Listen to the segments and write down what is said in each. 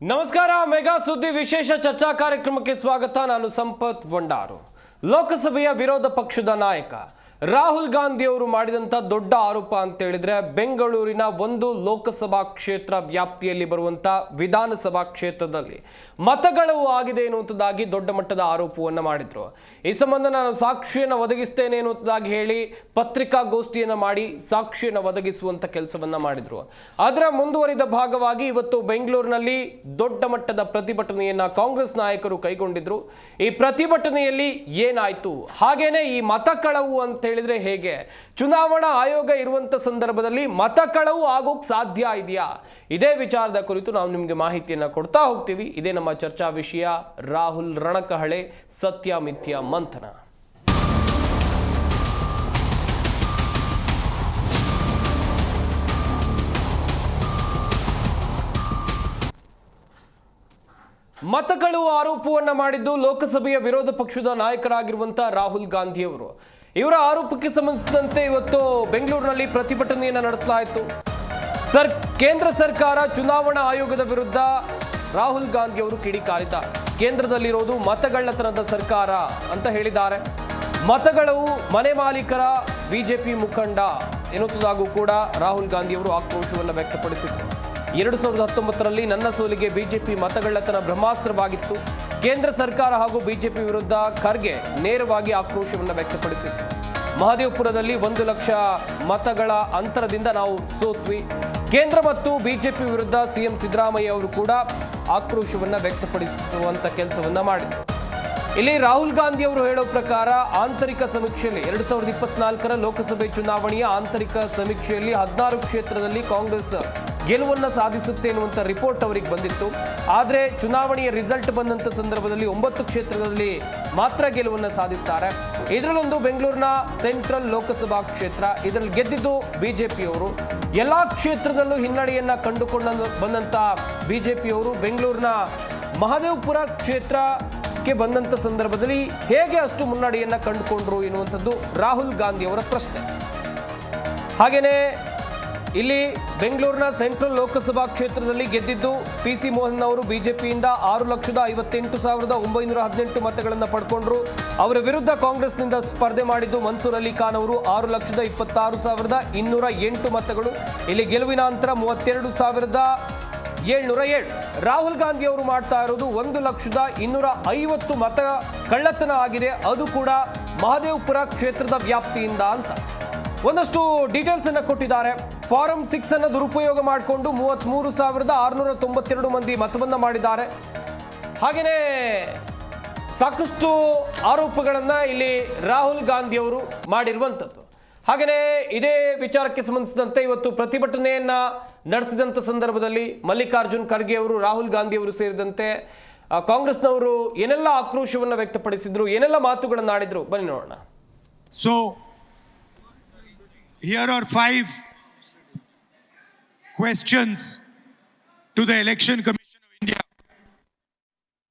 ನಮಸ್ಕಾರ. ಮೆಗಾ ಸುದ್ದಿ ವಿಶೇಷ ಚರ್ಚಾ ಕಾರ್ಯಕ್ರಮಕ್ಕೆ ಸ್ವಾಗತ. ನಾನು ಸಂಪತ್ ಭಂಡಾರು. ಲೋಕಸಭೆಯ ವಿರೋಧ ಪಕ್ಷದ ನಾಯಕ ರಾಹುಲ್ ಗಾಂಧಿ ಅವರು ಮಾಡಿದಂಥ ದೊಡ್ಡ ಆರೋಪ ಅಂತ ಹೇಳಿದ್ರೆ ಬೆಂಗಳೂರಿನ ಒಂದು ಲೋಕಸಭಾ ಕ್ಷೇತ್ರ ವ್ಯಾಪ್ತಿಯಲ್ಲಿ ಬರುವಂಥ ವಿಧಾನಸಭಾ ಕ್ಷೇತ್ರದಲ್ಲಿ ಮತಗಳವು ಆಗಿದೆ ಎನ್ನುವಂಥದ್ದಾಗಿ ದೊಡ್ಡ ಮಟ್ಟದ ಆರೋಪವನ್ನು ಮಾಡಿದ್ರು. ಈ ಸಂಬಂಧ ನಾನು ಸಾಕ್ಷಿಯನ್ನು ಒದಗಿಸ್ತೇನೆ ಎನ್ನುವಂಥದ್ದಾಗಿ ಹೇಳಿ ಪತ್ರಿಕಾಗೋಷ್ಠಿಯನ್ನು ಮಾಡಿ ಸಾಕ್ಷಿಯನ್ನು ಒದಗಿಸುವಂಥ ಕೆಲಸವನ್ನ ಮಾಡಿದ್ರು. ಅದರ ಮುಂದುವರಿದ ಭಾಗವಾಗಿ ಇವತ್ತು ಬೆಂಗಳೂರಿನಲ್ಲಿ ದೊಡ್ಡ ಮಟ್ಟದ ಪ್ರತಿಭಟನೆಯನ್ನ ಕಾಂಗ್ರೆಸ್ ನಾಯಕರು ಕೈಗೊಂಡಿದ್ರು. ಈ ಪ್ರತಿಭಟನೆಯಲ್ಲಿ ಏನಾಯ್ತು, ಹಾಗೇನೆ ಈ ಮತ ಕಳವು ಅಂತ ಹೇಳಿದ್ರೆ ಹೇಗೆ, ಚುನಾವಣಾ ಆಯೋಗ ಇರುವಂತ ಸಂದರ್ಭದಲ್ಲಿ ಮತ ಕಳವು ಆಗೋಕ್ ಸಾಧ್ಯ ಇದೆಯಾ, ಇದೇ ವಿಚಾರದ ಕುರಿತು ನಾವು ನಿಮಗೆ ಮಾಹಿತಿಯನ್ನ ಕೊಡ್ತಾ ಹೋಗ್ತೀವಿ. ಇದೇ ನಮ್ಮ ಚರ್ಚಾ ವಿಷಯ. ರಾಹುಲ್ ರಣಕಹಳೆ, ಸತ್ಯ ಮಿಥ್ಯ ಮಂಥನ. ಮತಗಳು ಆರೋಪವನ್ನ ಮಾಡಿದ್ದು ಲೋಕಸಭೆಯ ವಿರೋಧ ಪಕ್ಷದ ನಾಯಕರಾಗಿರುವಂತಹ ರಾಹುಲ್ ಗಾಂಧಿ ಅವರು. ಇವರ ಆರೋಪಕ್ಕೆ ಸಂಬಂಧಿಸಿದಂತೆ ಇವತ್ತು ಬೆಂಗಳೂರಿನಲ್ಲಿ ಪ್ರತಿಭಟನೆಯನ್ನು ನಡೆಸಲಾಯಿತು. ಕೇಂದ್ರ ಸರ್ಕಾರ ಚುನಾವಣಾ ಆಯೋಗದ ವಿರುದ್ಧ ರಾಹುಲ್ ಗಾಂಧಿ ಅವರು ಕಿಡಿಕಾರಿದ್ದಾರೆ. ಕೇಂದ್ರದಲ್ಲಿರೋದು ಮತಗಳ್ಳತನದ ಸರ್ಕಾರ ಅಂತ ಹೇಳಿದ್ದಾರೆ. ಮತಗಳು ಮನೆ ಮಾಲೀಕರ ಬಿಜೆಪಿ ಮುಖಂಡ ಎನ್ನುವುದಾಗೂ ಕೂಡ ರಾಹುಲ್ ಗಾಂಧಿ ಅವರು ಆಕ್ರೋಶವನ್ನು ವ್ಯಕ್ತಪಡಿಸಿದರು. 2019ರಲ್ಲಿ ನನ್ನ ಸೋಲಿಗೆ ಬಿಜೆಪಿ ಮತಗಳ್ಳತನ ಬ್ರಹ್ಮಾಸ್ತ್ರವಾಗಿತ್ತು. ಕೇಂದ್ರ ಸರ್ಕಾರ ಹಾಗೂ ಬಿಜೆಪಿ ವಿರುದ್ಧ ಖರ್ಗೆ ನೇರವಾಗಿ ಆಕ್ರೋಶವನ್ನು ವ್ಯಕ್ತಪಡಿಸಿದರು. ಮಹದೇವಪುರದಲ್ಲಿ 1 ಲಕ್ಷ ಮತಗಳ ಅಂತರದಿಂದ ನಾವು ಸೋತ್ವಿ. ಕೇಂದ್ರ ಮತ್ತು ಬಿಜೆಪಿ ವಿರುದ್ಧ ಸಿಎಂ ಸಿದ್ದರಾಮಯ್ಯ ಅವರು ಕೂಡ ಆಕ್ರೋಶವನ್ನು ವ್ಯಕ್ತಪಡಿಸುವಂತ ಕೆಲಸವನ್ನ ಮಾಡಿದರು. ಇಲ್ಲಿ ರಾಹುಲ್ ಗಾಂಧಿ ಅವರು ಹೇಳೋ ಪ್ರಕಾರ ಆಂತರಿಕ ಸಮೀಕ್ಷೆಯಲ್ಲಿ 2024ರ ಲೋಕಸಭೆ ಚುನಾವಣೆಯ ಆಂತರಿಕ ಸಮೀಕ್ಷೆಯಲ್ಲಿ 16 ಕ್ಷೇತ್ರದಲ್ಲಿ ಕಾಂಗ್ರೆಸ್ ಗೆಲುವನ್ನು ಸಾಧಿಸುತ್ತೆ ಎನ್ನುವಂಥ ರಿಪೋರ್ಟ್ ಅವರಿಗೆ ಬಂದಿತ್ತು. ಆದರೆ ಚುನಾವಣೆಯ ರಿಸಲ್ಟ್ ಬಂದಂಥ ಸಂದರ್ಭದಲ್ಲಿ 9 ಕ್ಷೇತ್ರದಲ್ಲಿ ಮಾತ್ರ ಗೆಲುವನ್ನು ಸಾಧಿಸ್ತಾರೆ. ಇದರಲ್ಲೊಂದು ಬೆಂಗಳೂರಿನ ಸೆಂಟ್ರಲ್ ಲೋಕಸಭಾ ಕ್ಷೇತ್ರ. ಇದರಲ್ಲಿ ಗೆದ್ದಿದ್ದು ಬಿಜೆಪಿಯವರು. ಎಲ್ಲ ಕ್ಷೇತ್ರದಲ್ಲೂ ಹಿನ್ನಡೆಯನ್ನ ಕಂಡುಕೊಂಡು ಬಂದಂಥ ಬಿಜೆಪಿಯವರು ಬೆಂಗಳೂರಿನ ಮಹದೇವಪುರ ಕ್ಷೇತ್ರಕ್ಕೆ ಬಂದಂಥ ಸಂದರ್ಭದಲ್ಲಿ ಹೇಗೆ ಅಷ್ಟು ಮುನ್ನಡೆಯನ್ನ ಕಂಡುಕೊಂಡ್ರು ಎನ್ನುವಂಥದ್ದು ರಾಹುಲ್ ಗಾಂಧಿ ಅವರ ಪ್ರಶ್ನೆ. ಹಾಗೇನೇ ಇಲ್ಲಿ ಬೆಂಗಳೂರಿನ ಸೆಂಟ್ರಲ್ ಲೋಕಸಭಾ ಕ್ಷೇತ್ರದಲ್ಲಿ ಗೆದ್ದಿದ್ದು PC ಮೋಹನ್ ಅವರು ಬಿಜೆಪಿಯಿಂದ 6,58,918 ಮತಗಳನ್ನು ಪಡ್ಕೊಂಡ್ರು. ಅವರ ವಿರುದ್ಧ ಕಾಂಗ್ರೆಸ್ನಿಂದ ಸ್ಪರ್ಧೆ ಮಾಡಿದ್ದು ಮನ್ಸೂರ್ ಅಲಿ ಖಾನ್ ಅವರು 6,26,208 ಮತಗಳು. ಇಲ್ಲಿ ಗೆಲುವಿನ ಅಂತರ 32,707. ರಾಹುಲ್ ಗಾಂಧಿ ಅವರು ಮಾಡ್ತಾ ಇರೋದು 1,250 ಮತ ಕಳ್ಳತನ ಆಗಿದೆ, ಅದು ಕೂಡ ಮಹದೇವಪುರ ಕ್ಷೇತ್ರದ ವ್ಯಾಪ್ತಿಯಿಂದ ಅಂತ ಒಂದಷ್ಟು ಡೀಟೇಲ್ಸ್ ಅನ್ನು ಕೊಟ್ಟಿದ್ದಾರೆ. ಫಾರಂ 6 ಅನ್ನು ದುರುಪಯೋಗ ಮಾಡಿಕೊಂಡು 33,692 ಮಂದಿ ಮತವನ್ನ ಮಾಡಿದ್ದಾರೆ. ಹಾಗೆಯೇ ಸಾಕಷ್ಟು ಆರೋಪಗಳನ್ನ ಇಲ್ಲಿ ರಾಹುಲ್ ಗಾಂಧಿ ಅವರು ಮಾಡಿರುವಂಥದ್ದು. ಹಾಗೆಯೇ ಇದೇ ವಿಚಾರಕ್ಕೆ ಸಂಬಂಧಿಸಿದಂತೆ ಇವತ್ತು ಪ್ರತಿಭಟನೆಯನ್ನ ನಡೆಸಿದಂಥ ಸಂದರ್ಭದಲ್ಲಿ ಮಲ್ಲಿಕಾರ್ಜುನ್ ಖರ್ಗೆ ಅವರು, ರಾಹುಲ್ ಗಾಂಧಿ ಅವರು ಸೇರಿದಂತೆ ಕಾಂಗ್ರೆಸ್ನವರು ಏನೆಲ್ಲ ಆಕ್ರೋಶವನ್ನು ವ್ಯಕ್ತಪಡಿಸಿದ್ರು, ಏನೆಲ್ಲ ಮಾತುಗಳನ್ನು ಆಡಿದ್ರು, ಬನ್ನಿ ನೋಡೋಣ. So here are 5 questions to the Election Commission of India.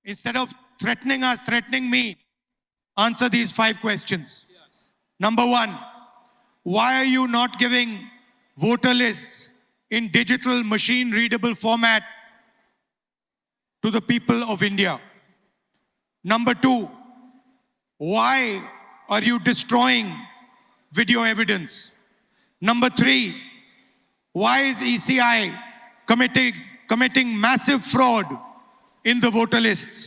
Instead of threatening us, threatening me, answer these 5 questions. Yes. Number 1, why are you not giving voter lists in digital machine readable format to the people of India? Number 2, why are you destroying video evidence? Number 3, why is ECI committing massive fraud in the voter lists?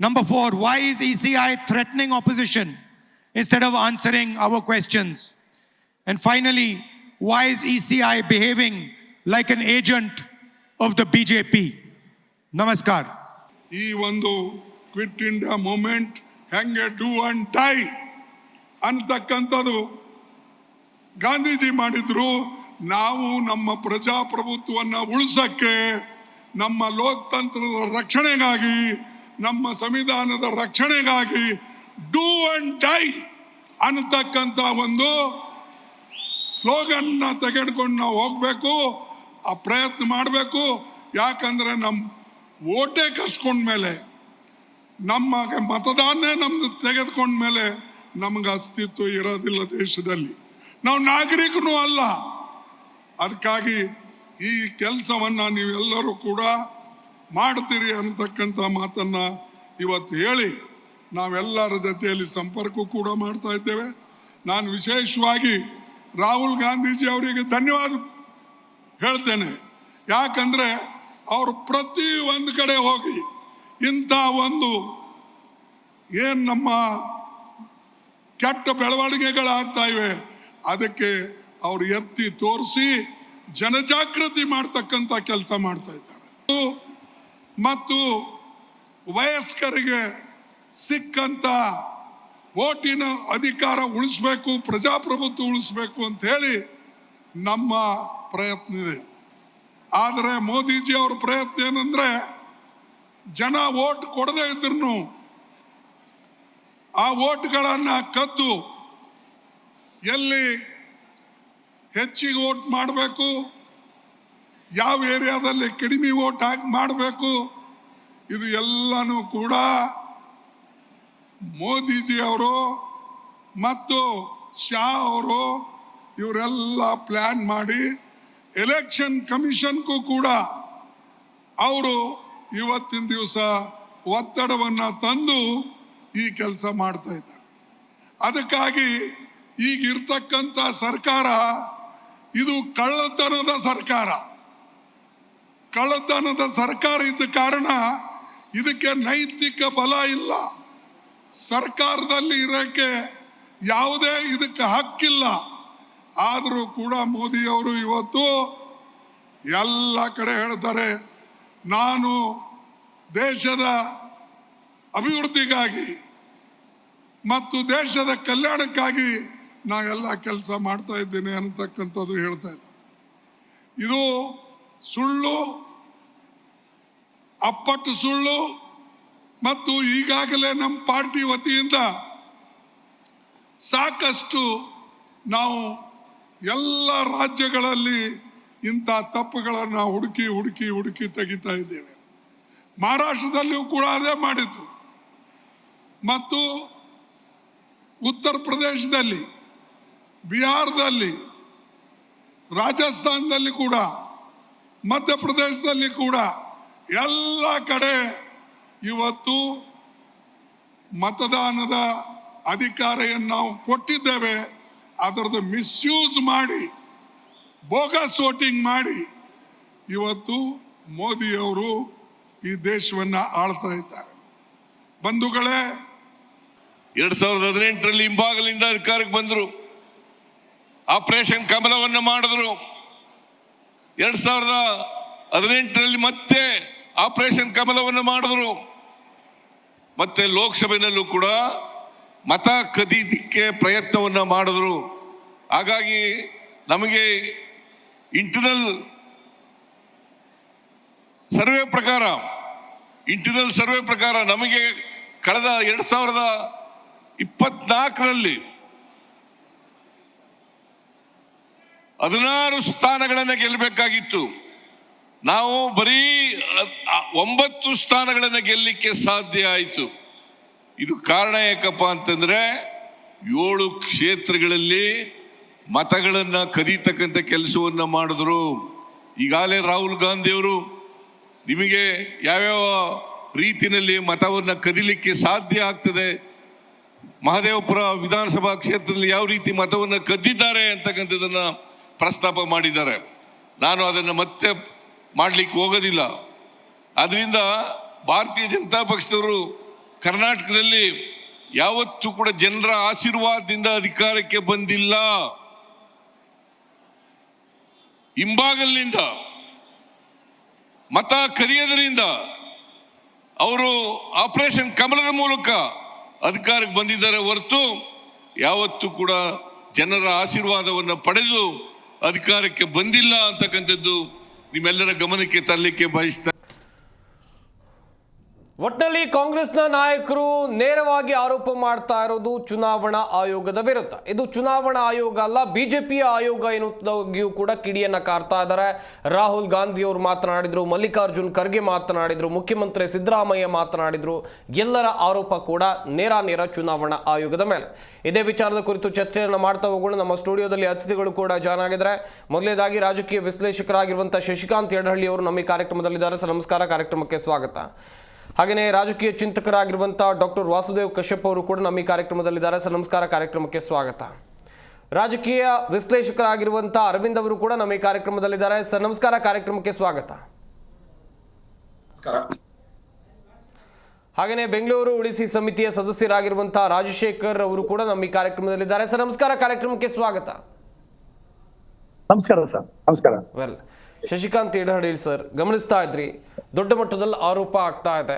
Number 4, why is ECI threatening opposition instead of answering our questions? And finally, why is ECI behaving like an agent of the BJP? Namaskar. ಈ ಒಂದು quit India movement ಹೆಂಗೆ do and dye ಅಂತಕ್ಕಂಥದ್ದು ಗಾಂಧೀಜಿ ಮಾಡಿದ್ರು. ನಾವು ನಮ್ಮ ಪ್ರಜಾಪ್ರಭುತ್ವವನ್ನು ಉಳಿಸಕ್ಕೆ, ನಮ್ಮ ಲೋಕತಂತ್ರದ ರಕ್ಷಣೆಗಾಗಿ, ನಮ್ಮ ಸಂವಿಧಾನದ ರಕ್ಷಣೆಗಾಗಿ ಡೂ ಅಂಡ್ ಡೈ ಅನ್ನತಕ್ಕಂಥ ಒಂದು ಸ್ಲೋಗನ್ನ ತೆಗೆದುಕೊಂಡು ನಾವು ಹೋಗಬೇಕು, ಆ ಪ್ರಯತ್ನ ಮಾಡಬೇಕು. ಯಾಕಂದರೆ ನಮ್ಮ ಓಟೇ ಕಸ್ಕೊಂಡ್ಮೇಲೆ, ನಮಗೆ ಮತದಾನೇ ನಮ್ದು ತೆಗೆದುಕೊಂಡ್ಮೇಲೆ ನಮಗೆ ಅಸ್ತಿತ್ವ ಇರೋದಿಲ್ಲ ದೇಶದಲ್ಲಿ. ನಾವು ನಾಗರಿಕನೂ ಅಲ್ಲ. ಅದಕ್ಕಾಗಿ ಈ ಕೆಲಸವನ್ನು ನೀವೆಲ್ಲರೂ ಕೂಡ ಮಾಡ್ತೀರಿ ಅನ್ನತಕ್ಕಂಥ ಮಾತನ್ನು ಇವತ್ತು ಹೇಳಿ ನಾವೆಲ್ಲರ ಜೊತೆಯಲ್ಲಿ ಸಂಪರ್ಕ ಕೂಡ ಮಾಡ್ತಾ ಇದ್ದೇವೆ. ನಾನು ವಿಶೇಷವಾಗಿ ರಾಹುಲ್ ಗಾಂಧೀಜಿ ಅವರಿಗೆ ಧನ್ಯವಾದ ಹೇಳ್ತೇನೆ. ಯಾಕಂದರೆ ಅವರು ಪ್ರತಿ ಒಂದು ಕಡೆ ಹೋಗಿ ಇಂಥ ಒಂದು ಏನು ನಮ್ಮ ಕೆಟ್ಟ ಬೆಳವಣಿಗೆಗಳಾಗ್ತಾ ಇವೆ ಅದಕ್ಕೆ ಅವರು ಎತ್ತಿ ತೋರಿಸಿ ಜನಜಾಗೃತಿ ಮಾಡ್ತಕ್ಕಂಥ ಕೆಲಸ ಮಾಡ್ತಾ ಇದ್ದಾರೆ. ಮತ್ತು ವಯಸ್ಕರಿಗೆ ಸಿಕ್ಕಂತ ವೋಟಿನ ಅಧಿಕಾರ ಉಳಿಸ್ಬೇಕು, ಪ್ರಜಾಪ್ರಭುತ್ವ ಉಳಿಸ್ಬೇಕು ಅಂತ ಹೇಳಿ ನಮ್ಮ ಪ್ರಯತ್ನ ಇದೆ. ಆದರೆ ಮೋದಿಜಿ ಅವ್ರ ಪ್ರಯತ್ನ ಏನಂದ್ರೆ ಜನ ವೋಟ್ ಕೊಡದೇ ಇದ್ರು ಆ ವೋಟ್ಗಳನ್ನು ಕದ್ದು ಎಲ್ಲಿ ಹೆಚ್ಚಿಗೆ ವೋಟ್ ಮಾಡಬೇಕು, ಯಾವ ಏರಿಯಾದಲ್ಲಿ ಕಡಿಮೆ ವೋಟ್ ಹಾಕಿ ಮಾಡಬೇಕು, ಇದು ಎಲ್ಲನೂ ಕೂಡ ಮೋದಿಜಿ ಅವರು ಮತ್ತು ಶಾ ಅವರು ಇವರೆಲ್ಲ ಪ್ಲ್ಯಾನ್ ಮಾಡಿ ಎಲೆಕ್ಷನ್ ಕಮಿಷನ್ಗೂ ಕೂಡ ಅವರು ಇವತ್ತಿನ ದಿವಸ ಒತ್ತಡವನ್ನು ತಂದು ಈ ಕೆಲಸ ಮಾಡ್ತಾ ಇದ್ದಾರೆ. ಅದಕ್ಕಾಗಿ ಈಗಿರ್ತಕ್ಕಂಥ ಸರ್ಕಾರ ಇದು ಕಳ್ಳತನದ ಸರ್ಕಾರ ಇದ್ದ ಕಾರಣ ಇದಕ್ಕೆ ನೈತಿಕ ಬಲ ಇಲ್ಲ. ಸರ್ಕಾರದಲ್ಲಿ ಇರೋಕ್ಕೆ ಯಾವುದೇ ಇದಕ್ಕೆ ಹಕ್ಕಿಲ್ಲ. ಆದರೂ ಕೂಡ ಮೋದಿಯವರು ಇವತ್ತು ಎಲ್ಲ ಕಡೆ ಹೇಳ್ತಾರೆ, ನಾನು ದೇಶದ ಅಭಿವೃದ್ಧಿಗಾಗಿ ಮತ್ತು ದೇಶದ ಕಲ್ಯಾಣಕ್ಕಾಗಿ ನಾವೆಲ್ಲ ಕೆಲಸ ಮಾಡ್ತಾ ಇದ್ದೇನೆ ಅನ್ನತಕ್ಕಂಥದ್ದು ಹೇಳ್ತಾ ಇದ್ದಾರೆ. ಇದು ಸುಳ್ಳು, ಅಪ್ಪಟ್ಟು ಸುಳ್ಳು. ಮತ್ತು ಈಗಾಗಲೇ ನಮ್ಮ ಪಾರ್ಟಿ ವತಿಯಿಂದ ಸಾಕಷ್ಟು ನಾವು ಎಲ್ಲ ರಾಜ್ಯಗಳಲ್ಲಿ ಇಂಥ ತಪ್ಪುಗಳನ್ನು ಹುಡುಕಿ ತೆಗಿತಾ ಇದ್ದೇವೆ. ಮಹಾರಾಷ್ಟ್ರದಲ್ಲಿಯೂ ಕೂಡ ಅದೇ ಮಾಡಿತ್ತು ಮತ್ತು ಉತ್ತರ ಪ್ರದೇಶದಲ್ಲಿ, ಬಿಹಾರದಲ್ಲಿ, ರಾಜಸ್ಥಾನದಲ್ಲಿ ಕೂಡ, ಮಧ್ಯಪ್ರದೇಶದಲ್ಲಿ ಕೂಡ ಎಲ್ಲ ಕಡೆ ಇವತ್ತು ಮತದಾನದ ಅಧಿಕಾರವನ್ನು ನಾವು ಕೊಟ್ಟಿದ್ದೇವೆ. ಅದರದ್ದು ಮಿಸ್ಯೂಸ್ ಮಾಡಿ ಬೋಗಸ್ ವೋಟಿಂಗ್ ಮಾಡಿ ಇವತ್ತು ಮೋದಿಯವರು ಈ ದೇಶವನ್ನು ಆಳ್ತಾ ಇದ್ದಾರೆ. ಬಂಧುಗಳೇ, 2018ರಲ್ಲಿ ಹಿಂಬಾಗಲಿಂದ ಅಧಿಕಾರಕ್ಕೆ ಬಂದರು, ಆಪರೇಷನ್ ಕಮಲವನ್ನು ಮಾಡಿದ್ರು. 2018ರಲ್ಲಿ ಮತ್ತೆ ಆಪರೇಷನ್ ಕಮಲವನ್ನು ಮಾಡಿದ್ರು. ಮತ್ತೆ ಲೋಕಸಭೆಯಲ್ಲೂ ಕೂಡ ಮತ ಕದೀಲಿಕ್ಕೆ ಪ್ರಯತ್ನವನ್ನು ಮಾಡಿದ್ರು. ಹಾಗಾಗಿ ನಮಗೆ ಇಂಟರ್ನಲ್ ಸರ್ವೆ ಪ್ರಕಾರ ನಮಗೆ ಕಳೆದ 2024ರಲ್ಲಿ 16 ಸ್ಥಾನಗಳನ್ನು ಗೆಲ್ಲಬೇಕಾಗಿತ್ತು. ನಾವು ಬರೀ 9 ಸ್ಥಾನಗಳನ್ನು ಗೆಲ್ಲಲಿಕ್ಕೆ ಸಾಧ್ಯ ಆಯಿತು. ಇದು ಕಾರಣ ಯಾಕಪ್ಪ ಅಂತಂದ್ರೆ 7 ಕ್ಷೇತ್ರಗಳಲ್ಲಿ ಮತಗಳನ್ನು ಕದೀತಕ್ಕಂಥ ಕೆಲಸವನ್ನ ಮಾಡಿದ್ರು. ಈಗಾಗಲೇ ರಾಹುಲ್ ಗಾಂಧಿಯವರು ನಿಮಗೆ ಯಾವ್ಯಾವ ರೀತಿಯಲ್ಲಿ ಮತವನ್ನು ಕದೀಲಿಕ್ಕೆ ಸಾಧ್ಯ ಆಗ್ತದೆ, ಮಹದೇವಪುರ ವಿಧಾನಸಭಾ ಕ್ಷೇತ್ರದಲ್ಲಿ ಯಾವ ರೀತಿ ಮತವನ್ನು ಕದ್ದಿದ್ದಾರೆ ಅಂತಕ್ಕಂಥದ್ದನ್ನು ಪ್ರಸ್ತಾಪ ಮಾಡಿದ್ದಾರೆ. ನಾನು ಅದನ್ನು ಮತ್ತೆ ಮಾಡಲಿಕ್ಕೆ ಹೋಗೋದಿಲ್ಲ. ಅದರಿಂದ ಭಾರತೀಯ ಜನತಾ ಪಕ್ಷದವರು ಕರ್ನಾಟಕದಲ್ಲಿ ಯಾವತ್ತೂ ಕೂಡ ಜನರ ಆಶೀರ್ವಾದದಿಂದ ಅಧಿಕಾರಕ್ಕೆ ಬಂದಿಲ್ಲ. ಹಿಂಬಾಗಲಿನಿಂದ ಮತ ಕದಿಯೋದ್ರಿಂದ ಅವರು ಆಪರೇಷನ್ ಕಮಲದ ಮೂಲಕ ಅಧಿಕಾರಕ್ಕೆ ಬಂದಿದ್ದಾರೆ ಹೊರತು ಯಾವತ್ತೂ ಕೂಡ ಜನರ ಆಶೀರ್ವಾದವನ್ನು ಪಡೆದು ಅಧಿಕಾರಕ್ಕೆ ಬಂದಿಲ್ಲ ಅಂತಕ್ಕಂಥದ್ದು ನಿಮ್ಮೆಲ್ಲರ ಗಮನಕ್ಕೆ ತರಲಿಕ್ಕೆ ಬಯಸ್ತಾರೆ. ಒಟ್ಟಿನಲ್ಲಿ ಕಾಂಗ್ರೆಸ್ನ ನಾಯಕರು ನೇರವಾಗಿ ಆರೋಪ ಮಾಡ್ತಾ ಇರೋದು ಚುನಾವಣಾ ಆಯೋಗದ ವಿರುದ್ಧ. ಇದು ಚುನಾವಣಾ ಆಯೋಗ ಅಲ್ಲ, ಬಿಜೆಪಿಯ ಆಯೋಗ ಎನ್ನುವುದಾಗಿಯೂ ಕೂಡ ಕಿಡಿಯನ್ನ ಕಾರ್ತಾ ಇದ್ದಾರೆ. ರಾಹುಲ್ ಗಾಂಧಿ ಅವರು ಮಾತನಾಡಿದ್ರು, ಮಲ್ಲಿಕಾರ್ಜುನ್ ಖರ್ಗೆ ಮಾತನಾಡಿದ್ರು, ಮುಖ್ಯಮಂತ್ರಿ ಸಿದ್ದರಾಮಯ್ಯ ಮಾತನಾಡಿದ್ರು. ಎಲ್ಲರ ಆರೋಪ ಕೂಡ ನೇರ ಚುನಾವಣಾ ಆಯೋಗದ ಮೇಲೆ. ಇದೇ ವಿಚಾರದ ಕುರಿತು ಚರ್ಚೆಯನ್ನು ಮಾಡ್ತಾ ಹೋಗೋಣ. ನಮ್ಮ ಸ್ಟುಡಿಯೋದಲ್ಲಿ ಅತಿಥಿಗಳು ಕೂಡ ಜಾಯ್ನ್ ಆಗಿದ್ದಾರೆ. ಮೊದಲನೇದಾಗಿ ರಾಜಕೀಯ ವಿಶ್ಲೇಷಕರಾಗಿರುವಂತಹ ಶಶಿಕಾಂತ್ ಯಡಹಳ್ಳಿ ಅವರು ನಮ್ಮ ಈ ಕಾರ್ಯಕ್ರಮದಲ್ಲಿದ್ದಾರೆ. ಸರ್ ನಮಸ್ಕಾರ, ಕಾರ್ಯಕ್ರಮಕ್ಕೆ ಸ್ವಾಗತ. ಹಾಗೆಯೇ ರಾಜಕೀಯ ಚಿಂತಕರಾಗಿರುವಂತಹ ಡಾಕ್ಟರ್ ವಾಸುದೇವ್ ಕಶ್ಯಪ್ ಅವರು ಕೂಡ ನಮ್ಮ ಈ ಕಾರ್ಯಕ್ರಮದಲ್ಲಿದ್ದಾರೆ. ಸರ್ ನಮಸ್ಕಾರ, ಕಾರ್ಯಕ್ರಮಕ್ಕೆ ಸ್ವಾಗತ. ರಾಜಕೀಯ ವಿಶ್ಲೇಷಕರಾಗಿರುವಂತಹ ಅರವಿಂದ್ ಅವರು ಕೂಡ ನಮ್ಮ ಈ ಕಾರ್ಯಕ್ರಮದಲ್ಲಿದ್ದಾರೆ. ಸರ್ ನಮಸ್ಕಾರ, ಕಾರ್ಯಕ್ರಮಕ್ಕೆ ಸ್ವಾಗತ. ಹಾಗೆಯೇ ಬೆಂಗಳೂರು ಉಳಿಸಿ ಸಮಿತಿಯ ಸದಸ್ಯರಾಗಿರುವಂತಹ ರಾಜಶೇಖರ್ ಅವರು ಕೂಡ ನಮ್ಮ ಈ ಕಾರ್ಯಕ್ರಮದಲ್ಲಿದ್ದಾರೆ. ಸರ್ ನಮಸ್ಕಾರ, ಕಾರ್ಯಕ್ರಮಕ್ಕೆ ಸ್ವಾಗತ. ನಮಸ್ಕಾರ ಸರ್. ನಮಸ್ಕಾರ. ವೆಲ್, ಶಶಿಕಾಂತ್ ಯಡಹಳ್ಳಿ ಸರ್, ಗಮನಿಸ್ತಾ ಇದ್ರಿ, ದೊಡ್ಡ ಮಟ್ಟದಲ್ಲಿ ಆರೋಪ ಆಗ್ತಾ ಇದೆ.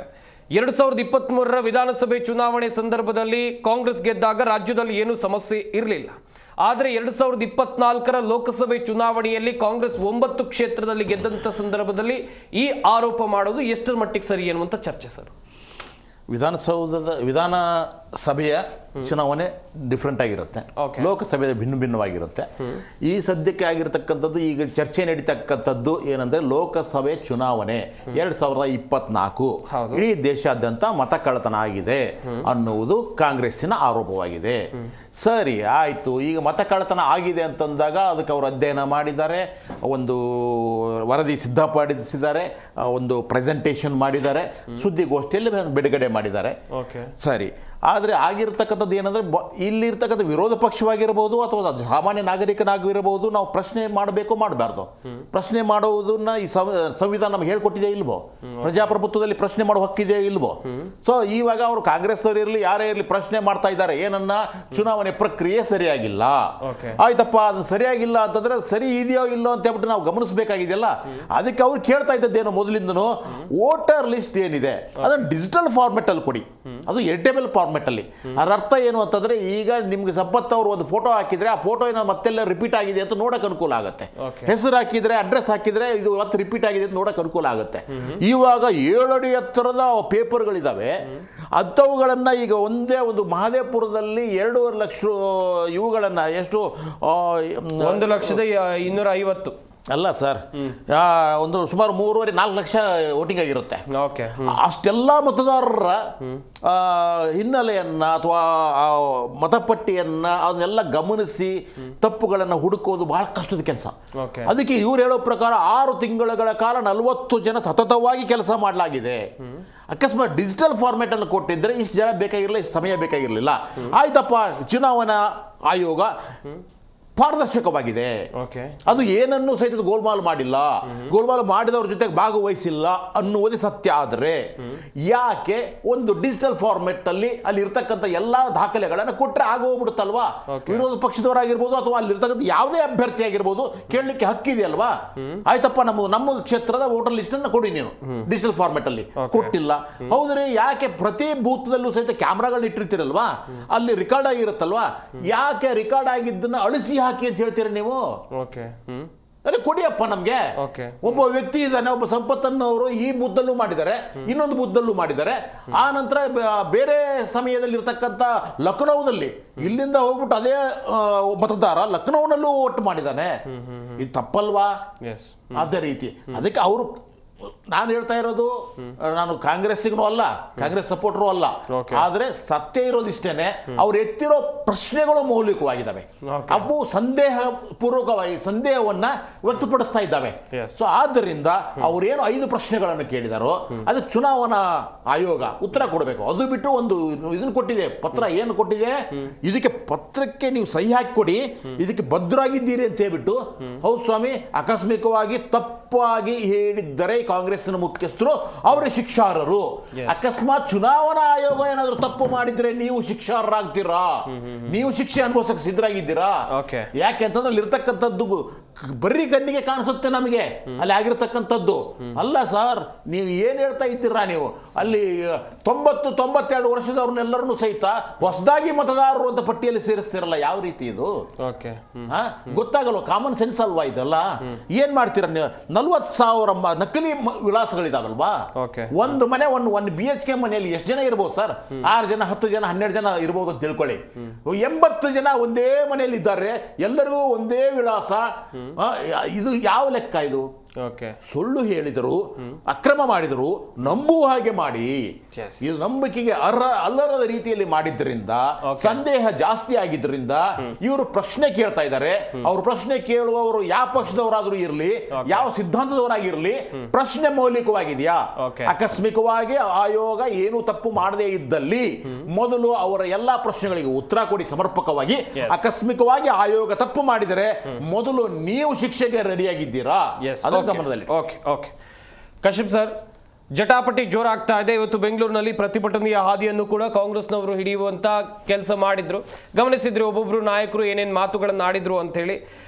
2023 ವಿಧಾನಸಭೆ ಚುನಾವಣೆ ಸಂದರ್ಭದಲ್ಲಿ ಕಾಂಗ್ರೆಸ್ ಗೆದ್ದಾಗ ರಾಜ್ಯದಲ್ಲಿ ಏನೂ ಸಮಸ್ಯೆ ಇರಲಿಲ್ಲ. ಆದರೆ 2024 ಲೋಕಸಭೆ ಚುನಾವಣೆಯಲ್ಲಿ ಕಾಂಗ್ರೆಸ್ 9 ಕ್ಷೇತ್ರದಲ್ಲಿ ಗೆದ್ದಂಥ ಸಂದರ್ಭದಲ್ಲಿ ಈ ಆರೋಪ ಮಾಡೋದು ಎಷ್ಟರ ಮಟ್ಟಿಗೆ ಸರಿ ಅನ್ನುವಂಥ ಚರ್ಚೆ ಸರ್. ವಿಧಾನಸಭೆಯ ಚುನಾವಣೆ ಡಿಫ್ರೆಂಟ್ ಆಗಿರುತ್ತೆ, ಲೋಕಸಭೆಯ ಭಿನ್ನವಾಗಿರುತ್ತೆ. ಈ ಸದ್ಯಕ್ಕೆ ಆಗಿರತಕ್ಕಂಥದ್ದು, ಈಗ ಚರ್ಚೆ ನಡೀತಕ್ಕಂಥದ್ದು ಏನಂದರೆ ಲೋಕಸಭೆ ಚುನಾವಣೆ 2024 ಇಡೀ ದೇಶಾದ್ಯಂತ ಮತ ಕಳ್ಳತನ ಆಗಿದೆ ಅನ್ನುವುದು ಕಾಂಗ್ರೆಸ್ಸಿನ ಆರೋಪವಾಗಿದೆ. ಸರಿ, ಆಯಿತು. ಈಗ ಮತ ಕಳ್ಳತನ ಆಗಿದೆ ಅಂತಂದಾಗ ಅದಕ್ಕೆ ಅವರು ಅಧ್ಯಯನ ಮಾಡಿದ್ದಾರೆ, ಒಂದು ವರದಿ ಸಿದ್ಧಪಡಿಸಿದ್ದಾರೆ, ಒಂದು ಪ್ರೆಸೆಂಟೇಷನ್ ಮಾಡಿದ್ದಾರೆ, ಸುದ್ದಿಗೋಷ್ಠಿಯಲ್ಲಿ ಬಿಡುಗಡೆ ಮಾಡಿದ್ದಾರೆ. ಸರಿ, ಆದರೆ ಆಗಿರ್ತಕ್ಕಂಥದ್ದು ಏನಂದರೆ ಇಲ್ಲಿರ್ತಕ್ಕಂಥ ವಿರೋಧ ಪಕ್ಷವಾಗಿರ್ಬೋದು ಅಥವಾ ಸಾಮಾನ್ಯ ನಾಗರಿಕನಾಗಿರಬಹುದು, ನಾವು ಪ್ರಶ್ನೆ ಮಾಡಬೇಕು ಮಾಡಬಾರ್ದು. ಪ್ರಶ್ನೆ ಮಾಡುವುದನ್ನ ಈ ಸಂವಿಧಾನ ನಮ್ಗೆ ಹೇಳ್ಕೊಟ್ಟಿದೆ ಇಲ್ವೋ? ಪ್ರಜಾಪ್ರಭುತ್ವದಲ್ಲಿ ಪ್ರಶ್ನೆ ಮಾಡೋ ಹಕ್ಕಿದೆ ಇಲ್ವೋ? ಸೊ ಇವಾಗ ಅವರು ಕಾಂಗ್ರೆಸ್ನವರು ಇರಲಿ ಯಾರೇ ಇರಲಿ ಪ್ರಶ್ನೆ ಮಾಡ್ತಾ ಇದ್ದಾರೆ, ಏನನ್ನ ಚುನಾವಣೆ ಪ್ರಕ್ರಿಯೆ ಸರಿಯಾಗಿಲ್ಲ. ಆಯ್ತಪ್ಪ, ಅದು ಸರಿಯಾಗಿಲ್ಲ ಅಂತಂದ್ರೆ ಸರಿ ಇದೆಯೋ ಇಲ್ಲೋ ಅಂತ ಹೇಳ್ಬಿಟ್ಟು ನಾವು ಗಮನಿಸಬೇಕಾಗಿದೆಯಲ್ಲ. ಅದಕ್ಕೆ ಅವ್ರು ಕೇಳ್ತಾ ಇದ್ದದ್ದೇನು ಮೊದಲಿಂದನು, ವೋಟರ್ ಲಿಸ್ಟ್ ಏನಿದೆ ಅದನ್ನು ಡಿಜಿಟಲ್ ಫಾರ್ಮೆಟ್ ಅಲ್ಲಿ ಕೊಡಿ, ಅದು ಎಡಿಟೇಬಲ್ ಫಾರ್ಮೆಟ್ ಅಲ್ಲಿ. ಅದರ ಅರ್ಥ ಏನು ಅಂತಂದ್ರೆ, ಈಗ ನಿಮ್ಗೆ ಸಂಪತ್ ಅವರು ಒಂದು ಫೋಟೋ ಹಾಕಿದ್ರೆ ಆ ಫೋಟೋ ಏನೋ ಮತ್ತೆಲ್ಲ ರಿಪೀಟ್ ಆಗಿದೆ ಅಂತ ನೋಡಕ್ ಅನುಕೂಲ ಆಗುತ್ತೆ. ಹೆಸರು ಹಾಕಿದ್ರೆ, ಅಡ್ರೆಸ್ ಹಾಕಿದ್ರೆ ಇದು ಮತ್ತೆ ರಿಪೀಟ್ ಆಗಿದೆ ಅಂತ ನೋಡಕ್ ಅನುಕೂಲ ಆಗುತ್ತೆ. ಇವಾಗ 7 ಅಡಿ ಎತ್ತರದ ಪೇಪರ್ಗಳಿದಾವೆ, ಅಂಥವುಗಳನ್ನ ಈಗ ಒಂದೇ ಒಂದು ಮಹದೇವಪುರದಲ್ಲಿ 2.5 ಲಕ್ಷ ಇವುಗಳನ್ನ, ಎಷ್ಟು 1,250,000 ಅಲ್ಲ ಸರ್, ಒಂದು ಸುಮಾರು 3.5-4 ಲಕ್ಷ ವೋಟಿಂಗ್ ಆಗಿರುತ್ತೆ. ಅಷ್ಟೆಲ್ಲ ಮತದಾರರ ಹಿನ್ನೆಲೆಯನ್ನ ಅಥವಾ ಮತಪಟ್ಟಿಯನ್ನ ಅದನ್ನೆಲ್ಲ ಗಮನಿಸಿ ತಪ್ಪುಗಳನ್ನು ಹುಡುಕೋದು ಬಹಳ ಕಷ್ಟದ ಕೆಲಸ. ಅದಕ್ಕೆ ಇವ್ರು ಹೇಳೋ ಪ್ರಕಾರ 6 ತಿಂಗಳ ಕಾಲ 40 ಜನ ಸತತವಾಗಿ ಕೆಲಸ ಮಾಡಲಾಗಿದೆ. ಅಕಸ್ಮಾತ್ ಡಿಜಿಟಲ್ ಫಾರ್ಮೆಟ್ ಅನ್ನು ಕೊಟ್ಟಿದ್ರೆ ಇಷ್ಟು ಜನ ಬೇಕಾಗಿರಲಿಲ್ಲ, ಇಷ್ಟು ಸಮಯ ಬೇಕಾಗಿರಲಿಲ್ಲ. ಆಯ್ತಪ್ಪ, ಚುನಾವಣಾ ಆಯೋಗ ಪಾರದರ್ಶಕವಾಗಿದೆ, ಅದು ಏನನ್ನು ಸಹಿತ ಗೋಲ್ಮಾಲ್ ಮಾಡಿಲ್ಲ, ಗೋಲ್ಮಾಲ್ ಮಾಡಿದವ್ರ ಜೊತೆಗೆ ಭಾಗವಹಿಸಿಲ್ಲ ಅನ್ನುವುದೇ ಸತ್ಯ. ಆದರೆ ಯಾಕೆ ಒಂದು ಡಿಜಿಟಲ್ ಫಾರ್ಮೆಟ್ ಅಲ್ಲಿ ಇರ್ತಕ್ಕಂಥ ಎಲ್ಲಾ ದಾಖಲೆಗಳನ್ನು ಕೊಟ್ಟರೆ ಆಗೋಗ್ಬಿಡುತ್ತಲ್ವಾ? ವಿರೋಧ ಪಕ್ಷದವರಾಗಿರ್ಬೋದು ಅಥವಾ ಅಲ್ಲಿರ್ತಕ್ಕಂಥ ಯಾವುದೇ ಅಭ್ಯರ್ಥಿ ಆಗಿರ್ಬೋದು ಕೇಳಲಿಕ್ಕೆ ಹಕ್ಕಿದೆಯಲ್ವಾ? ಆಯ್ತಪ್ಪ, ನಮ್ಮ ಕ್ಷೇತ್ರದ ವೋಟರ್ ಲಿಸ್ಟ್ ಅನ್ನು ಕೊಡಿ ನೀನು ಡಿಜಿಟಲ್ ಫಾರ್ಮೆಟ್ ಅಲ್ಲಿ. ಕೊಟ್ಟಿಲ್ಲ. ಹೌದ್ರಿ, ಯಾಕೆ ಪ್ರತಿ ಬೂತ್ದಲ್ಲೂ ಸಹಿತ ಕ್ಯಾಮ್ರಾಗಳನ್ನ ಇಟ್ಟಿರ್ತೀರಲ್ವಾ, ಅಲ್ಲಿ ರೆಕಾರ್ಡ್ ಆಗಿರುತ್ತಲ್ವಾ, ಯಾಕೆ ರೆಕಾರ್ಡ್ ಆಗಿದ್ದನ್ನ ಅಳಿಸಿ ಹಾಕಿ ಅಂತ ಹೇಳ್ತೀರ ನೀವು? ಅದೇ ಕೊಡಿಯಪ್ಪ ನಮ್ಗೆ. ಒಬ್ಬ ವ್ಯಕ್ತಿ ಇದ್ದಾನೆ, ಒಬ್ಬ ಸಂಪತ್ತನ್ನವರು ಈ ಬುದ್ಧಲ್ಲೂ ಮಾಡಿದ್ದಾರೆ, ಇನ್ನೊಂದು ಬುದ್ಧಲ್ಲೂ ಮಾಡಿದ್ದಾರೆ. ಆ ನಂತರ ಬೇರೆ ಸಮಯದಲ್ಲಿ ಇರ್ತಕ್ಕಂಥ ಲಖನೌದಲ್ಲಿ ಇಲ್ಲಿಂದ ಹೋಗ್ಬಿಟ್ಟು ಅದೇ ಮತದಾರ ಲಖನೌನಲ್ಲೂ ವೋಟ್ ಮಾಡಿದ್ದಾನೆ. ಇದು ತಪ್ಪಲ್ವಾ? ಅದೇ ರೀತಿ ಅದಕ್ಕೆ ಅವರು, ನಾನು ಹೇಳ್ತಾ ಇರೋದು, ನಾನು ಕಾಂಗ್ರೆಸ್ಸಿಗೂ ಅಲ್ಲ, ಕಾಂಗ್ರೆಸ್ ಸಪೋರ್ಟರು ಅಲ್ಲ, ಆದ್ರೆ ಸತ್ಯ ಇರೋದಿಷ್ಟೇನೆ, ಅವ್ರು ಎತ್ತಿರೋ ಪ್ರಶ್ನೆಗಳು ಮೌಲಿಕವಾಗಿದ್ದಾವೆ, ಅವು ಸಂದೇಹ ಪೂರ್ವಕವಾಗಿ ಸಂದೇಹವನ್ನ ವ್ಯಕ್ತಪಡಿಸ್ತಾ ಇದ್ದಾವೆ. ಸೊ ಆದ್ದರಿಂದ ಅವ್ರೇನು 5 ಪ್ರಶ್ನೆಗಳನ್ನು ಕೇಳಿದಾರೋ ಅದಕ್ಕೆ ಚುನಾವಣಾ ಆಯೋಗ ಉತ್ತರ ಕೊಡಬೇಕು. ಅದು ಬಿಟ್ಟು ಒಂದು ಇದನ್ನು ಕೊಟ್ಟಿದೆ, ಪತ್ರ ಏನು ಕೊಟ್ಟಿದೆ, ಇದಕ್ಕೆ ಪತ್ರಕ್ಕೆ ನೀವು ಸಹಿ ಹಾಕಿ ಕೊಡಿ, ಇದಕ್ಕೆ ಭದ್ರಾಗಿದ್ದೀರಿ ಅಂತ ಹೇಳ್ಬಿಟ್ಟು. ಹೌದು ಸ್ವಾಮಿ, ಆಕಸ್ಮಿಕವಾಗಿ ತಪ್ಪಾಗಿ ಹೇಳಿದ್ದರೆ ಕಾಂಗ್ರೆಸ್ನ ಮುಖ್ಯಸ್ಥರು ಅವರೇ ಶಿಕ್ಷಾರ್ಹರು. ಅಕಸ್ಮಾತ್ ಚುನಾವಣಾ ಆಯೋಗ ಏನಾದರೂ ತಪ್ಪು ಮಾಡಿದ್ರೆ ನೀವು ಶಿಕ್ಷಾರ್ಹರಾಗ್ತೀರಾ, ನೀವು ಶಿಕ್ಷೆ ಅನುಭವಿಸಕ್ಕೆ ಸಿದ್ಧರಾಗಿದ್ದೀರಾ? ಯಾಕೆ ಅಂತಂದ್ರೆ ಅಲ್ಲಿರ್ತಕ್ಕಂಥದ್ದು ಬರೀ ಕಣ್ಣಿಗೆ ಕಾಣಿಸುತ್ತೆ ನಮಗೆ ಅಲ್ಲಿ ಆಗಿರ್ತಕ್ಕಂಥದ್ದು. ಅಲ್ಲ ಸರ್, ನೀವು ಏನು ಹೇಳ್ತಾ ಇದ್ದೀರಾ ನೀವು? ಅಲ್ಲಿ 92 ವರ್ಷದವ್ರನ್ನೆಲ್ಲರನ್ನೂ ಸಹಿತ ಹೊಸದಾಗಿ ಮತದಾರರು ಅಂತ ಪಟ್ಟಿಯಲ್ಲಿ ಸೇರಿಸ್ತಿರಲ್ಲ, ಯಾವ ರೀತಿ ಇದು? ಓಕೆ. ಗೊತ್ತಾಗಲ್ವ? ಕಾಮನ್ ಸೆನ್ಸ್ ಅಲ್ವಾ ಇದೆಲ್ಲ? ಏನ್ ಮಾಡ್ತೀರ ನೀವು? 40,000 ನಕಲಿ ವಿಳಾಸಗಳಿದಾವಲ್ವಾ? ಒಂದು ಮನೆ ಒಂದು BHK ಮನೆಯಲ್ಲಿ ಎಷ್ಟು ಜನ ಇರ್ಬೋದು ಸರ್? 6 ಜನ, 10 ಜನ, 12 ಜನ ಇರ್ಬೋದು ಅಂತ ತಿಳ್ಕೊಳ್ಳಿ. 80 ಜನ ಒಂದೇ ಮನೆಯಲ್ಲಿ ಇದ್ದಾರೆ, ಎಲ್ಲರಿಗೂ ಒಂದೇ ವಿಳಾಸ. ಇದು ಯಾವ ಲೆಕ್ಕ ಇದು? ಸುಳ್ಳು ಹೇಳಿದರು, ಅಕ್ರಮ ಮಾಡಿದರು, ನಂಬುವ ಹಾಗೆ ಮಾಡಿ ಇದು ನಂಬಿಕೆಗೆ ಅಲ್ಲರದ ರೀತಿಯಲ್ಲಿ ಮಾಡಿದ್ದರಿಂದ ಸಂದೇಹ ಜಾಸ್ತಿ ಆಗಿದ್ದರಿಂದ ಇವರು ಪ್ರಶ್ನೆ ಕೇಳ್ತಾ ಇದ್ದಾರೆ. ಅವರು ಪ್ರಶ್ನೆ ಕೇಳುವವರು ಯಾವ ಪಕ್ಷದವರಾದ್ರೂ ಇರಲಿ, ಯಾವ ಸಿದ್ಧಾಂತದವರಾಗಿರ್ಲಿ, ಪ್ರಶ್ನೆ ಮೌಲಿಕವಾಗಿದೆಯಾ? ಆಕಸ್ಮಿಕವಾಗಿ ಆಯೋಗ ಏನು ತಪ್ಪು ಮಾಡದೇ ಇದ್ದಲ್ಲಿ ಮೊದಲು ಅವರ ಎಲ್ಲಾ ಪ್ರಶ್ನೆಗಳಿಗೆ ಉತ್ತರ ಕೊಡಿ ಸಮರ್ಪಕವಾಗಿ. ಆಕಸ್ಮಿಕವಾಗಿ ಆಯೋಗ ತಪ್ಪು ಮಾಡಿದರೆ ಮೊದಲು ನೀವು ಶಿಕ್ಷೆಗೆ ರೆಡಿಯಾಗಿದ್ದೀರಾ? ಗಮನದಲ್ಲಿ. ಓಕೆ ಕಶ್ಯಪ್ ಸರ್, ಜಟಾಪಟಿ ಜೋರಾಗ್ತಾ ಇದೆ. ಇವತ್ತು ಬೆಂಗಳೂರಿನಲ್ಲಿ ಪ್ರತಿಭಟನೆಯ ಹಾದಿಯನ್ನು ಕೂಡ ಕಾಂಗ್ರೆಸ್ನವರು ಹಿಡಿಯುವಂತ ಕೆಲಸ ಮಾಡಿದ್ರು. ಗಮನಿಸಿದ್ರು ಒಬ್ಬೊಬ್ರು ನಾಯಕರು ಏನೇನು ಮಾತುಗಳನ್ನು ಆಡಿದ್ರು ಅಂತ ಹೇಳಿ.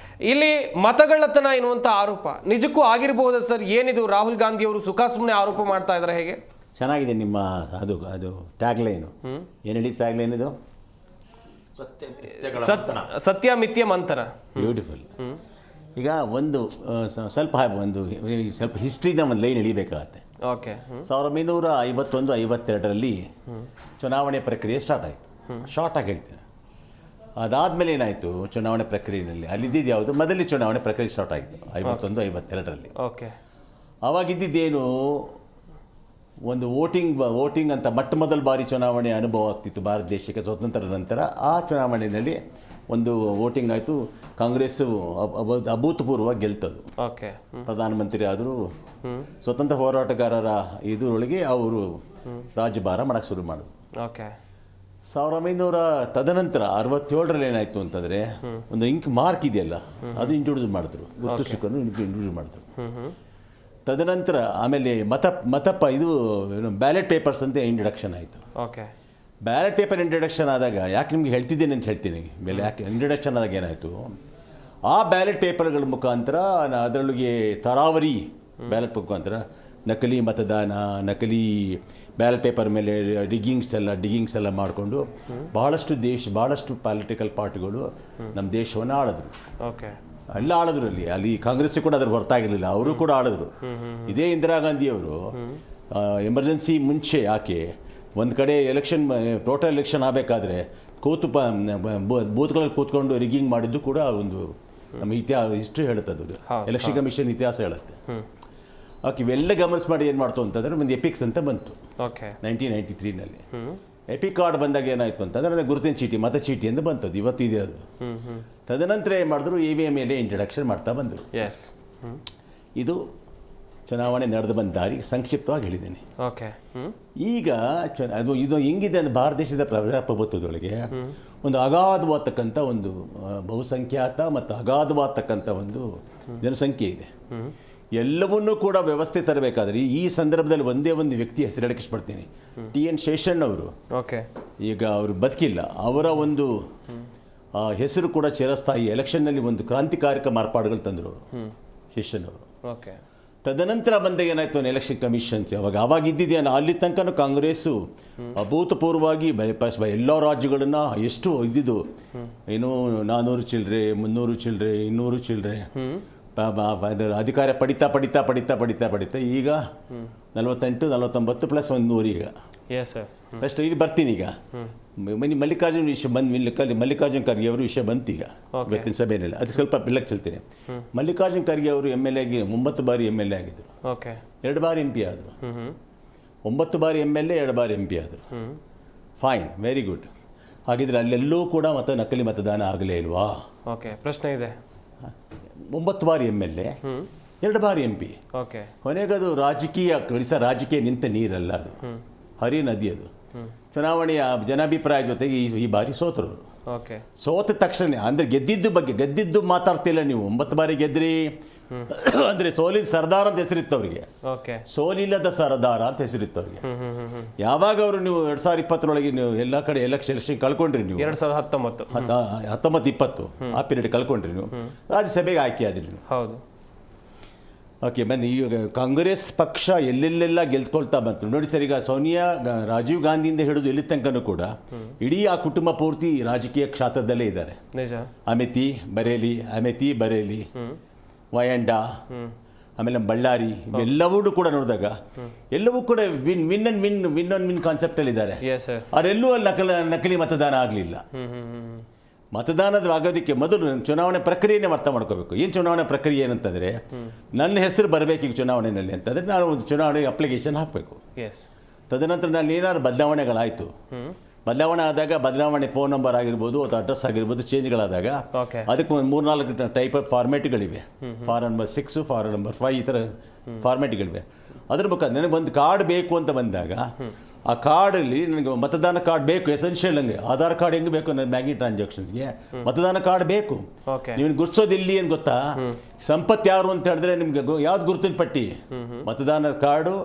ಇಲ್ಲಿ ಮತಗಳ್ಳತನ ಎನ್ನುವಂತ ಆರೋಪ ನಿಜಕ್ಕೂ ಆಗಿರಬಹುದಾ ಸರ್? ಏನಿದು ರಾಹುಲ್ ಗಾಂಧಿ ಅವರು ಸುಖ ಸುಮ್ಮನೆ ಆರೋಪ ಮಾಡ್ತಾ ಇದ್ದಾರೆ ಹೇಗೆ? ಚೆನ್ನಾಗಿದೆ ನಿಮ್ಮ ಅದು ಟ್ಯಾಗ್ಲೈನು. ಏನು ಹಿಡಿದು ಟ್ಯಾಗ್ಲೈನ್ ಇದು? ಸತ್ಯ ಮಿಥ್ಯ ಮಂತರ. ಬ್ಯೂಟಿಫುಲ್. ಈಗ ಸ್ವಲ್ಪ ಹಿಸ್ಟ್ರಿನ ಒಂದು ಲೈನ್ ಹಿಡಿಬೇಕಾಗತ್ತೆ. 1951-52ರಲ್ಲಿ ಚುನಾವಣೆ ಪ್ರಕ್ರಿಯೆ ಸ್ಟಾರ್ಟ್ ಆಯಿತು. ಶಾರ್ಟಾಗಿ ಹೇಳ್ತೀನಿ. ಅದಾದಮೇಲೆ ಏನಾಯಿತು ಚುನಾವಣೆ ಪ್ರಕ್ರಿಯೆಯಲ್ಲಿ? ಅಲ್ಲಿದ್ದಿದ್ದು ಯಾವುದು? ಮೊದಲನೇ ಚುನಾವಣೆ ಪ್ರಕ್ರಿಯೆ ಸ್ಟಾರ್ಟ್ ಆಯಿತು 51-52ರಲ್ಲಿ. ಆವಾಗಿದ್ದೇನು, ಒಂದು ವೋಟಿಂಗ್ ಅಂತ ಮೊದಲ ಬಾರಿ ಚುನಾವಣೆ ಅನುಭವ ಆಗ್ತಿತ್ತು ಭಾರತ ದೇಶಕ್ಕೆ ಸ್ವಾತಂತ್ರ್ಯದ ನಂತರ. ಆ ಚುನಾವಣೆಯಲ್ಲಿ ಒಂದು ವೋಟಿಂಗ್ ಆಯಿತು. ಕಾಂಗ್ರೆಸ್ಸು ಅಭೂತಪೂರ್ವವಾಗಿ ಗೆಲ್ತದ್ದು. ಪ್ರಧಾನಮಂತ್ರಿ ಆದರೂ ಸ್ವತಂತ್ರ ಹೋರಾಟಗಾರರ ಇದರೊಳಗೆ ಅವರು ರಾಜ್ಯಭಾರ ಮಾಡೋಕ್ಕೆ ಶುರು ಮಾಡಿದ್ರು. 1900 ತದನಂತರ 67ರಲ್ಲಿ ಏನಾಯಿತು ಅಂತಂದರೆ ಒಂದು ಇಂಕ್ ಮಾರ್ಕ್ ಇದೆಯಲ್ಲ, ಅದು ಇಂಟ್ರೊಡ್ಯೂಸ್ ಮಾಡಿದ್ರು. ಗುರ್ತು ಸಿಕ್ಕನ್ನು ಇಂಟ್ರೊಡ್ಯೂಸ್ ಮಾಡಿದ್ರು. ತದನಂತರ ಆಮೇಲೆ ಇದು ಬ್ಯಾಲೆಟ್ ಪೇಪರ್ಸ್ ಅಂತ ಇಂಟ್ರಡಕ್ಷನ್ ಆಯಿತು. ಬ್ಯಾಲೆಟ್ ಪೇಪರ್ ಇಂಟ್ರಡಕ್ಷನ್ ಆದಾಗ ಯಾಕೆ ನಿಮ್ಗೆ ಹೇಳ್ತಿದ್ದೇನೆ ಅಂತ ಹೇಳ್ತೀನಿ. ಯಾಕೆ ಇಂಟ್ರಡಕ್ಷನ್ ಆದಾಗ ಏನಾಯಿತು, ಆ ಬ್ಯಾಲೆಟ್ ಪೇಪರ್ಗಳ ಮುಖಾಂತರ ಅದರೊಳಗೆ ತರಾವರಿ ಬ್ಯಾಲೆಟ್ ಮುಖಾಂತರ ನಕಲಿ ಮತದಾನ, ನಕಲಿ ಬ್ಯಾಲೆಟ್ ಪೇಪರ್ ಮೇಲೆ ಡಿಗ್ಗಿಂಗ್ಸ್ ಎಲ್ಲ ಮಾಡಿಕೊಂಡು ಭಾಳಷ್ಟು ಪೊಲಿಟಿಕಲ್ ಪಾರ್ಟಿಗಳು ನಮ್ಮ ದೇಶವನ್ನು ಆಳಿದ್ರು. ಎಲ್ಲ ಆಳಿದ್ರು. ಅಲ್ಲಿ ಕಾಂಗ್ರೆಸ್ ಕೂಡ ಅದ್ರ ಹೊರತಾಗಿರಲಿಲ್ಲ, ಅವರು ಕೂಡ ಆಳಿದ್ರು. ಇದೇ ಇಂದಿರಾ ಗಾಂಧಿಯವರು ಎಮರ್ಜೆನ್ಸಿ ಮುಂಚೆ ಆಕೆ ಒಂದು ಕಡೆ ಟೋಟಲ್ ಎಲೆಕ್ಷನ್ ಆಗಬೇಕಾದ್ರೆ ಬೂತ್ಗಳಲ್ಲಿ ಕೂತ್ಕೊಂಡು ರಿಗ್ಗಿಂಗ್ ಮಾಡಿದ್ದು ಕೂಡ ಒಂದು ನಮ್ಮ ಹಿಸ್ಟ್ರಿ ಹೇಳುತ್ತದು. ಎಲೆಕ್ಷನ್ ಕಮಿಷನ್ ಇತಿಹಾಸ ಹೇಳುತ್ತೆ. ಇವೆಲ್ಲ ಗಮನಿಸಿ ಮಾಡಿ ಏನು ಮಾಡ್ತು ಅಂತಂದರೆ ಒಂದು ಎಪಿಕ್ಸ್ ಅಂತ ಬಂತು 1993ನಲ್ಲಿ. ಎಪಿಕ್ ಕಾರ್ಡ್ ಬಂದಾಗ ಏನಾಯಿತು ಅಂತಂದರೆ ಗುರುತಿನ ಚೀಟಿ, ಮತಚೀಟಿ ಅಂತ ಬಂತದ್ದು. ಇವತ್ತಿದೆ ಅದು. ತದನಂತರ ಏನು ಮಾಡಿದ್ರು, EVM ಮೇಲೆ ಇಂಟ್ರಡಕ್ಷನ್ ಮಾಡ್ತಾ ಬಂದರು. ಇದು ಚುನಾವಣೆ ನಡೆದು ಬಂದ ದಾರಿ ಸಂಕ್ಷಿಪ್ತವಾಗಿ ಹೇಳಿದ್ದೇನೆ. ಈಗ ಇದು ಹೆಂಗಿದೆ ಅಂದರೆ ಭಾರತ ದೇಶದ ಪ್ರಜಾಪ್ರಭುತ್ವದೊಳಗೆ ಒಂದು ಅಗಾಧವಾಗ್ತಕ್ಕಂಥ ಒಂದು ಬಹುಸಂಖ್ಯಾತ ಮತ್ತು ಅಗಾಧವಾಗ್ತಕ್ಕಂಥ ಒಂದು ಜನಸಂಖ್ಯೆ ಇದೆ. ಎಲ್ಲವನ್ನೂ ಕೂಡ ವ್ಯವಸ್ಥೆ ತರಬೇಕಾದ್ರೆ ಈ ಸಂದರ್ಭದಲ್ಲಿ ಒಂದೇ ಒಂದು ವ್ಯಕ್ತಿ ಹೆಸರು ಇಷ್ಟಪಡ್ತೀನಿ. TN ಶೇಷಣ್ಣ ಅವರು. ಈಗ ಅವರು ಬದುಕಿಲ್ಲ. ಅವರ ಒಂದು ಹೆಸರು ಕೂಡ ಚಿರಸ್ಥಾಯಿ. ಎಲೆಕ್ಷನ್ನಲ್ಲಿ ಒಂದು ಕ್ರಾಂತಿಕಾರಕ ಮಾರ್ಪಾಡುಗಳು ತಂದರು ಶೇಷಣ್ಣ ಅವರು. ತದನಂತರ ಬಂದಾಗ ಏನಾಯಿತು, ಎಲೆಕ್ಷನ್ ಕಮಿಷನ್ಸ್ ಅವಾಗಿದ್ದಿದೆಯಲ್ಲ, ಅಲ್ಲಿ ತನಕ ಕಾಂಗ್ರೆಸ್ಸು ಅಭೂತಪೂರ್ವವಾಗಿ ಎಲ್ಲ ರಾಜ್ಯಗಳನ್ನು ಎಷ್ಟು ಇದ್ದಿದ್ದು ಏನು 400 ಚಿಲ್ಲರೆ, 300 ಚಿಲ್ಲರೆ, 200 ಚಿಲ್ಲರೆ ಅಧಿಕಾರ ಪಡಿತಾ ಈಗ 48, 49 ಪ್ಲಸ್ 100 ಈಗ. ಫಸ್ಟ್ ಇಲ್ಲಿ ಬರ್ತೀನಿ. ಈಗ ಮಲ್ಲಿಕಾರ್ಜುನ್ ವಿಷಯ ಮಲ್ಲಿಕಾರ್ಜುನ್ ಖರ್ಗೆ ಅವರು ವಿಷಯ ಬಂತೀಗ ಇವತ್ತಿನ ಸಭೆಯಲ್ಲಿ. ಅದು ಸ್ವಲ್ಪ ಬೆಳಕು ಚೆಲ್ತೀನಿ. ಮಲ್ಲಿಕಾರ್ಜುನ್ ಖರ್ಗೆ ಅವರು MLA 9 ಬಾರಿ MLA ಆಗಿದ್ರು. 2 ಬಾರಿ MP ಆದರು. 9 ಬಾರಿ MLA, 2 ಬಾರಿ MP ಆದರು. Fine, very good. ಹಾಗಿದ್ರೆ ಅಲ್ಲೆಲ್ಲೂ ಕೂಡ ನಕಲಿ ಮತದಾನ ಆಗಲೇ ಇಲ್ವಾ? ಪ್ರಶ್ನೆ ಇದೆ. 9 ಬಾರಿ MLA, 2 ಬಾರಿ MP. ಕೊನೆಗದು ರಾಜಕೀಯ ನಿಂತ ನೀರಲ್ಲ, ಅದು ಹರಿ ನದಿ. ಅದು ಚುನಾವಣೆಯ ಜನಾಭಿಪ್ರಾಯ ಜೊತೆಗೆ ಈ ಬಾರಿ ಸೋತರು. ಸೋತ ತಕ್ಷಣ ಅಂದರೆ ಗೆದ್ದಿದ್ದು ಮಾತಾಡ್ತಿಲ್ಲ ನೀವು. 9 ಬಾರಿ ಗೆದ್ರಿ, ಅಂದರೆ ಸೋಲಿನ ಸರ್ದಾರ್ ಅಂತ ಹೆಸರಿತ್ತು ಅವರಿಗೆ, ಓಕೆ, ಸೋಲಿಲ್ಲದ ಸರ್ದಾರ ಅಂತ ಹೆಸರಿತ್ತು ಅವರಿಗೆ. ಯಾವಾಗ ಅವರು ನೀವು 2020 ನೀವು ಎಲ್ಲ ಕಡೆ ಎಲೆಕ್ಷನ್ ಕಳ್ಕೊಂಡ್ರಿ, ನೀವು 2019 19-20 ಆ ಪೀರಿಯಡ್ ಕಳ್ಕೊಂಡ್ರಿ, ನೀವು ರಾಜ್ಯಸಭೆಗೆ ಆಯ್ಕೆ ಆದ್ರಿ ನೀವು. ಹೌದು. ಓಕೆ, ಬನ್ನಿ ಈಗ ಕಾಂಗ್ರೆಸ್ ಪಕ್ಷ ಎಲ್ಲೆಲ್ಲೆಲ್ಲ ಗೆಲ್ಕೊಳ್ತಾ ಬಂತು ನೋಡಿ ಸರ್. ಈಗ ಸೋನಿಯಾ, ರಾಜೀವ್ ಗಾಂಧಿಯಿಂದ ಹಿಡಿದು ಎಲ್ಲಿ ತನಕನೂ ಕೂಡ ಇಡೀ ಆ ಕುಟುಂಬ ಪೂರ್ತಿ ರಾಜಕೀಯ ಕ್ಷೇತ್ರದಲ್ಲೇ ಇದ್ದಾರೆ. ನಿಜ. ಅಮೇಥಿ ಬರೇಲಿ, ವಯಂಡ, ಆಮೇಲೆ ನಮ್ಮ ಬಳ್ಳಾರಿ, ಇವೆಲ್ಲವೂ ಕೂಡ ನೋಡಿದಾಗ ಎಲ್ಲವೂ ಕೂಡ ವಿನ್ ಕಾನ್ಸೆಪ್ಟಲ್ಲಿ ಇದ್ದಾರೆ. ಅವರೆಲ್ಲೂ ಅಲ್ಲಿ ನಕಲಿ ಮತದಾನ ಆಗಲಿಲ್ಲ. ಮತದಾನದ ಆಗೋದಕ್ಕೆ ಮೊದಲು ಚುನಾವಣೆ ಪ್ರಕ್ರಿಯೆನೇ ಅರ್ಥ ಮಾಡ್ಕೋಬೇಕು. ಏನು ಚುನಾವಣೆ ಪ್ರಕ್ರಿಯೆ ಏನಂತಂದರೆ, ನನ್ನ ಹೆಸರು ಬರಬೇಕು ಈಗ ಚುನಾವಣೆಯಲ್ಲಿ ಅಂತಂದರೆ ನಾನು ಒಂದು ಚುನಾವಣೆಗೆ ಅಪ್ಲಿಕೇಶನ್ ಹಾಕಬೇಕು. ತದನಂತರ ನಾನು ಏನಾದ್ರು ಬದಲಾವಣೆಗಳಾಯಿತು, ಬದಲಾವಣೆ ಆದಾಗ ಬದಲಾವಣೆ ಫೋನ್ ನಂಬರ್ ಆಗಿರ್ಬೋದು ಅಥವಾ ಅಡ್ರೆಸ್ ಆಗಿರ್ಬೋದು ಚೇಂಜ್ಗಳಾದಾಗ ಅದಕ್ಕೆ ಒಂದು 3-4 ಟೈಪ್ ಆಫ್ ಫಾರ್ಮೇಟ್ಗಳಿವೆ. ಫಾರ್ ನಂಬರ್ 6, ಫಾರ್ ನಂಬರ್ 5 ಈ ಥರ ಫಾರ್ಮೇಟ್ಗಳಿವೆ. ಅದ್ರ ಮುಖಾಂತರ ನನಗೆ ಒಂದು ಕಾರ್ಡ್ ಬೇಕು ಅಂತ ಬಂದಾಗ ಆ ಕಾರ್ಡಲ್ಲಿ ನನಗೆ ಮತದಾನ ಕಾರ್ಡ್ ಬೇಕು, ಎಸೆನ್ಷಿಯಲ್. ಹಂಗೆ ಆಧಾರ್ ಕಾರ್ಡ್ ಹೆಂಗೆ ಬೇಕು ನನ್ನ ಬ್ಯಾಂಕಿಂಗ್ ಟ್ರಾನ್ಸಾಕ್ಷನ್ಸ್ಗೆ ಮತದಾನ ಕಾರ್ಡ್ ಬೇಕು. ನೀವು ಗುರ್ಸೋದು ಎಲ್ಲಿ ಏನು ಗೊತ್ತಾ, ಸಂಪತ್ತು ಯಾರು ಅಂತ ಹೇಳಿದ್ರೆ ನಿಮ್ಗೆ ಯಾವ್ದು ಗುರುತಿನ ಪಟ್ಟಿ, ಮತದಾನ ಕಾರ್ಡು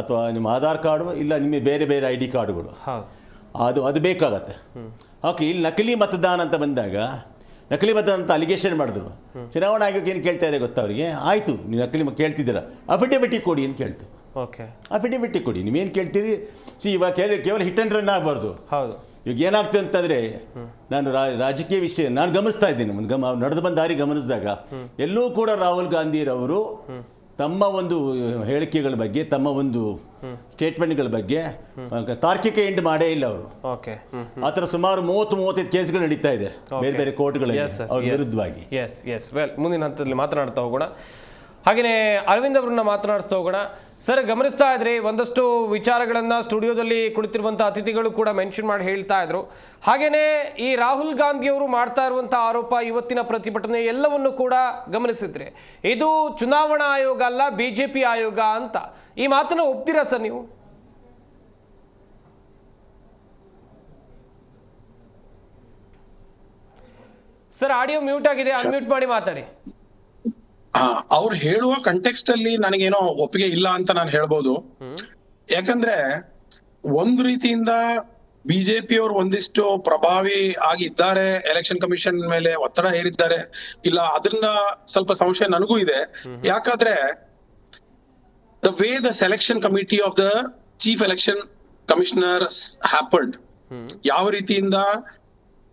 ಅಥವಾ ನಿಮ್ಮ ಆಧಾರ್ ಕಾರ್ಡು, ಇಲ್ಲ ನಿಮಗೆ ಬೇರೆ ಬೇರೆ ID ಕಾರ್ಡುಗಳು, ಅದು ಬೇಕಾಗತ್ತೆ. ಓಕೆ, ಇಲ್ಲಿ ನಕಲಿ ಮತದಾನ ಅಂತ ಬಂದಾಗ ನಕಲಿ ಮತದಾನ ಅಂತ ಅಲಿಗೇಷನ್ ಮಾಡಿದ್ರು. ಚುನಾವಣಾ ಆಯೋಗ ಏನು ಕೇಳ್ತಾ ಇದೆ ಗೊತ್ತಾ ಅವರಿಗೆ, ಆಯಿತು ನೀವು ನಕಲಿ ಕೇಳ್ತಿದ್ದೀರಾ, ಅಫಿಡವಿಟಿ ಕೊಡಿ ಅಂತ ಕೇಳ್ತು. ಅಫಿಡವಿಟಿ ಕೊಡಿ, ನೀವೇನು ಕೇಳ್ತೀರಿ. ಇವಾಗ ಕೇವಲ ಹಿಟ್ ಆ್ಯಂಡ್ ರನ್ ಆಗಬಾರ್ದು. ಈಗ ಏನಾಗ್ತದೆ ಅಂತಂದರೆ, ನಾನು ರಾಜಕೀಯ ವಿಷಯ ನಾನು ಗಮನಿಸ್ತಾ ಇದ್ದೀನಿ, ನಡೆದು ಬಂದ ದಾರಿ ಗಮನಿಸಿದಾಗ ಎಲ್ಲೂ ಕೂಡ ರಾಹುಲ್ ಗಾಂಧಿರವರು ತಮ್ಮ ಒಂದು ಹೇಳಿಕೆಗಳ ಬಗ್ಗೆ, ತಮ್ಮ ಒಂದು ಸ್ಟೇಟ್ಮೆಂಟ್ಗಳ ಬಗ್ಗೆ ತಾರ್ಕಿಕ ಎಂಡ್ ಮಾಡೇ ಇಲ್ಲ ಅವರು. ಆ ಥರ ಸುಮಾರು 30-35 ಕೇಸ್ಗಳು ನಡೀತಾ ಇದೆ ಬೇರೆ ಬೇರೆ ಕೋರ್ಟ್ಗಳಲ್ಲಿ ಅವ್ರ ವಿರುದ್ಧವಾಗಿ. ಮುಂದಿನ ಹಂತದಲ್ಲಿ ಮಾತನಾಡ್ತಾ ಹೋಗೋಣ. ಹಾಗೆಯೇ ಅರವಿಂದ್ ಅವರನ್ನ ಮಾತನಾಡಿಸ್ತಾ ಹೋಗೋಣ. ಸರ್, ಗಮನಿಸ್ತಾ ಇದ್ರಿ ಒಂದಷ್ಟು ವಿಚಾರಗಳನ್ನು ಸ್ಟುಡಿಯೋದಲ್ಲಿ ಕುಳಿತಿರುವಂಥ ಅತಿಥಿಗಳು ಕೂಡ ಮೆನ್ಷನ್ ಮಾಡಿ ಹೇಳ್ತಾ ಇದ್ರು. ಹಾಗೆಯೇ ಈ ರಾಹುಲ್ ಗಾಂಧಿ ಅವರು ಮಾಡ್ತಾ ಇರುವಂಥ ಆರೋಪ, ಇವತ್ತಿನ ಪ್ರತಿಭಟನೆ ಎಲ್ಲವನ್ನು ಕೂಡ ಗಮನಿಸಿದ್ರೆ ಇದು ಚುನಾವಣಾ ಆಯೋಗ ಅಲ್ಲ, BJP ಆಯೋಗ ಅಂತ. ಈ ಮಾತನ್ನು ಒಪ್ತೀರಾ ಸರ್ ನೀವು? ಸರ್, ಆಡಿಯೋ ಮ್ಯೂಟ್ ಆಗಿದೆ, ಅನ್ಮ್ಯೂಟ್ ಮಾಡಿ ಮಾತಾಡಿ. ಅವ್ರು ಹೇಳುವ ಕಂಟೆಕ್ಸ್ಟ್ ಅಲ್ಲಿ ನನಗೇನೋ ಒಪ್ಪಿಗೆ ಇಲ್ಲ ಅಂತ ನಾನು ಹೇಳ್ಬೋದು. ಯಾಕಂದ್ರೆ ಒಂದು ರೀತಿಯಿಂದ ಬಿಜೆಪಿ ಅವರು ಒಂದಿಷ್ಟು ಪ್ರಭಾವಿ ಆಗಿದ್ದಾರೆ, ಎಲೆಕ್ಷನ್ ಕಮಿಷನ್ ಮೇಲೆ ಒತ್ತಡ ಹೇರಿದ್ದಾರೆ, ಇಲ್ಲ ಅದನ್ನ ಸ್ವಲ್ಪ ಸಂಶಯ ನನಗೂ ಇದೆ. ಯಾಕಂದ್ರೆ the way the selection committee of the chief election commissioner happened, ಯಾವ ರೀತಿಯಿಂದ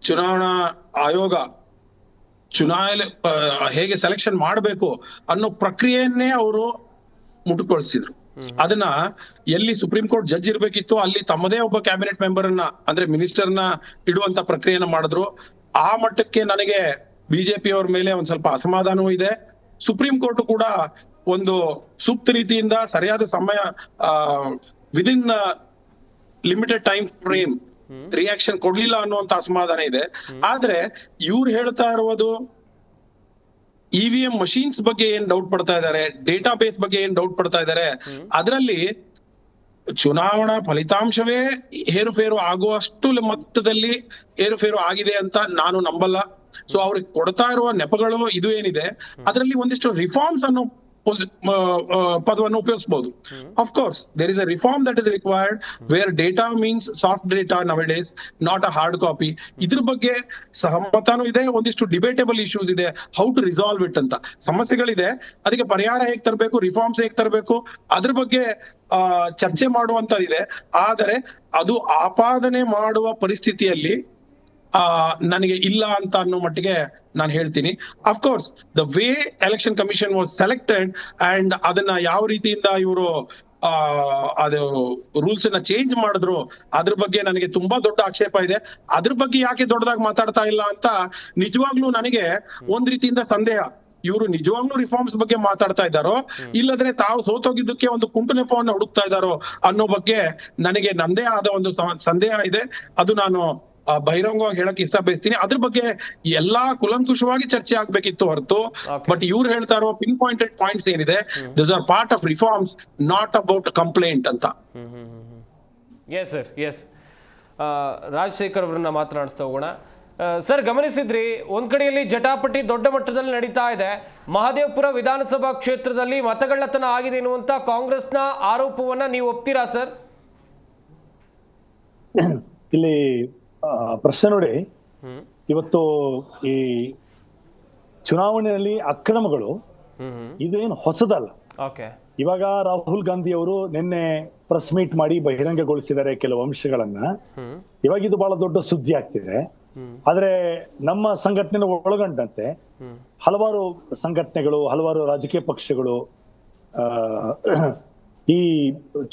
ಚುನಾವಣಾ ಆಯೋಗ ಹೇಗೆ ಸೆಲೆಕ್ಷನ್ ಮಾಡಬೇಕು ಅನ್ನೋ ಪ್ರಕ್ರಿಯೆಯನ್ನೇ ಅವರು ಮುಟ್ಟುಗೊಳಿಸಿದ್ರು. ಅದನ್ನ ಎಲ್ಲಿ ಸುಪ್ರೀಂ ಕೋರ್ಟ್ ಜಡ್ಜ್ ಇರ್ಬೇಕಿತ್ತು ಅಲ್ಲಿ ತಮ್ಮದೇ ಒಬ್ಬ ಕ್ಯಾಬಿನೆಟ್ ಮೆಂಬರ್ ಅನ್ನ, ಅಂದ್ರೆ ಮಿನಿಸ್ಟರ್ನ ಇಡುವಂತ ಪ್ರಕ್ರಿಯೆನ ಮಾಡಿದ್ರು. ಆ ಮಟ್ಟಕ್ಕೆ ನನಗೆ ಬಿಜೆಪಿ ಅವ್ರ ಮೇಲೆ ಒಂದ್ ಸ್ವಲ್ಪ ಅಸಮಾಧಾನವೂ ಇದೆ. ಸುಪ್ರೀಂ ಕೋರ್ಟ್ ಕೂಡ ಒಂದು ಸೂಕ್ತ ರೀತಿಯಿಂದ ಸರಿಯಾದ ಸಮಯ within limited time frame reaction ಕೊಡ್ಲಿಲ್ಲ ಅನ್ನುವಂತ ಅಸಮಾಧಾನ ಇದೆ. ಆದ್ರೆ ಇವ್ರು ಹೇಳ್ತಾ ಇರುವುದು EVM ಮಷೀನ್ಸ್ ಬಗ್ಗೆ ಏನ್ ಡೌಟ್ ಪಡ್ತಾ ಇದ್ದಾರೆ, ಡೇಟಾ ಬೇಸ್ ಬಗ್ಗೆ ಏನ್ ಡೌಟ್ ಪಡ್ತಾ ಇದ್ದಾರೆ, ಅದರಲ್ಲಿ ಚುನಾವಣಾ ಫಲಿತಾಂಶವೇ ಏರುಪೇರು ಆಗುವಷ್ಟು ಮೊತ್ತದಲ್ಲಿ ಏರುಪೇರು ಆಗಿದೆ ಅಂತ ನಾನು ನಂಬಲ್ಲ. ಸೊ ಅವ್ರಿಗೆ ಕೊಡ್ತಾ ಇರುವ ನೆಪಗಳು ಇದು ಏನಿದೆ, ಅದರಲ್ಲಿ ಒಂದಿಷ್ಟು ರಿಫಾರ್ಮ್ಸ್ ಅನ್ನೋ ಪದವನ್ನು ಉಪಯೋಗಿಸಬಹುದು. Of course there is a reform that is required where data means soft data nowadays, not a hard copy. ಇದ್ರ ಬಗ್ಗೆ ಸಹಮತನೂ ಇದೆ, ಒಂದಿಷ್ಟು ಡಿಬೇಟೇಬಲ್ ಇಶ್ಯೂಸ್ ಇದೆ, ಹೌ ಟು ರಿಸಾಲ್ವ್ ಇಟ್ ಅಂತ ಸಮಸ್ಯೆಗಳಿದೆ. ಅದಕ್ಕೆ ಪರಿಹಾರ ಹೇಗ್ ತರಬೇಕು, ರಿಫಾರ್ಮ್ಸ್ ಹೇಗ್ ತರಬೇಕು, ಅದ್ರ ಬಗ್ಗೆ ಚರ್ಚೆ ಮಾಡುವಂತದಿದೆ. ಆದರೆ ಅದು ಆಪಾದನೆ ಮಾಡುವ ಪರಿಸ್ಥಿತಿಯಲ್ಲಿ ನನಗೆ ಇಲ್ಲ ಅಂತ ಅನ್ನೋ ಮಟ್ಟಿಗೆ ನಾನು ಹೇಳ್ತೀನಿ. Of course the way election commission was selected and ಅದನ್ನ ಯಾವ ರೀತಿಯಿಂದ ಇವರು ಅದು ರೂಲ್ಸ್ ಅನ್ನ ಚೇಂಜ್ ಮಾಡಿದ್ರು ಅದ್ರ ಬಗ್ಗೆ ನನಗೆ ತುಂಬಾ ದೊಡ್ಡ ಆಕ್ಷೇಪ ಇದೆ. ಅದ್ರ ಬಗ್ಗೆ ಯಾಕೆ ದೊಡ್ಡದಾಗಿ ಮಾತಾಡ್ತಾ ಇಲ್ಲ ಅಂತ ನಿಜವಾಗ್ಲೂ ನನಗೆ ಒಂದ್ ರೀತಿಯಿಂದ ಸಂದೇಹ. ಇವರು ನಿಜವಾಗ್ಲೂ ರಿಫಾರ್ಮ್ಸ್ ಬಗ್ಗೆ ಮಾತಾಡ್ತಾ ಇದ್ದಾರೋ, ಇಲ್ಲದ್ರೆ ತಾವು ಸೋತೋಗಿದ್ದಕ್ಕೆ ಒಂದು ಕುಂಟು ನೆಪವನ್ನ ಹುಡುಕ್ತಾ ಇದ್ದಾರೋ ಅನ್ನೋ ಬಗ್ಗೆ ನನಗೆ ನಂದೇ ಆದ ಒಂದು ಸಂದೇಹ ಇದೆ. ಅದು ನಾನು ಬಹಿರಂಗವಾಗಿ ಹೇಳಕ್ ಇಷ್ಟ ಬಯಸ್ತೀನಿ. ಅದ್ರ ಬಗ್ಗೆ ಎಲ್ಲಾ ಕುಲಂಕುಷವಾಗಿ ಚರ್ಚೆ ಆಗ್ಬೇಕಿತ್ತು ಹೊರತು, ಬಟ್ ಇವ್ರು ಹೇಳ್ತಾ ಇರೋ ಪಿನ್ ಪಾಯಿಂಟೆಡ್ ಪಾಯಿಂಟ್ಸ್ ಏನಿದೆ, those are part of reforms, not about complaint ಅಂತ. Yes sir, yes. ರಾಜಶೇಖರ್ ಅವರನ್ನ ಮಾತನಾಡಿಸ್ತಾ ಹೋಗೋಣ. ಸರ್ ಗಮನಿಸಿದ್ರಿ, ಒಂದ್ ಕಡೆಯಲ್ಲಿ ಜಟಾಪಟಿ ದೊಡ್ಡ ಮಟ್ಟದಲ್ಲಿ ನಡೀತಾ ಇದೆ. ಮಹದೇವಪುರ ವಿಧಾನಸಭಾ ಕ್ಷೇತ್ರದಲ್ಲಿ ಮತಗಳ್ಳತನ ಆಗಿದೆ ಎನ್ನುವಂತ ಕಾಂಗ್ರೆಸ್ನ ಆರೋಪವನ್ನ ನೀವು ಒಪ್ತೀರಾ ಸರ್? ಇಲ್ಲಿ ಪ್ರಶ್ನೆ ನೋಡಿ, ಇವತ್ತು ಈ ಚುನಾವಣೆಯಲ್ಲಿ ಅಕ್ರಮಗಳು ಇದೇನು ಹೊಸದಲ್ಲ. ಇವಾಗ ರಾಹುಲ್ ಗಾಂಧಿ ಅವರು ನಿನ್ನೆ ಪ್ರೆಸ್ ಮೀಟ್ ಮಾಡಿ ಬಹಿರಂಗಗೊಳಿಸಿದ್ದಾರೆ ಕೆಲವು ಅಂಶಗಳನ್ನ. ಇವಾಗ ಇದು ಬಹಳ ದೊಡ್ಡ ಸುದ್ದಿ ಆಗ್ತಿದೆ. ಆದ್ರೆ ನಮ್ಮ ಸಂಘಟನೆ ಒಳಗೊಂಡಂತೆ ಹಲವಾರು ಸಂಘಟನೆಗಳು, ಹಲವಾರು ರಾಜಕೀಯ ಪಕ್ಷಗಳು ಈ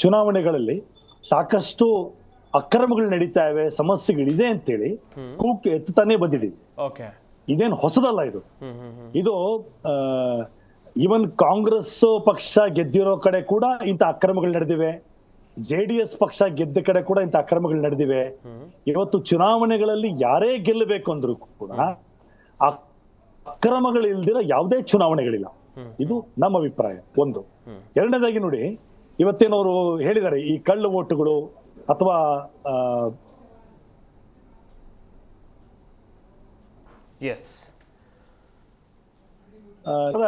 ಚುನಾವಣೆಗಳಲ್ಲಿ ಸಾಕಷ್ಟು ಅಕ್ರಮಗಳು ನಡೀತಾ ಇವೆ, ಸಮಸ್ಯೆಗಳಿದೆ ಅಂತೇಳಿ ಕೂಗು ಎತ್ತುತ್ತಾನೆ ಬಂದಿದ್ದೀವಿ. ಇದೇನು ಹೊಸದಲ್ಲ ಇದು. ಇದು ಈವನ್ ಕಾಂಗ್ರೆಸ್ ಪಕ್ಷ ಗೆದ್ದಿರೋ ಕಡೆ ಕೂಡ ಇಂಥ ಅಕ್ರಮಗಳು ನಡೆದಿವೆ. JDS ಪಕ್ಷ ಗೆದ್ದ ಕಡೆ ಕೂಡ ಇಂಥ ಅಕ್ರಮಗಳು ನಡೆದಿವೆ. ಇವತ್ತು ಚುನಾವಣೆಗಳಲ್ಲಿ ಯಾರೇ ಗೆಲ್ಲಬೇಕು ಅಂದ್ರೂ ಕೂಡ ಅಕ್ರಮಗಳಿಲ್ದಿರೋ ಯಾವುದೇ ಚುನಾವಣೆಗಳಿಲ್ಲ. ಇದು ನಮ್ಮ ಅಭಿಪ್ರಾಯ. ಒಂದು. ಎರಡನೇದಾಗಿ ನೋಡಿ, ಇವತ್ತೇನವರು ಹೇಳಿದ್ದಾರೆ ಈ ಕಳ್ಳು ಓಟುಗಳು ಅಥವಾ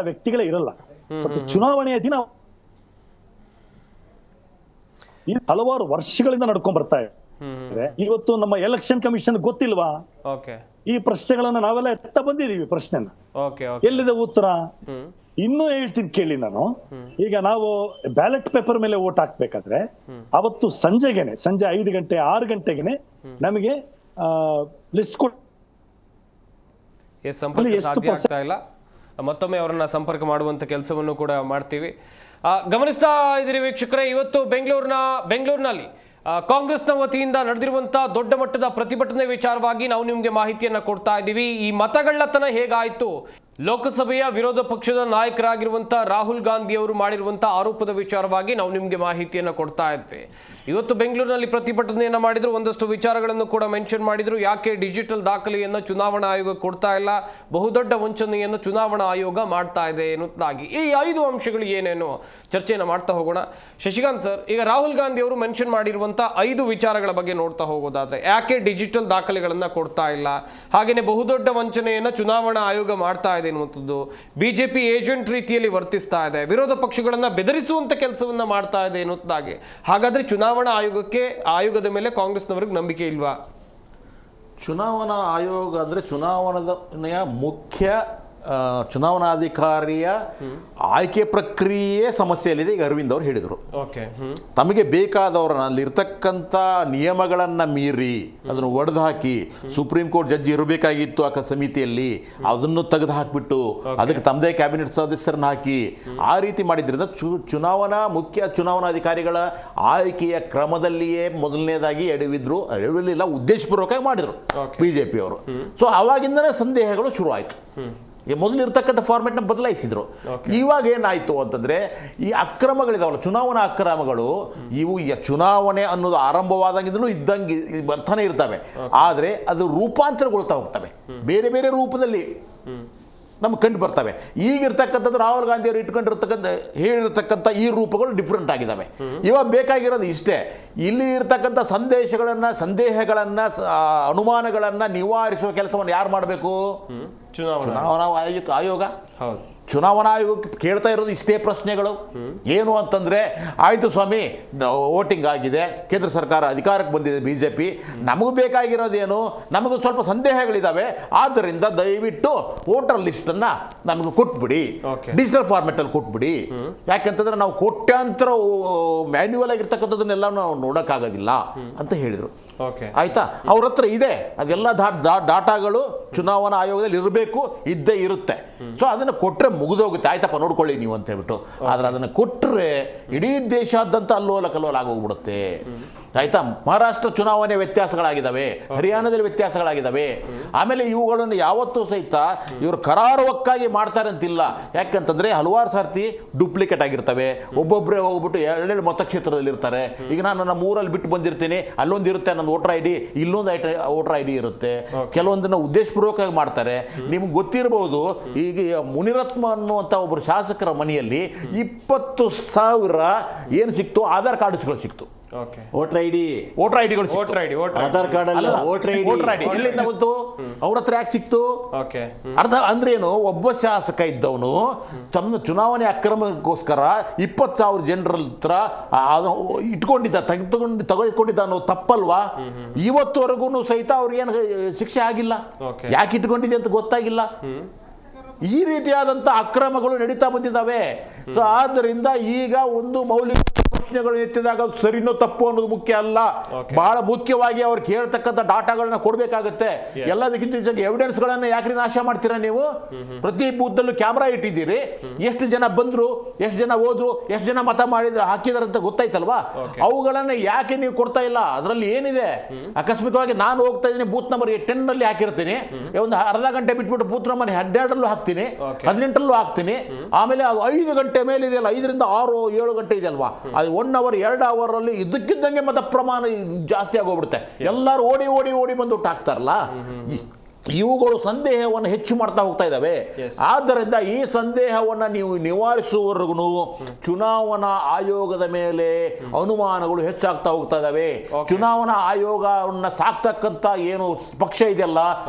ವ್ಯಕ್ತಿಗಳೇ ಇರಲ್ಲ. ಬಟ್ ಚುನಾವಣೆಯ ದಿನ ಹಲವಾರು ವರ್ಷಗಳಿಂದ ನಡ್ಕೊಂಡ್ ಬರ್ತಾ ಇದೆ. ಇವತ್ತು ನಮ್ಮ ಎಲೆಕ್ಷನ್ ಕಮಿಷನ್ ಗೊತ್ತಿಲ್ವಾ? ಈ ಪ್ರಶ್ನೆಗಳನ್ನ ನಾವೆಲ್ಲ ಎತ್ತ ಬಂದಿದೀವಿ. ಪ್ರಶ್ನೆನ ಎಲ್ಲಿದೆ ಉತ್ತರ? ಇನ್ನೂ ಹೇಳ್ತೀನಿ ಕೇಳಿ ನಾನು. ಈಗ ನಾವು ಬ್ಯಾಲೆಟ್ ಪೇಪರ್ ಮೇಲೆ ವೋಟ್ ಹಾಕ್ಬೇಕಾದ್ರೆ ಅವತ್ತು ಸಂಜೆ 5 ಗಂಟೆ 6 ಗಂಟೆಗೆ ನಮಗೆ ಲಿಸ್ಟ್ ಸಾಧ್ಯ ಆಗ್ತಾ ಇಲ್ಲ. ಮತ್ತೊಮ್ಮೆ ಅವರನ್ನ ಸಂಪರ್ಕ ಮಾಡುವಂತ ಕೆಲಸವನ್ನು ಕೂಡ ಮಾಡ್ತೀವಿ. ಗಮನಿಸ್ತಾ ಇದ್ದೀರಿ ವೀಕ್ಷಕರೇ, ಇವತ್ತು ಬೆಂಗಳೂರಿನಲ್ಲಿ ಕಾಂಗ್ರೆಸ್ನ ವತಿಯಿಂದ ನಡೆದಿರುವಂತಹ ದೊಡ್ಡ ಮಟ್ಟದ ಪ್ರತಿಭಟನೆ ವಿಚಾರವಾಗಿ ನಾವು ನಿಮಗೆ ಮಾಹಿತಿಯನ್ನ ಕೊಡ್ತಾ ಇದ್ದೀವಿ. ಈ ಮತಗಳ್ಳತನ ಹೇಗಾಯಿತು, ಲೋಕಸಭೆಯ ವಿರೋಧ ಪಕ್ಷದ ನಾಯಕರಾಗಿರುವಂತಹ ರಾಹುಲ್ ಗಾಂಧಿ ಅವರು ಮಾಡಿರುವಂತಹ ಆರೋಪದ ವಿಚಾರವಾಗಿ ನಾವು ನಿಮಗೆ ಮಾಹಿತಿಯನ್ನು ಕೊಡ್ತಾ ಇದ್ವಿ. ಇವತ್ತು ಬೆಂಗಳೂರಿನಲ್ಲಿ ಪ್ರತಿಭಟನೆಯನ್ನ ಮಾಡಿದ್ರು, ಒಂದಷ್ಟು ವಿಚಾರಗಳನ್ನು ಕೂಡ ಮೆನ್ಷನ್ ಮಾಡಿದ್ರು. ಯಾಕೆ ಡಿಜಿಟಲ್ ದಾಖಲೆಯನ್ನು ಚುನಾವಣಾ ಆಯೋಗ ಕೊಡ್ತಾ ಇಲ್ಲ, ಬಹುದೊಡ್ಡ ವಂಚನೆಯನ್ನು ಚುನಾವಣಾ ಆಯೋಗ ಮಾಡ್ತಾ ಇದೆ ಎನ್ನುವುದಾಗಿ ಈ 5 ಅಂಶಗಳು ಏನೇನು ಚರ್ಚೆಯನ್ನು ಮಾಡ್ತಾ ಹೋಗೋಣ. ಶಶಿಕಾಂತ್ ಸರ್, ಈಗ ರಾಹುಲ್ ಗಾಂಧಿ ಅವರು ಮೆನ್ಷನ್ ಮಾಡಿರುವಂತಹ 5 ವಿಚಾರಗಳ ಬಗ್ಗೆ ನೋಡ್ತಾ ಹೋಗೋದಾದ್ರೆ, ಯಾಕೆ ಡಿಜಿಟಲ್ ದಾಖಲೆಗಳನ್ನ ಕೊಡ್ತಾ ಇಲ್ಲ, ಹಾಗೇನೆ ಬಹುದೊಡ್ಡ ವಂಚನೆಯನ್ನು ಚುನಾವಣಾ ಆಯೋಗ ಮಾಡ್ತಾ ಇದೆ ಎನ್ನುವಂಥದ್ದು, ಬಿಜೆಪಿ ಏಜೆಂಟ್ ರೀತಿಯಲ್ಲಿ ವರ್ತಿಸ್ತಾ ಇದೆ, ವಿರೋಧ ಪಕ್ಷಗಳನ್ನ ಬೆದರಿಸುವಂತ ಕೆಲಸವನ್ನ ಮಾಡ್ತಾ ಇದೆ ಎನ್ನುವುದಾಗಿ. ಹಾಗಾದ್ರೆ ಚುನಾವಣಾ ಆಯೋಗದ ಮೇಲೆ ಕಾಂಗ್ರೆಸ್ನವರಿಗೆ ನಂಬಿಕೆ ಇಲ್ವಾ? ಚುನಾವಣಾ ಆಯೋಗ ಅಂದ್ರೆ ಚುನಾವಣೆಯ ಮುಖ್ಯ ಚುನಾವಣಾಧಿಕಾರಿಯ ಆಯ್ಕೆ ಪ್ರಕ್ರಿಯೆ ಸಮಸ್ಯೆಯಲ್ಲಿದೆ. ಈಗ ಅರವಿಂದ್ ಅವರು ಹೇಳಿದರು, ತಮಗೆ ಬೇಕಾದವರಲ್ಲಿ ಇರ್ತಕ್ಕಂಥ ನಿಯಮಗಳನ್ನು ಮೀರಿ ಅದನ್ನು ಒಡೆದು ಹಾಕಿ ಸುಪ್ರೀಂ ಕೋರ್ಟ್ ಜಡ್ಜ್ ಇರಬೇಕಾಗಿತ್ತು ಆ ಸಮಿತಿಯಲ್ಲಿ, ಅದನ್ನು ತೆಗೆದು ಹಾಕಿಬಿಟ್ಟು ಅದಕ್ಕೆ ತಮ್ಮದೇ ಕ್ಯಾಬಿನೆಟ್ ಸದಸ್ಯರನ್ನ ಹಾಕಿ ಆ ರೀತಿ ಮಾಡಿದ್ರಿಂದ ಮುಖ್ಯ ಚುನಾವಣಾಧಿಕಾರಿಗಳ ಆಯ್ಕೆಯ ಕ್ರಮದಲ್ಲಿಯೇ ಮೊದಲನೇದಾಗಿ ಎಡವಿಲ್ಲ, ಉದ್ದೇಶಪೂರ್ವಕವಾಗಿ ಮಾಡಿದರು ಬಿಜೆಪಿ ಅವರು. ಸೊ ಅವಾಗಿಂದನೇ ಸಂದೇಹಗಳು ಶುರು ಆಯಿತು. ಮೊದಲಿರ್ತಕ್ಕಂಥ ಫಾರ್ಮೆಟ್ನ ಬದಲಾಯಿಸಿದ್ರು. ಇವಾಗ ಏನಾಯಿತು ಅಂತಂದರೆ, ಈ ಅಕ್ರಮಗಳಿದಾವಲ್ಲ, ಚುನಾವಣಾ ಅಕ್ರಮಗಳು, ಇವು ಚುನಾವಣೆ ಅನ್ನೋದು ಆರಂಭವಾದಾಗಿಂದಲೂ ಇದ್ದಂಗೆ ಬರ್ತಾನೆ ಇರ್ತವೆ. ಆದರೆ ಅದು ರೂಪಾಂತರಗೊಳ್ತಾ ಹೋಗ್ತವೆ, ಬೇರೆ ಬೇರೆ ರೂಪದಲ್ಲಿ ನಮ್ಗೆ ಕಂಡು ಬರ್ತವೆ. ಈಗಿರ್ತಕ್ಕಂಥದ್ದು ರಾಹುಲ್ ಗಾಂಧಿ ಅವರು ಹೇಳಿರ್ತಕ್ಕಂಥ ಈ ರೂಪಗಳು ಡಿಫ್ರೆಂಟ್ ಆಗಿದ್ದಾವೆ. ಇವಾಗ ಬೇಕಾಗಿರೋದು ಇಷ್ಟೇ, ಇಲ್ಲಿ ಇರ್ತಕ್ಕಂಥ ಸಂದೇಹಗಳನ್ನು ಅನುಮಾನಗಳನ್ನು ನಿವಾರಿಸುವ ಕೆಲಸವನ್ನು ಯಾರು ಮಾಡಬೇಕು? ಚುನಾವಣಾ ಆಯೋಗ. ಚುನಾವಣಾ ಆಯೋಗಕ್ಕೆ ಕೇಳ್ತಾ ಇರೋದು ಇಷ್ಟೇ ಪ್ರಶ್ನೆಗಳು. ಏನು ಅಂತಂದರೆ, ಆಯಿತು ಸ್ವಾಮಿ, ವೋಟಿಂಗ್ ಆಗಿದೆ, ಕೇಂದ್ರ ಸರ್ಕಾರ ಅಧಿಕಾರಕ್ಕೆ ಬಂದಿದೆ ಬಿಜೆಪಿ, ನಮಗೂ ಬೇಕಾಗಿರೋದೇನು, ನಮಗೂ ಸ್ವಲ್ಪ ಸಂದೇಹಗಳಿದ್ದಾವೆ, ಆದ್ದರಿಂದ ದಯವಿಟ್ಟು ವೋಟರ್ ಲಿಸ್ಟನ್ನು ನಮಗೆ ಕೊಟ್ಬಿಡಿ, ಡಿಜಿಟಲ್ ಫಾರ್ಮೆಟಲ್ಲಿ ಕೊಟ್ಬಿಡಿ. ಯಾಕೆಂತಂದರೆ ನಾವು ಕೋಟ್ಯಾಂತರ ಮ್ಯಾನ್ಯುವಲ್ ಆಗಿರ್ತಕ್ಕಂಥದ್ದನ್ನೆಲ್ಲ ನಾವು ನೋಡೋಕ್ಕಾಗೋದಿಲ್ಲ ಅಂತ ಹೇಳಿದರು. ಆಯಿತಾ, ಅವ್ರ ಹತ್ರ ಇದೆ ಅದೆಲ್ಲ ಡಾಟಾಗಳು ಚುನಾವಣಾ ಆಯೋಗದಲ್ಲಿ ಇರಬೇಕು, ಇದ್ದೇ ಇರುತ್ತೆ. ಸೊ ಅದನ್ನು ಕೊಟ್ಟರೆ ಮುಗಿದೋಗುತ್ತೆ, ಆಯ್ತಪ್ಪ ನೋಡ್ಕೊಳ್ಳಿ ನೀವು ಅಂತ ಹೇಳ್ಬಿಟ್ಟು. ಆದರೆ ಅದನ್ನು ಕೊಟ್ಟರೆ ಇಡೀ ದೇಶಾದ್ಯಂತ ಅಲ್ಲೋಲ ಕಲ್ಲೋಲ ಆಗೋಗ್ಬಿಡುತ್ತೆ. ಆಯ್ತಾ, ಮಹಾರಾಷ್ಟ್ರ ಚುನಾವಣೆ ವ್ಯತ್ಯಾಸಗಳಾಗಿದ್ದಾವೆ, ಹರಿಯಾಣದಲ್ಲಿ ವ್ಯತ್ಯಾಸಗಳಾಗಿದ್ದಾವೆ. ಆಮೇಲೆ ಇವುಗಳನ್ನು ಯಾವತ್ತೂ ಸಹಿತ ಇವರು ಕರಾರುವಕ್ಕಾಗಿ ಮಾಡ್ತಾರೆ ಅಂತಿಲ್ಲ. ಯಾಕಂತಂದರೆ ಹಲವಾರು ಸರ್ತಿ ಡೂಪ್ಲಿಕೇಟ್ ಆಗಿರ್ತವೆ, ಒಬ್ಬೊಬ್ಬರೇ ಹೋಗ್ಬಿಟ್ಟು 2 ಮತಕ್ಷೇತ್ರದಲ್ಲಿ ಇರ್ತಾರೆ. ಈಗ ನಾನು ನಮ್ಮ ಊರಲ್ಲಿ ಬಿಟ್ಟು ಬಂದಿರ್ತೀನಿ, ಅಲ್ಲೊಂದು ಇರುತ್ತೆ ನನ್ನ ವೋಟರ್ ID, ಇಲ್ಲೊಂದು ವೋಟರ್ ID ಇರುತ್ತೆ. ಕೆಲವೊಂದನ್ನು ಉದ್ದೇಶಪೂರ್ವಕವಾಗಿ ಮಾಡ್ತಾರೆ. ನಿಮ್ಗೆ ಗೊತ್ತಿರಬಹುದು, ಈಗ ಮುನಿರತ್ನ ಅನ್ನುವಂಥ ಒಬ್ಬರು ಶಾಸಕರ ಮನೆಯಲ್ಲಿ 20,000 ಏನು ಸಿಕ್ತು, ಆಧಾರ್ ಕಾರ್ಡ್ಸ್ಗಳು ಸಿಕ್ತು. Okay voter I D voter ಐಡಿಗಳು ವೋಟರ್ ಐಡಿ ಆಧಾರ್ ಕಾರ್ಡ್ ಅಲ್ಲ ವೋಟರ್ ಐ ಡಿ ಎಲ್ಲಿಂದ ಬಂತು, ಅವ್ರ ಹತ್ರ ಯಾಕೆ ಸಿಕ್ತು? ಓಕೆ ಅರ್ಧ ಅಂದ್ರೇನು, ಒಬ್ಬ ಶಾಸಕ ಇದ್ದವನು ತಮ್ಮ ಚುನಾವಣೆ ಅಕ್ರಮಕ್ಕೋಸ್ಕರ 20,000 ಜನರ ಹತ್ರ ತಗೊಳ್ಕೊಂಡಿದ್ದ ಅನ್ನೋ ತಪ್ಪಲ್ವಾ? ಇವತ್ತುವರೆಗೂ ಸಹಿತ ಅವ್ರಿಗೇನು ಶಿಕ್ಷೆ ಆಗಿಲ್ಲ. ಯಾಕೆ ಇಟ್ಕೊಂಡಿದೆ ಅಂತ ಗೊತ್ತಾಗಿಲ್ಲ. ಈ ರೀತಿಯಾದಂಥ ಅಕ್ರಮಗಳು ನಡೀತಾ ಬಂದಿದ್ದಾವೆ. ಸೊ ಆದ್ದರಿಂದ ಈಗ ಒಂದು ಮೌಲಿಕ ಪ್ರಶ್ನೆಗಳು ಎತ್ತಿದಾಗ ಅದು ಸರಿನೋ ತಪ್ಪು ಅನ್ನೋದು ಮುಖ್ಯ ಅಲ್ಲ. ಬಹಳ ಮುಖ್ಯವಾಗಿ ಅವ್ರು ಕೇಳ್ತಕ್ಕಂಥ ಡಾಟಾಗಳನ್ನ ಕೊಡಬೇಕಾಗುತ್ತೆ. ಎಲ್ಲದಕ್ಕಿಂತ ಹೆಚ್ಚಾಗಿ ಎವಿಡೆನ್ಸ್ಗಳನ್ನ ಯಾಕ್ರಿ ನಾಶ ಮಾಡ್ತೀರಾ ನೀವು? ಪ್ರತಿ ಬೂತ್ನಲ್ಲೂ ಕ್ಯಾಮ್ರಾ ಇಟ್ಟಿದ್ದೀರಿ, ಎಷ್ಟು ಜನ ಬಂದ್ರು, ಎಷ್ಟು ಜನ ಹೋದ್ರು, ಎಷ್ಟು ಜನ ಮತ ಮಾಡಿದ್ರು ಹಾಕಿದಾರೆ ಅಂತ ಗೊತ್ತಾಯ್ತಲ್ವಾ? ಅವುಗಳನ್ನ ಯಾಕೆ ನೀವು ಕೊಡ್ತಾ ಇಲ್ಲ? ಅದರಲ್ಲಿ ಏನಿದೆ? ಆಕಸ್ಮಿಕವಾಗಿ ನಾನು ಹೋಗ್ತಾ ಇದ್ದೀನಿ, ಬೂತ್ ನಂಬರ್ 10 ನಲ್ಲಿ ಹಾಕಿರ್ತೀನಿ, ಒಂದು ಅರ್ಧ ಗಂಟೆ ಬಿಟ್ಬಿಟ್ಟು ಬೂತ್ ನಂಬರ್ 12 ಹಾಕ್ತೀನಿ, 18 ಹಾಕ್ತೀನಿ, ಆಮೇಲೆ ಅದು 5 ಗಂಟೆ ಮೇಲೆ ಇದೆಯಲ್ಲ, 5ರಿಂದ 6 7 ಗಂಟೆ ಇದೆಯಲ್ವಾ, ಅದು 1 ಅವರ್ 2 ಅವರ್ ಅಲ್ಲಿ ಇದಕ್ಕಿದ್ದಂಗೆ ಮತ ಪ್ರಮಾಣ ಜಾಸ್ತಿ ಆಗೋಗ್ಬಿಡುತ್ತೆ. ಎಲ್ಲರೂ ಓಡಿ ಓಡಿ ಓಡಿ ಬಂದು ಹಾಕ್ತಾರಲ್ಲ, ಇವುಗಳು ಸಂದೇಹವನ್ನು ಹೆಚ್ಚು ಮಾಡ್ತಾ ಹೋಗ್ತಾ ಇದ್ದಾವೆ. ಆದ್ದರಿಂದ ಈ ಸಂದೇಹವನ್ನು ನೀವು ನಿವಾರಿಸುವವರೆಗೂ ಚುನಾವಣಾ ಆಯೋಗದ ಮೇಲೆ ಅನುಮಾನಗಳು ಹೆಚ್ಚಾಗ್ತಾ ಹೋಗ್ತಾ ಇದ್ದಾವೆ. ಚುನಾವಣಾ ಆಯೋಗವನ್ನ ಸಾಕ್ತಕ್ಕಂಥ ಏನು ಪಕ್ಷ ಇದೆಯಲ್ಲ,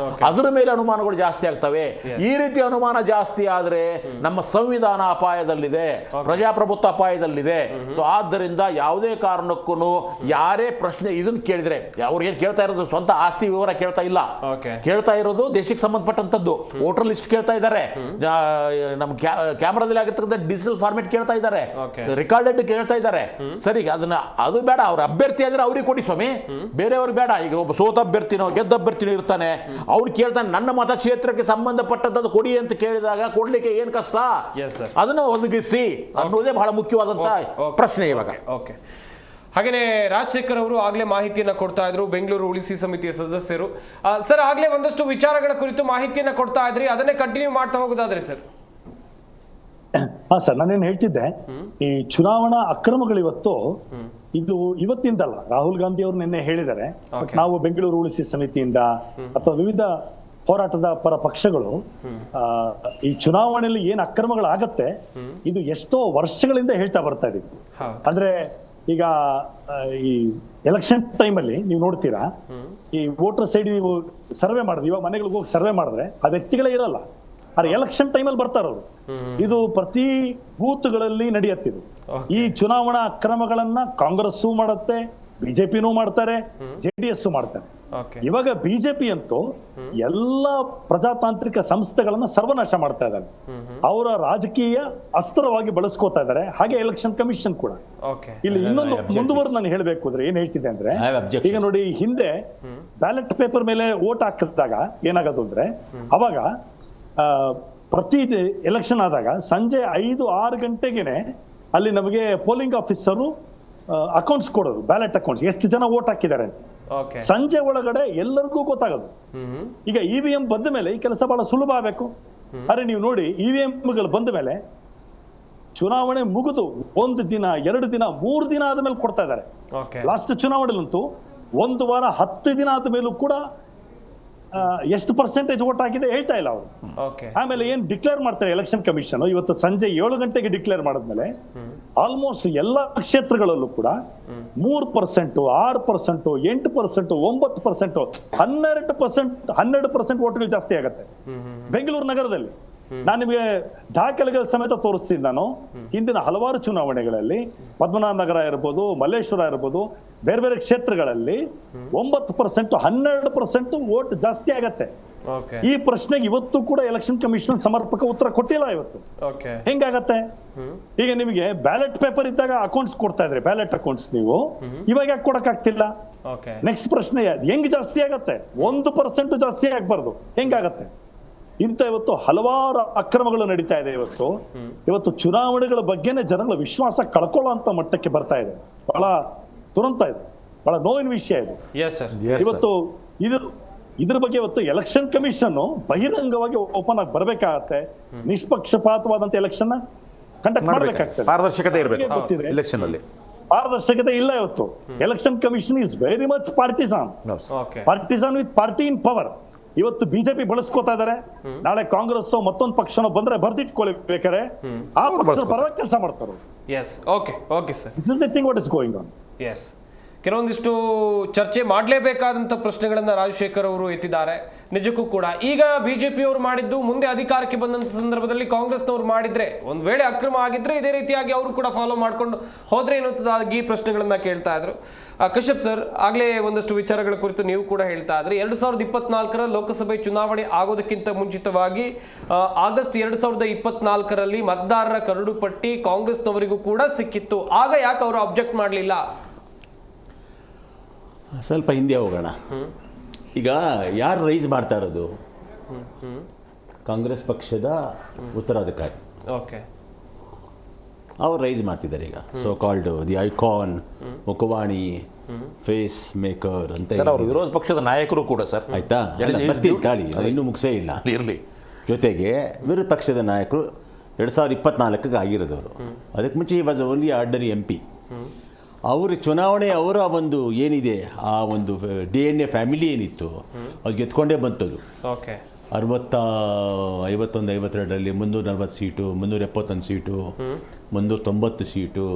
ಅದರ ಮೇಲೆ ಅನುಮಾನಗಳು ಜಾಸ್ತಿ ಆಗ್ತವೆ. ಈ ರೀತಿ ಅನುಮಾನ ಜಾಸ್ತಿ ಆದರೆ ನಮ್ಮ ಸಂವಿಧಾನ ಅಪಾಯದಲ್ಲಿದೆ, ಪ್ರಜಾಪ್ರಭುತ್ವ ಅಪಾಯದಲ್ಲಿದೆ. ಸೊ ಆದ್ದರಿಂದ ಯಾವುದೇ ಕಾರಣಕ್ಕೂ ಯಾರೇ ಪ್ರಶ್ನೆ ಇದನ್ನು ಕೇಳಿದ್ರೆ, ಅವ್ರಿಗೆ ಕೇಳ್ತಾ ಇರೋದು ಸ್ವಂತ ಆಸ್ತಿ ವಿವರ ಕೇಳ್ತಾ ಇಲ್ಲ, ಕೇಳ್ತಾ ಇರೋದು ದೇಶಕ್ಕೆ ಸಂಬಂಧಪಟ್ಟಂತದ್ದು. ವೋಟರ್ ಲಿಸ್ಟ್ ಕೇಳ್ತಾ ಇದ್ದಾರೆ, ನಮ್ಮ ಕ್ಯಾಮ್ರಾದಲ್ಲಿ ಆಗಿರ್ತಕ್ಕಂಥ ಡಿಜಿಟಲ್ ಫಾರ್ಮೆಟ್ ಕೇಳ್ತಾ ಇದ್ದಾರೆ, ರೆಕಾರ್ಡೆಡ್ ಕೇಳ್ತಾ ಇದ್ದಾರೆ. ಸರಿ, ಅದು ಬೇಡ, ಅವ್ರ ಅಭ್ಯರ್ಥಿ ಆದ್ರೆ ಅವ್ರಿಗೆ ಕೊಡಿ ಸ್ವಾಮಿ, ಬೇರೆಯವ್ರಿಗೆ ಬೇಡ. ಈಗ ಒಬ್ಬ ಸೋತ ಅಭ್ಯರ್ಥಿನೋ ಗೆದ್ದ ಅಭ್ಯರ್ಥಿನೋ ಇರ್ತಾನೆ, ಅವ್ರು ಕೇಳ್ತಾನೆ ನನ್ನ ಮತಕ್ಷೇತ್ರಕ್ಕೆ ಸಂಬಂಧಪಟ್ಟಂತದ್ದು ಕೊಡಿ ಅಂತ ಕೇಳಿದಾಗ ಕೊಡ್ಲಿಕ್ಕೆ ಏನ್ ಕಷ್ಟ, ಅದನ್ನ ಒದಗಿಸಿ ಅನ್ನೋದೇ ಬಹಳ ಮುಖ್ಯವಾದಂತ ಪ್ರಶ್ನೆ ಇವಾಗ. ಓಕೆ, ಹಾಗೇನೆ ರಾಜಶೇಖರ್ ಅವರು ಆಗ್ಲೇ ಮಾಹಿತಿಯನ್ನ ಕೊಡ್ತಾ ಇದ್ರು, ಬೆಂಗಳೂರು ಉಳಿಸಿ ಸಮಿತಿಯ ಸದಸ್ಯರು. ಸರ್, ಆಗ್ಲೇ ಒಂದಷ್ಟು ವಿಚಾರಗಳ ಕುರಿತು ಮಾಹಿತಿಯನ್ನ ಕೊಡ್ತಾ ಇದ್ರಿ, ಅದನ್ನೇ ಕಂಟಿನ್ಯೂ ಮಾಡ್ತಾ ಹೋಗೋದಾದ್ರೆ ಸರ್. ಹಾ ಸರ್, ನಾನೇನು ಹೇಳ್ತಿದ್ದೆ, ಈ ಚುನಾವಣಾ ಅಕ್ರಮಗಳು ಇದು ಇವತ್ತಿಂದಲ್ಲ. ರಾಹುಲ್ ಗಾಂಧಿ ಅವರು ನಿನ್ನೆ ಹೇಳಿದ್ದಾರೆ, ನಾವು ಬೆಂಗಳೂರು ಉಳಿಸಿ ಸಮಿತಿಯಿಂದ ಅಥವಾ ವಿವಿಧ ಹೋರಾಟದ ಪರ ಪಕ್ಷಗಳು ಈ ಚುನಾವಣೆಯಲ್ಲಿ ಏನ್ ಅಕ್ರಮಗಳಾಗತ್ತೆ ಇದು ಎಷ್ಟೋ ವರ್ಷಗಳಿಂದ ಹೇಳ್ತಾ ಬರ್ತಾ ಇದೀವಿ. ಅಂದ್ರೆ ಈಗ ಈ ಎಲೆಕ್ಷನ್ ಟೈಮಲ್ಲಿ ನೀವು ನೋಡ್ತೀರಾ, ಈ ವೋಟರ್ ಸೈಡ್ ನೀವು ಸರ್ವೆ ಮಾಡಿದ್ರೆ, ಇವಾಗ ಮನೆಗಳಿಗೆ ಹೋಗಿ ಸರ್ವೆ ಮಾಡಿದ್ರೆ ಆ ವ್ಯಕ್ತಿಗಳೇ ಇರಲ್ಲ, ಆದ್ರೆ ಎಲೆಕ್ಷನ್ ಟೈಮಲ್ಲಿ ಬರ್ತಾ ಇರೋದು. ಇದು ಪ್ರತಿ ಬೂತ್ಗಳಲ್ಲಿ ನಡೆಯುತ್ತಿದೆ. ಈ ಚುನಾವಣಾ ಅಕ್ರಮಗಳನ್ನ ಕಾಂಗ್ರೆಸ್ ಮಾಡುತ್ತೆ, ಬಿಜೆಪಿನೂ ಮಾಡ್ತಾರೆ, JDS ಮಾಡ್ತಾರೆ. ಇವಾಗ ಬಿಜೆಪಿ ಅಂತೂ ಎಲ್ಲ ಪ್ರಜಾತಾಂತ್ರಿಕ ಸಂಸ್ಥೆಗಳನ್ನ ಸರ್ವನಾಶ ಮಾಡ್ತಾ ಇದ್ದಾರೆ, ಅವರ ರಾಜಕೀಯ ಅಸ್ತ್ರವಾಗಿ ಬಳಸ್ಕೋತಾ ಇದ್ದಾರೆ. ಹಾಗೆ ಎಲೆಕ್ಷನ್ ಕಮಿಷನ್ ಕೂಡ. ಇಲ್ಲಿ ಇನ್ನೊಂದು ಮುಂದುವರೆದು ನಾನು ಹೇಳ್ಬೇಕು ಅಂದ್ರೆ ಏನ್ ಹೇಳ್ತಿದೆ ಅಂದ್ರೆ, ಈಗ ನೋಡಿ, ಹಿಂದೆ ಬ್ಯಾಲೆಟ್ ಪೇಪರ್ ಮೇಲೆ ವೋಟ್ ಹಾಕಿದಾಗ ಏನಾಗೋದು ಅಂದ್ರೆ, ಅವಾಗ ಪ್ರತಿ ಎಲೆಕ್ಷನ್ ಆದಾಗ ಸಂಜೆ 5-6 ಗಂಟೆಗೆನೆ ಅಲ್ಲಿ ನಮಗೆ ಪೋಲಿಂಗ್ ಆಫೀಸರು ಅಕೌಂಟ್ಸ್ ಕೊಡೋದು, ಬ್ಯಾಲೆಟ್ ಅಕೌಂಟ್ಸ್, ಎಷ್ಟು ಜನ ವೋಟ್ ಹಾಕಿದ್ದಾರೆ ಅಂತ. ಸಂಜೆ ಒಳಗಡೆ ಎಲ್ಲರಿಗೂ ಗೊತ್ತಾಗೋದು. ಈಗ EVM ಬಂದ ಮೇಲೆ ಈ ಕೆಲಸ ಬಹಳ ಸುಲಭ ಆಗಬೇಕು. ಆದ್ರೆ ನೀವು ನೋಡಿ, EVMಗಳು ಬಂದ ಮೇಲೆ ಚುನಾವಣೆ ಮುಗಿದು 1 ದಿನ 2 ದಿನ 3 ದಿನ ಆದ್ಮೇಲೆ ಕೊಡ್ತಾ ಇದ್ದಾರೆ. ಲಾಸ್ಟ್ ಚುನಾವಣೆಲಂತೂ 1 ವಾರ 10 ದಿನ ಆದ್ಮೇಲೂ ಕೂಡ ಎಷ್ಟು ಪರ್ಸೆಂಟೇಜ್ ವೋಟ್ ಆಗಿದೆ ಹೇಳ್ತಾ ಇಲ್ಲ ಅವರು. ಆಮೇಲೆ ಏನ್ ಡಿಕ್ಲೇರ್ ಮಾಡ್ತಾರೆ ಎಲೆಕ್ಷನ್ ಕಮಿಷನ್, ಇವತ್ತು ಸಂಜೆ 7 ಗಂಟೆಗೆ ಡಿಕ್ಲೇರ್ ಮಾಡಿದ್ಮೇಲೆ ಆಲ್ಮೋಸ್ಟ್ ಎಲ್ಲ ಕ್ಷೇತ್ರಗಳಲ್ಲೂ ಕೂಡ 3%, 6%, 8%, 9%, 12% ವೋಟ್ಗಳು ಜಾಸ್ತಿ ಆಗತ್ತೆ ಬೆಂಗಳೂರು ನಗರದಲ್ಲಿ. ನಾನು ನಿಮಗೆ ದಾಖಲೆಗಳ ಸಮೇತ ತೋರಿಸ್ತೀನಿ. ನಾನು ಹಿಂದಿನ ಹಲವಾರು ಚುನಾವಣೆಗಳಲ್ಲಿ ಪದ್ಮನಾಭ ನಗರ ಇರ್ಬೋದು, ಮಲ್ಲೇಶ್ವರ ಇರ್ಬೋದು, ಬೇರೆ ಬೇರೆ ಕ್ಷೇತ್ರಗಳಲ್ಲಿ 9%, 12% ವೋಟ್ ಜಾಸ್ತಿ ಆಗತ್ತೆ. ಈ ಪ್ರಶ್ನೆಗೆ ಇವತ್ತು ಕೂಡ ಎಲೆಕ್ಷನ್ ಕಮಿಷನ್ ಸಮರ್ಪಕ ಉತ್ತರ ಕೊಟ್ಟಿಲ್ಲ. ಇವತ್ತು ಹೆಂಗಾಗತ್ತೆ? ಈಗ ನಿಮಗೆ ಬ್ಯಾಲೆಟ್ ಪೇಪರ್ ಇದ್ದಾಗ ಅಕೌಂಟ್ಸ್ ಕೊಡ್ತಾ ಇದ್ರೆ, ಬ್ಯಾಲೆಟ್ ಅಕೌಂಟ್ಸ್ ನೀವು ಇವಾಗ ಯಾಕೆ ಕೊಡಕ್ ಆಗ್ತಿಲ್ಲ? ನೆಕ್ಸ್ಟ್ ಪ್ರಶ್ನೆ, ಹೆಂಗ್ ಜಾಸ್ತಿ ಆಗತ್ತೆ? 1% ಜಾಸ್ತಿ ಆಗ್ಬಾರ್ದು, ಹೆಂಗಾಗತ್ತೆ? ಇಂಥ ಇವತ್ತು ಹಲವಾರು ಅಕ್ರಮಗಳು ನಡೀತಾ ಇದೆ. ಇವತ್ತು ಚುನಾವಣೆಗಳ ಬಗ್ಗೆನೇ ಜನಗಳ ವಿಶ್ವಾಸ ಕಳ್ಕೊಳ್ಳೋ ಅಂತ ಮಟ್ಟಕ್ಕೆ ಬರ್ತಾ ಇದೆ. ಬಹಳ ದುರಂತ ಇದೆ, ಬಹಳ ನೋವಿನ ವಿಷಯ ಇದು. ಇವತ್ತು ಇದ್ರ ಬಗ್ಗೆ ಇವತ್ತು ಎಲೆಕ್ಷನ್ ಕಮಿಷನ್ ಬಹಿರಂಗವಾಗಿ ಓಪನ್ ಆಗಿ ಬರ್ಬೇಕಾಗತ್ತೆ. ನಿಷ್ಪಕ್ಷಪಾತವಾದಂತ ಎಲೆಕ್ಷನ್ ಕಂಡಕ್ಟ್ ಮಾಡಬೇಕಾಗ್ತದೆ. ಪಾರದರ್ಶಕತೆ ಇರಬೇಕು ಎಲೆಕ್ಷನ್ ಅಲ್ಲಿ. ಪಾರದರ್ಶಕತೆ ಇಲ್ಲ ಇವತ್ತು. Election commission is very much partisan with party in power. ಇವತ್ತು ಬಿಜೆಪಿ ಬಳಸ್ಕೋತಾ ಇದಾರೆ, ನಾಳೆ ಕಾಂಗ್ರೆಸ್ ಮತ್ತೊಂದು ಪಕ್ಷನೋ ಬಂದ್ರೆ ಬರ್ದಿಟ್ಕೊಳ್ಳಿ ಬೇಕಾರೆ ಆ ಪಕ್ಷದ ಪರವಾಗಿ ಕೆಲಸ ಮಾಡ್ತಾರೆ. Yes, okay, sir. This is the thing what is going on. Yes. ಕೆಲವೊಂದಿಷ್ಟು ಚರ್ಚೆ ಮಾಡಲೇಬೇಕಾದಂಥ ಪ್ರಶ್ನೆಗಳನ್ನು ರಾಜಶೇಖರ್ ಅವರು ಎತ್ತಿದ್ದಾರೆ. ನಿಜಕ್ಕೂ ಕೂಡ ಈಗ ಬಿಜೆಪಿಯವರು ಮಾಡಿದ್ದು ಮುಂದೆ ಅಧಿಕಾರಕ್ಕೆ ಬಂದಂಥ ಸಂದರ್ಭದಲ್ಲಿ ಕಾಂಗ್ರೆಸ್ನವರು ಮಾಡಿದ್ರೆ ಒಂದು ವೇಳೆ ಅಕ್ರಮ ಆಗಿದ್ರೆ ಇದೇ ರೀತಿಯಾಗಿ ಅವರು ಕೂಡ ಫಾಲೋ ಮಾಡ್ಕೊಂಡು ಹೋದ್ರೆ ಎನ್ನುವುದಾಗಿ ಪ್ರಶ್ನೆಗಳನ್ನ ಕೇಳ್ತಾ ಇದ್ರು. ಕಶ್ಯಪ್ ಸರ್, ಆಗಲೇ ಒಂದಷ್ಟು ವಿಚಾರಗಳ ಕುರಿತು ನೀವು ಕೂಡ ಹೇಳ್ತಾ ಇದ್ರಿ. 2024ರ ಲೋಕಸಭೆ ಚುನಾವಣೆ ಆಗೋದಕ್ಕಿಂತ ಮುಂಚಿತವಾಗಿ ಆಗಸ್ಟ್ 2024ರಲ್ಲಿ ಮತದಾರರ ಕರಡು ಪಟ್ಟಿ ಕಾಂಗ್ರೆಸ್ನವರಿಗೂ ಕೂಡ ಸಿಕ್ಕಿತ್ತು. ಆಗ ಯಾಕೆ ಅವರು ಅಬ್ಜೆಕ್ಟ್ ಮಾಡಲಿಲ್ಲ? ಸ್ವಲ್ಪ ಹಿಂದೆ ಹೋಗೋಣ. ಈಗ ಯಾರು ರೈಸ್ ಮಾಡ್ತಾ ಇರೋದು? ಕಾಂಗ್ರೆಸ್ ಪಕ್ಷದ ಉತ್ತರಾಧಿಕಾರಿ. ಓಕೆ, ಅವ್ರು ರೈಸ್ ಮಾಡ್ತಿದ್ದಾರೆ ಈಗ. ಸೊ ಕಾಲ್ಡ್ ದಿ ಐಕಾನ್, ಮುಖವಾಣಿ, ಫೇಸ್ ಮೇಕರ್ ಅಂತ. ಅವರು ವಿರೋಧ ಪಕ್ಷದ ನಾಯಕರು ಕೂಡ ಸರ್. ಆಯ್ತಾ, ಬರ್ತೀನಿ ತಾಳಿ, ಇನ್ನೂ ಮುಗಿಸೇ ಇಲ್ಲ. ಇರಲಿ. ಜೊತೆಗೆ ವಿರೋಧ ಪಕ್ಷದ ನಾಯಕರು 2024ಕ್ಕೆ ಆಗಿರೋದವರು. ಅದಕ್ಕೆ ಮುಂಚೆ ಈ ವಾಸ್ ಓನ್ಲಿ ಆರ್ಡಿನರಿ MP. ಅವರು ಚುನಾವಣೆ ಅವರ ಒಂದು ಏನಿದೆ ಆ ಒಂದು DNA ಫ್ಯಾಮಿಲಿ ಏನಿತ್ತು ಅದು ಗೆದ್ಕೊಂಡೇ ಬಂತದು. ಓಕೆ, 51, 52ರಲ್ಲಿ 340 ಸೀಟು, 371 ಸೀಟು, 390 ಸೀಟು.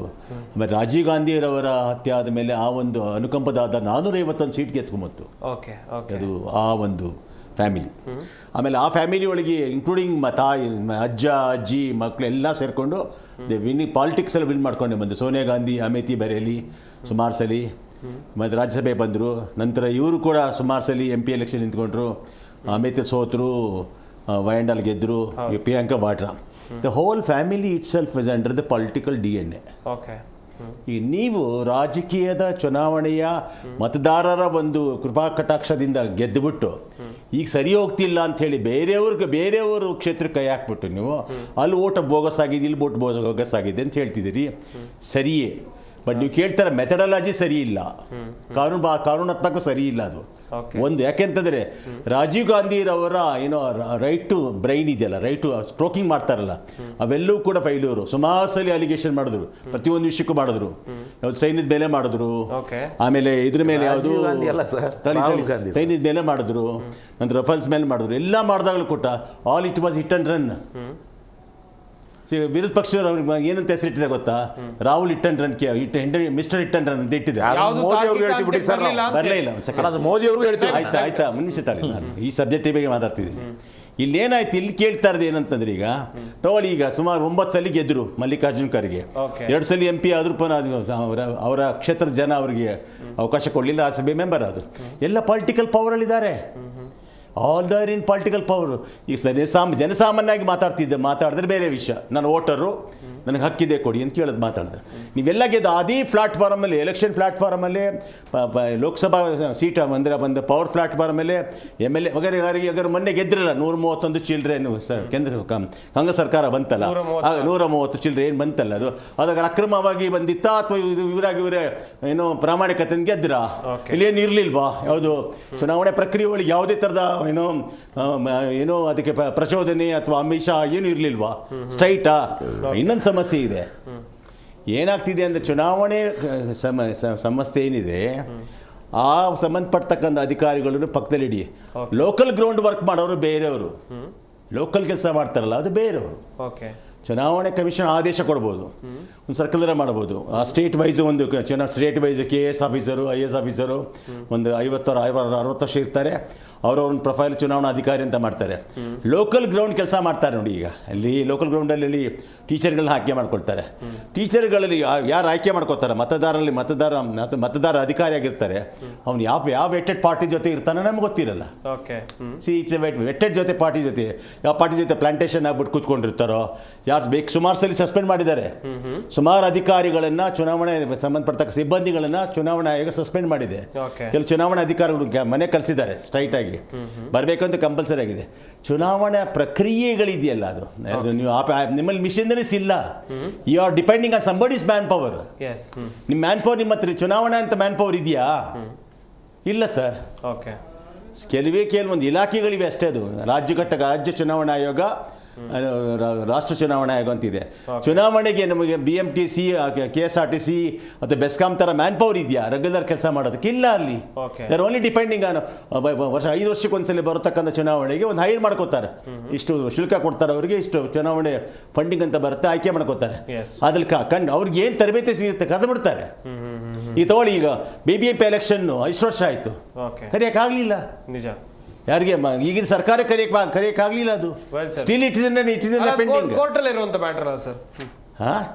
ಆಮೇಲೆ ರಾಜೀವ್ ಗಾಂಧಿಯವರ ಹತ್ಯೆ ಆದ ಮೇಲೆ ಆ ಒಂದು ಅನುಕಂಪದಾದ 451 ಸೀಟ್ ಗೆದ್ಕೊಂಬತ್ತು. ಓಕೆ, ಅದು ಆ ಒಂದು ಫ್ಯಾಮಿಲಿ. ಆಮೇಲೆ ಆ ಫ್ಯಾಮಿಲಿ ಒಳಗೆ ಇನ್ಕ್ಲೂಡಿಂಗ್ ತಾಯಿ, ಅಜ್ಜ, ಅಜ್ಜಿ, ಮಕ್ಕಳೆಲ್ಲ ಸೇರಿಕೊಂಡು ಪಾಲಿಟಿಕ್ಸಲ್ಲಿ ವಿನ್ ಮಾಡ್ಕೊಂಡೆ ಬಂದು. ಸೋನಿಯಾ ಗಾಂಧಿ, ಅಮೇತಿ ಬೆರೇಲಿ ಸುಮಾರು ಸಲ, ಮತ್ತು ರಾಜ್ಯಸಭೆ ಬಂದರು. ನಂತರ ಇವರು ಕೂಡ ಸುಮಾರು ಸಲ MP ಎಲೆಕ್ಷನ್ ನಿಂತ್ಕೊಂಡ್ರು. ಅಮೇತಿ ಸೋತರು, ವಯಾಂಡಾಲ್ ಗೆದ್ದರು, Priyanka Vadra. The whole family it self is under the political DNA. Okay, ಈ ನೀವು ರಾಜಕೀಯದ ಚುನಾವಣೆಯ ಮತದಾರರ ಒಂದು ಕೃಪಾ ಕಟಾಕ್ಷದಿಂದ ಗೆದ್ದುಬಿಟ್ಟು ಈಗ ಸರಿ ಹೋಗ್ತಿಲ್ಲ ಅಂಥೇಳಿ ಬೇರೆಯವರು ಕ್ಷೇತ್ರಕ್ಕೆ ಕೈ ಹಾಕ್ಬಿಟ್ಟು ನೀವು ಅಲ್ಲಿ ಓಟ್ ಬೋಗಸ್ ಆಗಿದೆ, ಇಲ್ಲಿ ಓಟ್ ಬೋಗಸ್ ಆಗಿದೆ ಅಂತ ಹೇಳ್ತಿದ್ದೀರಿ. ಸರಿಯೇ, ಬಟ್ ನೀವು ಕೇಳ್ತಾರೆ ಮೆಥಡಾಲಜಿ ಸರಿ ಇಲ್ಲ, ಕಾನೂನಾತ್ಮಕ ಸರಿ ಇಲ್ಲ ಅದು ಒಂದು. ಯಾಕೆಂತಂದರೆ ರಾಜೀವ್ ಗಾಂಧಿರವರ ಏನೋ ರೈಟ್ ಟು ಬ್ರೈನ್ ಇದೆಯಲ್ಲ, ರೈಟ್ ಟು ಸ್ಟ್ರೋಕಿಂಗ್ ಮಾಡ್ತಾರಲ್ಲ, ಅವೆಲ್ಲವೂ ಕೂಡ ಫೈಲೂರು. ಸುಮಾರು ಸಲ ಅಲಿಗೇಷನ್ ಮಾಡಿದ್ರು, ಪ್ರತಿಯೊಂದು ವಿಷಯಕ್ಕೂ ಮಾಡಿದ್ರು. ಸೈನ್ಯದ ಮೇಲೆ ಮಾಡಿದ್ರು, ಆಮೇಲೆ ಇದ್ರ ಮೇಲೆ ಯಾವುದು ಸೈನ್ಯದ ಮೇಲೆ ಮಾಡಿದ್ರು, ನಂತರ ರಫಲ್ಸ್ ಮೇಲೆ ಮಾಡಿದ್ರು. ಎಲ್ಲ ಮಾಡಿದಾಗಲೂ ಕೊಟ್ಟ all it was hit and run. ವಿರೋಧ ಪಕ್ಷದವ್ರು ಅವ್ರಿಗೆ ಏನಂತ ಹೆಸರಿಟ್ಟಿದೆ ಗೊತ್ತಾ? Rahul hit and run, mister hit and run ಅಂತ ಇಟ್ಟಿದೆ. ಬರಲೇ ಇಲ್ಲ. ಮೋದಿ ಅವ್ರಿಗೂ ಹೇಳ್ತೀವಿ. ಆಯ್ತಾ ನಿಮಿಷ ತಾಳಿ, ನಾನು ಈ ಸಬ್ಜೆಕ್ಟ್ ಬಗ್ಗೆ ಮಾತಾಡ್ತಿದ್ದೀನಿ. ಇಲ್ಲಿ ಏನಾಯ್ತು, ಇಲ್ಲಿ ಕೇಳ್ತಾ ಇರೋದು ಏನಂತಂದ್ರೆ, ಈಗ ತಗೊಳ್ಳಿ, ಈಗ ಸುಮಾರು 9 ಸಲ ಗೆದ್ದರು ಮಲ್ಲಿಕಾರ್ಜುನ್ ಖರ್ಗೆ. 2 ಸಲ MP ಆದರೂ ಅವರ ಕ್ಷೇತ್ರದ ಜನ ಅವರಿಗೆ ಅವಕಾಶ ಕೊಡಲಿಲ್ಲ, ರಾಜ್ಯಸಭೆ ಮೆಂಬರ್ ಅದು. ಎಲ್ಲ ಪೊಲಿಟಿಕಲ್ ಪವರಲ್ಲಿದ್ದಾರೆ. All their in political power. ಈಗ ಜನಸಾಮಾನ್ಯವಾಗಿ ಮಾತಾಡಿದ್ರೆ ಬೇರೆ ವಿಷಯ. ನಾನು ವೋಟರು, ನನಗೆ ಹಕ್ಕಿದೆ ಕೊಡಿ ಅಂತ ಕೇಳೋದು ಮಾತಾಡಿದೆ. ನೀವೆಲ್ಲ ಗೆದ್ದು ಅದೇ ಪ್ಲಾಟ್ಫಾರ್ಮಲ್ಲಿ, ಎಲೆಕ್ಷನ್ ಪ್ಲಾಟ್ಫಾರ್ಮಲ್ಲಿ, ಲೋಕಸಭಾ ಸೀಟ್ ಬಂದ ಪವರ್ ಪ್ಲಾಟ್ಫಾರ್ಮಲ್ಲಿ MLA ವಗೈರೆ ಮೊನ್ನೆ ಗೆದ್ದಿರಲ್ಲ 131 ಚಿಲ್ಲರೆ ಕೇಂದ್ರ ಕಾಂಗ್ರೆಸ್ ಸರ್ಕಾರ ಬಂತಲ್ಲ, 130 ಚಿಲ್ಲರೆ ಏನು ಬಂತಲ್ಲ, ಅದಾಗ ಅಕ್ರಮವಾಗಿ ಬಂದಿತ್ತಾ ಅಥವಾ ಇವರೇ ಏನೋ ಪ್ರಾಮಾಣಿಕತೆ ಗೆದ್ದಿರ? ಇಲ್ಲೇನು ಇರಲಿಲ್ವಾ? ಯಾವುದು ಚುನಾವಣೆ ಪ್ರಕ್ರಿಯೆ ಒಳಗೆ ಯಾವುದೇ ಥರದ ಏನೋ ಅದಕ್ಕೆ ಪ್ರಚೋದನೆ ಅಥವಾ ಆಮಿಷ ಏನು ಇರಲಿಲ್ವಾ? ಸ್ಟ್ರೈಟಾ? ಇನ್ನೊಂದು ಸಮಸ್ಯೆ ಇದೆ. ಏನಾಗ್ತಿದೆ ಅಂದರೆ, ಚುನಾವಣೆ ಸಮಸ್ಯೆ ಏನಿದೆ, ಆ ಸಂಬಂಧಪಡ್ತಕ್ಕಂಥ ಅಧಿಕಾರಿಗಳನ್ನು ಪಕ್ಕದಲ್ಲಿಡಿ. ಲೋಕಲ್ ಗ್ರೌಂಡ್ ವರ್ಕ್ ಮಾಡೋರು ಬೇರೆಯವರು, ಲೋಕಲ್ ಕೆಲಸ ಮಾಡ್ತಾರಲ್ಲ ಅದು ಬೇರೆಯವರು. ಚುನಾವಣೆ ಕಮಿಷನ್ ಆದೇಶ ಕೊಡ್ಬೋದು, ಒಂದು ಸರ್ಕಲರ ಮಾಡ್ಬೋದು. ಆ ಸ್ಟೇಟ್ ವೈಸು ಒಂದು state wise KS officer, IAS officer ಒಂದು 50-60 ವರ್ಷ ಇರ್ತಾರೆ. ಅವರವ್ರನ್ನ ಪ್ರೊಫೈಲ್ ಚುನಾವಣಾ ಅಧಿಕಾರಿ ಅಂತ ಮಾಡ್ತಾರೆ. ಲೋಕಲ್ ಗ್ರೌಂಡ್ ಕೆಲಸ ಮಾಡ್ತಾರೆ ನೋಡಿ. ಈಗ ಅಲ್ಲಿ ಲೋಕಲ್ ಗ್ರೌಂಡಲ್ಲಿ ಟೀಚರ್ಗಳನ್ನ ಆಯ್ಕೆ ಮಾಡ್ಕೊಳ್ತಾರೆ. ಟೀಚರ್ಗಳಲ್ಲಿ ಯಾರು ಆಯ್ಕೆ ಮಾಡ್ಕೋತಾರೆ? ಮತದಾರ ಅಧಿಕಾರಿಯಾಗಿರ್ತಾರೆ. ಅವ್ನು ಯಾವ ವೆಟ್ಟೆಡ್ ಪಾರ್ಟಿ ಜೊತೆ ಇರ್ತಾನೆ ನಮ್ಗೆ ಗೊತ್ತಿರಲ್ಲ. ವೆಟ್ಟೆಡ್ ಜೊತೆ ಪಾರ್ಟಿ ಜೊತೆ, ಯಾವ ಪಾರ್ಟಿ ಜೊತೆ ಪ್ಲಾಂಟೇಶನ್ ಆಗ್ಬಿಟ್ಟು ಕೂತ್ಕೊಂಡಿರ್ತಾರೋ, ಯಾರು ಬೇಕು ಸುಮಾರು ಸಲ ಸಸ್ಪೆಂಡ್ ಮಾಡಿದ್ದಾರೆ. ಸುಮಾರು ಅಧಿಕಾರಿಗಳನ್ನು, ಚುನಾವಣೆ ಸಂಬಂಧಪಡ್ತಕ್ಕ ಸಿಬ್ಬಂದಿಗಳನ್ನು ಚುನಾವಣಾ ಆಯೋಗ ಸಸ್ಪೆಂಡ್ ಮಾಡಿದೆ. ಕೆಲವು ಚುನಾವಣಾ ಅಧಿಕಾರಿಗಳು ಮನೆ ಕಳಿಸಿದ್ದಾರೆ, ಸ್ಟ್ರೈಟ್ ಆಗಿ ಬರಬೇಕಂತ ಕಂಪಲ್ಸರಿ ಆಗಿದೆ. ಚುನಾವಣಾ ಪ್ರಕ್ರಿಯೆಗಳಿದೆಯಲ್ಲ, ಅದು ನೀವು ನಿಮ್ಮಲ್ಲಿ ಮಿಷನರೀಸ್ ಇಲ್ಲ. You are depending on somebody's man power. ನಿಮ್ಮ ಮ್ಯಾನ್ ಪವರ್ ನಿಮ್ಮ ಹತ್ರ ಚುನಾವಣಾ ಅಂತ ಮ್ಯಾನ್ ಪವರ್ ಇದೆಯಾ? ಇಲ್ಲ ಸರ್. ಕೆಲವೊಂದು ಇಲಾಖೆಗಳಿವೆ ಅಷ್ಟೇ. ಅದು ರಾಜ್ಯ ಚುನಾವಣಾ ಆಯೋಗ, ರಾಷ್ಟ್ರ ಚುನಾವಣಾ ಆಯೋಗ ಅಂತಿದೆ. ಚುನಾವಣೆಗೆ ನಮಗೆ BMTC, KSRTC ಅಥವಾ ಬೆಸ್ಕಾಂ ಥರ ಮ್ಯಾನ್ ಪವರ್ ಇದೆಯಾ ರೆಗ್ಯುಲರ್ ಕೆಲಸ ಮಾಡೋದಕ್ಕೆ? ಇಲ್ಲ. ಅಲ್ಲಿ ದರ್ ಓನ್ಲಿ ಡಿಪೆಂಡಿಂಗ್ ಆನ್ 5 ವರ್ಷಕ್ಕೊಂದ್ಸಲಿ ಬರತಕ್ಕಂಥ ಚುನಾವಣೆಗೆ ಒಂದು ಹೈರ್ ಮಾಡ್ಕೋತಾರೆ. ಇಷ್ಟು ಶುಲ್ಕ ಕೊಡ್ತಾರೆ ಅವರಿಗೆ, ಇಷ್ಟು ಚುನಾವಣೆ ಫಂಡಿಂಗ್ ಅಂತ ಬರುತ್ತೆ, ಆಯ್ಕೆ ಮಾಡ್ಕೋತಾರೆ. ಅದ್ರಲ್ಲಿ ಅವ್ರಿಗೆ ಏನು ತರಬೇತಿ ಸಿಗುತ್ತೆ ಕರೆದು ಬಿಡ್ತಾರೆ. ಈಗ ತಗೊಳ್ಳಿ, ಈಗ BBMP ಎಲೆಕ್ಷನ್ನು ಇಷ್ಟು ವರ್ಷ ಆಯಿತು, ಕರೆಯೋಕ್ಕಾಗಲಿಲ್ಲ ನಿಜ. ಯಾರಿಗೆ ಈಗಿನ ಸರ್ಕಾರ ಕರೆಯೋಕ್ಕಾಗಲಿಲ್ಲ. ಅದು ಸ್ಟಿಲ್ ಇಟ್ ಇಸ್ ಪೆಂಡಿಂಗ್. ಕೋರ್ಟಲ್ಲಿ ಇರುವಂತ ಮ್ಯಾಟರ್ ಸರ್. ಹಾಂ,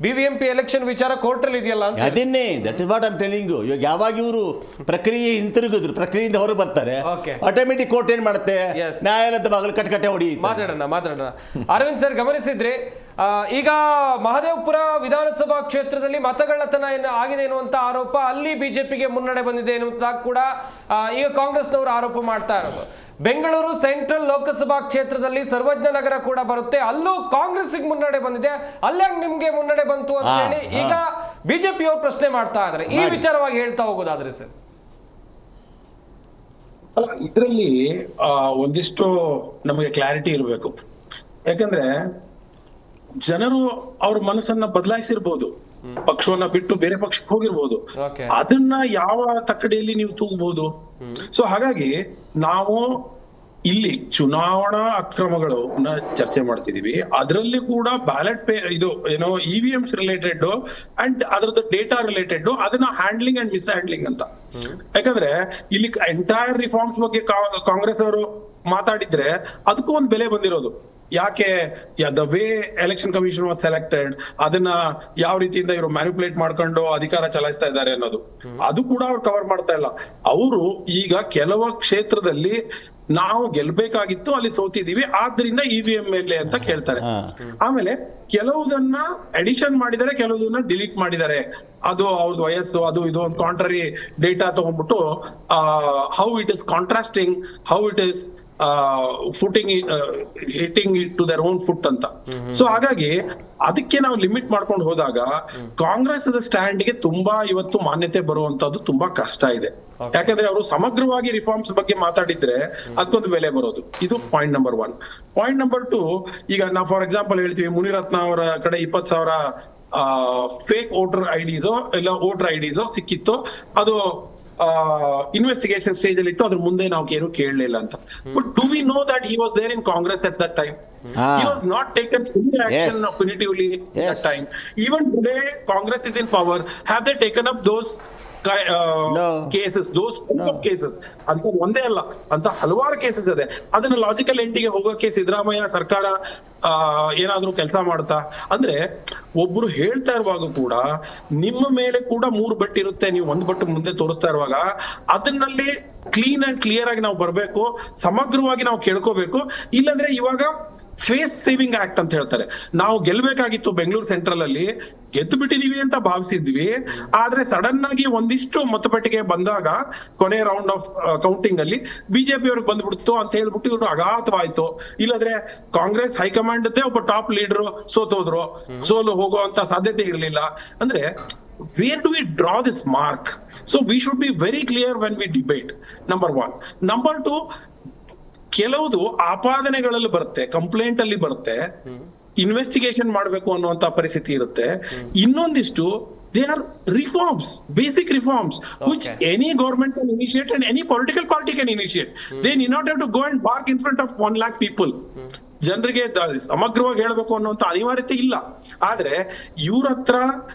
BBMP ಎಲೆಕ್ಷನ್ ವಿಚಾರ ಕೋರ್ಟಲ್ಲಿ ಇದೆಯಲ್ಲ ಅಂತ. ಅದನ್ನೇ, that is what I am telling you. ಇವಾಗ ಯಾವಾಗ ಇವರು ಪ್ರಕ್ರಿಯೆ ಹಿಂತಿರುಗಿದ್ರು, ಪ್ರಕ್ರಿಯೆಯಿಂದ ಹೊರಗೆ ಬರ್ತಾರೆ, ಆಟೋಮೆಟಿಕ್ ಕೋರ್ಟ್ ಏನ್ ಮಾಡುತ್ತೆ, ನ್ಯಾಯಾಲಯದ ಬಾಗಿಲು ಕಟ್ಟೆ ಹೊಡಿ. ಮಾತಾಡೋಣ. ಅರವಿಂದ್ ಸರ್, ಗಮನಿಸಿದ್ರಿ ಈಗ ಮಹದೇವಪುರ ವಿಧಾನಸಭಾ ಕ್ಷೇತ್ರದಲ್ಲಿ ಮತಗಳ್ಳತನ ಆಗಿದೆ ಎನ್ನುವಂತ ಆರೋಪ, ಅಲ್ಲಿ ಬಿಜೆಪಿಗೆ ಮುನ್ನಡೆ ಬಂದಿದೆ ಎನ್ನುವಂತ ಕೂಡ ಈಗ ಕಾಂಗ್ರೆಸ್ನವರು ಆರೋಪ ಮಾಡ್ತಾ ಇರೋದು. ಬೆಂಗಳೂರು ಸೆಂಟ್ರಲ್ ಲೋಕಸಭಾ ಕ್ಷೇತ್ರದಲ್ಲಿ ಸರ್ವಜ್ಞ ನಗರ ಕೂಡ ಬರುತ್ತೆ, ಅಲ್ಲೂ ಕಾಂಗ್ರೆಸ್ಗೆ ಮುನ್ನಡೆ ಬಂದಿದೆ, ಅಲ್ಲೇ ನಿಮ್ಗೆ ಮುನ್ನಡೆ ಬಂತು ಅಂತ ಹೇಳಿ ಈಗ ಬಿಜೆಪಿ ಅವರು ಪ್ರಶ್ನೆ ಮಾಡ್ತಾ ಇದ್ದಾರೆ. ಈ ವಿಚಾರವಾಗಿ ಹೇಳ್ತಾ ಹೋಗೋದಾದ್ರೆ ಸರ್. ಅಲ್ಲ, ಇದರಲ್ಲಿ ಒಂದಿಷ್ಟು ನಮಗೆ ಕ್ಲಾರಿಟಿ ಇರಬೇಕು. ಯಾಕಂದ್ರೆ ಜನರು ಅವ್ರ ಮನಸ್ಸನ್ನ ಬದಲಾಯಿಸಿರ್ಬೋದು, ಪಕ್ಷವನ್ನ ಬಿಟ್ಟು ಬೇರೆ ಪಕ್ಷಕ್ಕೆ ಹೋಗಿರ್ಬೋದು, ಅದನ್ನ ಯಾವ ತಕ್ಕಡಿಯಲ್ಲಿ ನೀವು ತೂಗಬಹುದು. ಸೊ ಹಾಗಾಗಿ ನಾವು ಇಲ್ಲಿ ಚುನಾವಣಾ ಅಕ್ರಮಗಳು ಚರ್ಚೆ ಮಾಡ್ತಿದೀವಿ, ಅದರಲ್ಲಿ ಕೂಡ ಬ್ಯಾಲೆಟ್ ಇದು ಏನೋ EVMs ರಿಲೇಟೆಡ್ ಅಂಡ್ ಅದರದ್ದು ಡೇಟಾ ರಿಲೇಟೆಡ್, ಅದನ್ನ ಹ್ಯಾಂಡ್ಲಿಂಗ್ ಅಂಡ್ ಮಿಸ್ ಹ್ಯಾಂಡ್ಲಿಂಗ್ ಅಂತ. ಯಾಕಂದ್ರೆ ಇಲ್ಲಿ ಎಂಟೈರ್ ರಿಫಾರ್ಮ್ಸ್ ಬಗ್ಗೆ ಕಾಂಗ್ರೆಸ್ ಅವರು ಮಾತಾಡಿದ್ರೆ ಅದಕ್ಕೂ ಒಂದು ಬೆಲೆ ಬಂದಿರೋದು. ಯಾಕೆ the way election commission was selected, ಅದನ್ನ ಯಾವ ರೀತಿಯಿಂದ ಇವರು ಮ್ಯಾನಿಪುಲೇಟ್ ಮಾಡ್ಕೊಂಡು ಅಧಿಕಾರ ಚಲಾಯಿಸ್ತಾ ಇದ್ದಾರೆ ಅನ್ನೋದು, ಅದು ಕೂಡ ಅವ್ರು ಕವರ್ ಮಾಡ್ತಾ ಇಲ್ಲ. ಅವರು ಈಗ ಕೆಲವು ಕ್ಷೇತ್ರದಲ್ಲಿ ನಾವು ಗೆಲ್ಬೇಕಾಗಿತ್ತು, ಅಲ್ಲಿ ಸೋತಿದೀವಿ, ಆದ್ರಿಂದ EVM ಮೇಲೆ ಅಂತ ಕೇಳ್ತಾರೆ. ಆಮೇಲೆ ಕೆಲವುದನ್ನ ಎಡಿಷನ್ ಮಾಡಿದ್ದಾರೆ, ಕೆಲವುದನ್ನ ಡಿಲೀಟ್ ಮಾಡಿದ್ದಾರೆ. ಅದು ಅವ್ರದ್ದು ವಯಸ್ಸು, ಅದು ಇದು ಒಂದು ಕಾಂಟ್ರರಿ ಡೇಟಾ ತಗೊಂಡ್ಬಿಟ್ಟು how it is contrasting, how it is hitting it to their own foot ಅಂತ. ಸೊ ಹಾಗಾಗಿ ಅದಕ್ಕೆ ನಾವು ಲಿಮಿಟ್ ಮಾಡ್ಕೊಂಡು ಹೋದಾಗ ಕಾಂಗ್ರೆಸ್ ಸ್ಟ್ಯಾಂಡ್ ಗೆ ತುಂಬಾ ಇವತ್ತು ಮಾನ್ಯತೆ ಬರುವಂತದ್ದು ತುಂಬಾ ಕಷ್ಟ ಇದೆ. ಯಾಕಂದ್ರೆ ಅವರು ಸಮಗ್ರವಾಗಿ ರಿಫಾರ್ಮ್ಸ್ ಬಗ್ಗೆ ಮಾತಾಡಿದ್ರೆ ಅದಕ್ಕೊಂದು ಬೆಲೆ ಬರೋದು. ಇದು ಪಾಯಿಂಟ್ ನಂಬರ್ 1. ಪಾಯಿಂಟ್ ನಂಬರ್ 2, ಈಗ ನಾವು ಫಾರ್ ಎಕ್ಸಾಂಪಲ್ ಹೇಳ್ತೀವಿ, ಮುನಿರತ್ನ ಅವರ ಕಡೆ 20,000 ಫೇಕ್ ವೋಟರ್ ಐಡಿಸೋ ಇಲ್ಲ ವೋಟರ್ ಐಡಿಸೋ ಸಿಕ್ಕಿತ್ತು, ಅದು ಇನ್ವೆಸ್ಟಿಗೇಷನ್ ಸ್ಟೇಜ್ ಅಲ್ಲಿ ಇತ್ತು, ಅದ್ರ ಮುಂದೆ ನಾವು ಏನು ಕೇಳಲಿಲ್ಲ ಅಂತ. But do we know that he was there in Congress at that time? He was not taken any action punitively at that time. Even today Congress is in power, have they taken up those cases, those of cases ಅಂತ ಒಂದೇ ಅಲ್ಲ, ಅಂತ ಹಲವಾರು cases ಇದೆ. ಅದನ್ನ logical ಎಂಡಿಗೆ ಹೋಗೋಕೆ ಸಿದ್ದರಾಮಯ್ಯ ಸರ್ಕಾರ ಏನಾದ್ರೂ ಕೆಲಸ ಮಾಡ್ತಾ ಅಂದ್ರೆ, ಒಬ್ರು ಹೇಳ್ತಾ ಇರುವಾಗ ಕೂಡ ನಿಮ್ಮ ಮೇಲೆ ಕೂಡ 3 ಬಟ್ ಇರುತ್ತೆ, ನೀವು 1 ಬಟ್ ಮುಂದೆ ತೋರಿಸ್ತಾ ಇರುವಾಗ ಅದನ್ನಲ್ಲಿ ಕ್ಲೀನ್ ಅಂಡ್ ಕ್ಲಿಯರ್ ಆಗಿ ನಾವು ಬರ್ಬೇಕು, ಸಮಗ್ರವಾಗಿ ನಾವು ಕೇಳ್ಕೋಬೇಕು. ಇಲ್ಲಾಂದ್ರೆ ಇವಾಗ ಫೇಸ್ ಸೇವಿಂಗ್ ಆಕ್ಟ್ ಅಂತ ಹೇಳ್ತಾರೆ. ನಾವು ಗೆಲ್ಬೇಕಾಗಿತ್ತು ಬೆಂಗಳೂರು ಸೆಂಟ್ರಲ್ ಅಲ್ಲಿ, ಗೆದ್ದು ಬಿಟ್ಟಿದೀವಿ ಅಂತ ಭಾವಿಸಿದ್ವಿ, ಆದ್ರೆ ಸಡನ್ ಆಗಿ ಒಂದಿಷ್ಟು ಮತಪೆಟ್ಟಿಗೆ ಬಂದಾಗ ಕೊನೆ ರೌಂಡ್ ಆಫ್ ಕೌಂಟಿಂಗ್ ಅಲ್ಲಿ ಬಿಜೆಪಿ ಅವ್ರಿಗೆ ಬಂದ್ಬಿಡ್ತು ಅಂತ ಹೇಳ್ಬಿಟ್ಟು ಇವರು ಅಘಾತವಾಯ್ತು. ಇಲ್ಲಾಂದ್ರೆ ಕಾಂಗ್ರೆಸ್ ಹೈಕಮಾಂಡ್ ಒಬ್ಬ ಟಾಪ್ ಲೀಡರ್ ಸೋತೋದ್ರು, ಸೋಲು ಹೋಗುವಂತ ಸಾಧ್ಯತೆ ಇರಲಿಲ್ಲ. ಅಂದ್ರೆ where do we draw this mark? So we should be very clear when we debate. Number 1. Number 2, ಕೆಲವುದು ಆಪಾದನೆಗಳಲ್ಲಿ ಬರುತ್ತೆ, ಕಂಪ್ಲೇಂಟ್ ಅಲ್ಲಿ ಬರುತ್ತೆ, ಇನ್ವೆಸ್ಟಿಗೇಷನ್ ಮಾಡಬೇಕು ಅನ್ನುವಂತ ಪರಿಸ್ಥಿತಿ ಇರುತ್ತೆ. ಇನ್ನೊಂದಿಷ್ಟು they are reforms, basic reforms, which any government can initiate and any political party can initiate. They need not have to go and bark in front of 1 lakh people. ಜನರಿಗೆ ಸಮಗ್ರವಾಗಿ ಹೇಳ್ಬೇಕು ಅನ್ನುವಂತ ಅನಿವಾರ್ಯತೆ ಇಲ್ಲ. ಆದ್ರೆ ಇವ್ರ ಹತ್ರ